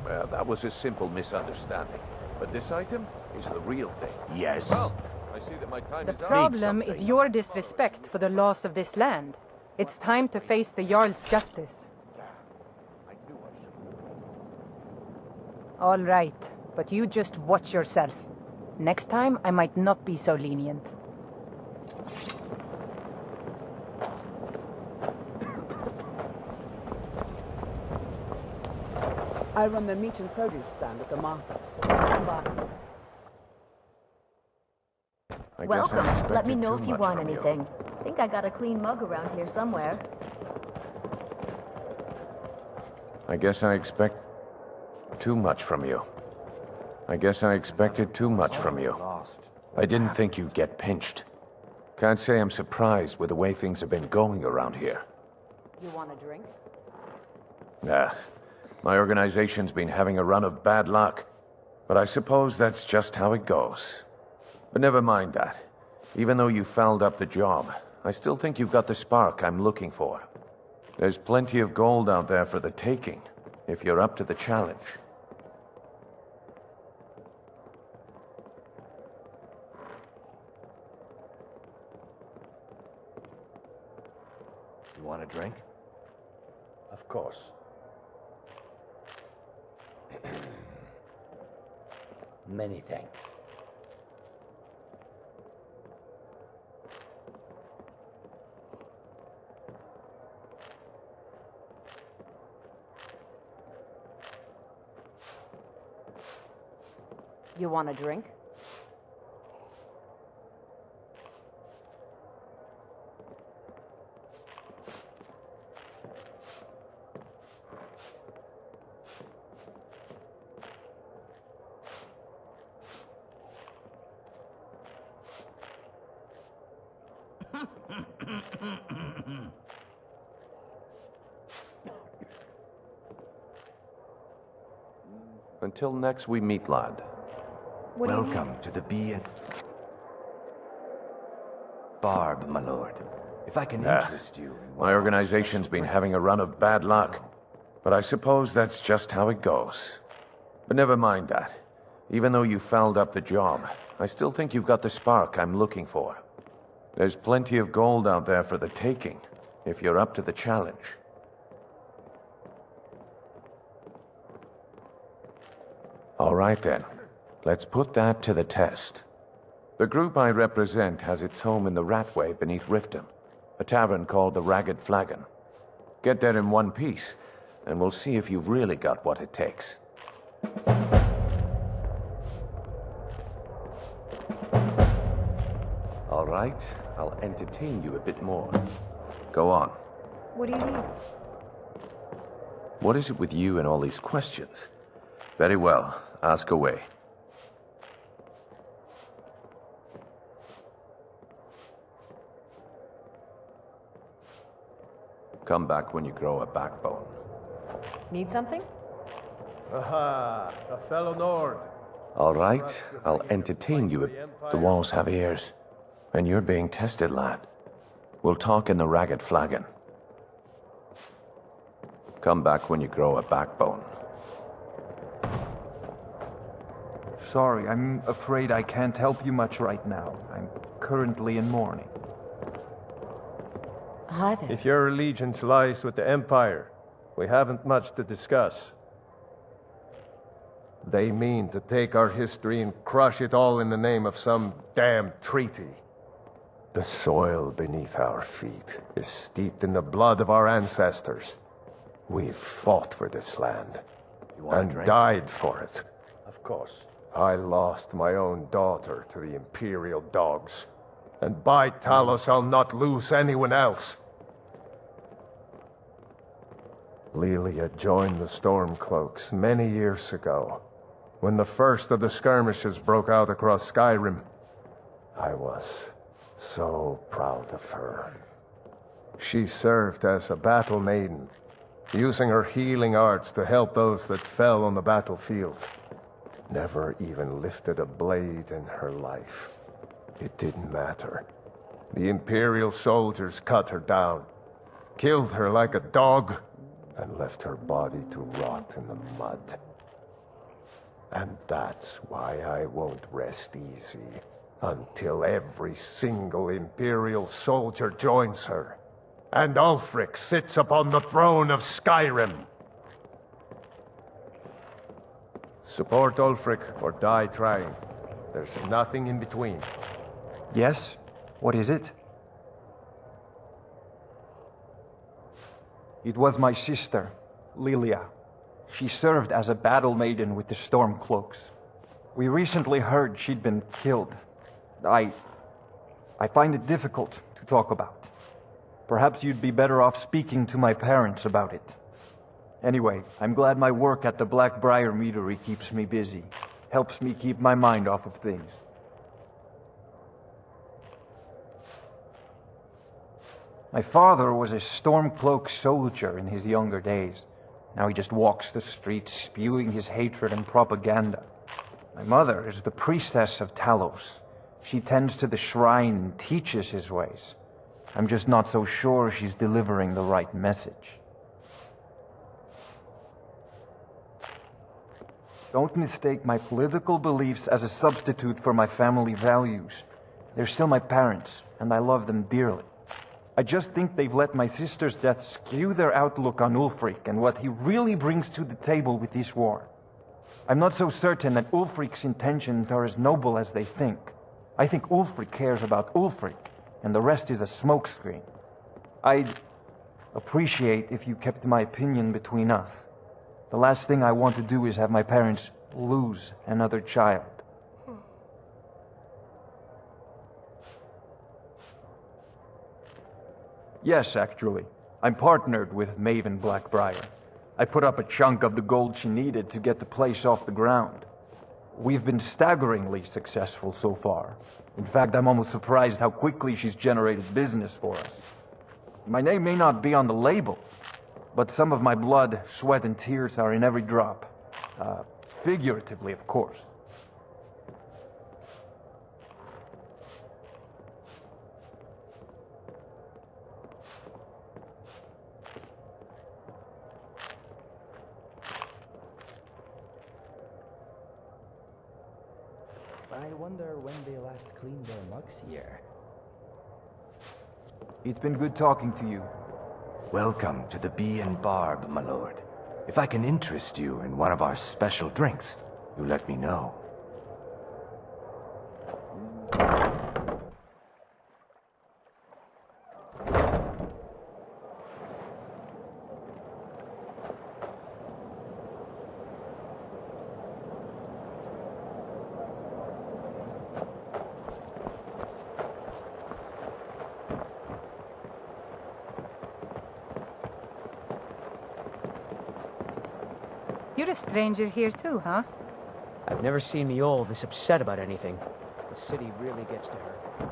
Speaker 22: Well, that was a simple misunderstanding. But this item is the real thing.
Speaker 23: Yes.
Speaker 22: Well, I see that my time
Speaker 13: The
Speaker 22: is up.
Speaker 13: problem is your disrespect for the laws of this land. It's time to face the Jarl's justice. All right, but you just watch yourself. Next time, I might not be so lenient.
Speaker 17: I run the meat and produce stand at the market. Come by.
Speaker 6: Welcome. Let me know if you want
Speaker 18: from you.
Speaker 6: anything. I think I got a clean mug around here somewhere.
Speaker 18: I guess I expect too much from you. I guess I expected too much from you. I didn't think you'd get pinched. Can't say I'm surprised with the way things have been going around here.
Speaker 20: You want a drink?
Speaker 18: Nah, my organization's been having a run of bad luck. But I suppose that's just how it goes. But never mind that. Even though you fouled up the job, I still think you've got the spark I'm looking for. There's plenty of gold out there for the taking, if you're up to the challenge.
Speaker 7: You want a drink?
Speaker 23: Of course. Many thanks.
Speaker 20: You want a drink?
Speaker 18: Until next we meet, lad.
Speaker 7: Welcome to the Bee and Barb, my lord. If I can interest you in
Speaker 18: My organization's been having a run of bad luck. But I suppose that's just how it goes. But never mind that. Even though you fouled up the job, I still think you've got the spark I'm looking for. There's plenty of gold out there for the taking, if you're up to the challenge. All right then. Let's put that to the test. The group I represent has its home in the Ratway beneath Riften, a tavern called the Ragged Flagon. Get there in one piece, and we'll see if you've really got what it takes. All right, I'll entertain you a bit more. Go on.
Speaker 3: What do you need?
Speaker 18: What is it with you and all these questions? Very well, ask away. Come back when you grow a backbone.
Speaker 20: Need something?
Speaker 22: Aha, a fellow Nord.
Speaker 18: All right, I'll entertain you. The walls have ears. And you're being tested, lad. We'll talk in the Ragged Flagon. Come back when you grow a backbone.
Speaker 5: Sorry, I'm afraid I can't help you much right now. I'm currently in mourning.
Speaker 20: Hi there.
Speaker 22: If your allegiance lies with the Empire, we haven't much to discuss. They mean to take our history and crush it all in the name of some damn treaty. The soil beneath our feet is steeped in the blood of our ancestors. We've fought for this land and died for it.
Speaker 23: Of course.
Speaker 22: I lost my own daughter to the Imperial dogs. And by Talos, I'll not lose anyone else. Lilia joined the Stormcloaks many years ago, when the first of the skirmishes broke out across SKYRIM. I was so proud of her. She served as a battle maiden, using her healing arts to help those that fell on the battlefield. Never even lifted a blade in her life. It didn't matter. The Imperial soldiers cut her down, killed her like a dog, and left her body to rot in the mud. And that's why I won't rest easy until every single Imperial soldier joins her, and Ulfric sits upon the throne of SKYRIM. Support Ulfric or die trying. There's nothing in between.
Speaker 5: Yes? What is it? It was my sister, Lilia. She served as a battle maiden with the Stormcloaks. We recently heard she'd been killed. I find it difficult to talk about. Perhaps you'd be better off speaking to my parents about it. Anyway, I'm glad my work at the Blackbriar Meadery keeps me busy. Helps me keep my mind off of things. My father was a Stormcloak soldier in his younger days. Now he just walks the streets spewing his hatred and propaganda. My mother is the priestess of Talos. She tends to the shrine and teaches his ways. I'm just not so sure she's delivering the right message. Don't mistake my political beliefs as a substitute for my family values. They're still my parents, and I love them dearly. I just think they've let my sister's death skew their outlook on Ulfric and what he really brings to the table with this war. I'm not so certain that Ulfric's intentions are as noble as they think. I think Ulfric cares about Ulfric, and the rest is a smokescreen. I'd appreciate if you kept my opinion between us. The last thing I want to do is have my parents lose another child. Yes, actually. I'm partnered with Maven Blackbriar. I put up a chunk of the gold she needed to get the place off the ground. We've been staggeringly successful so far. In fact, I'm almost surprised how quickly she's generated business for us. My name may not be on the label, but some of my blood, sweat, and tears are in every drop. Figuratively, of course.
Speaker 1: I wonder when they last cleaned their mugs here.
Speaker 5: It's been good talking to you.
Speaker 8: Welcome to the Bee and Barb, my lord. If I can interest you in one of our special drinks, you let me know.
Speaker 13: You're a stranger here too, huh?
Speaker 11: I've never seen Miol this upset about anything. The city really gets to her.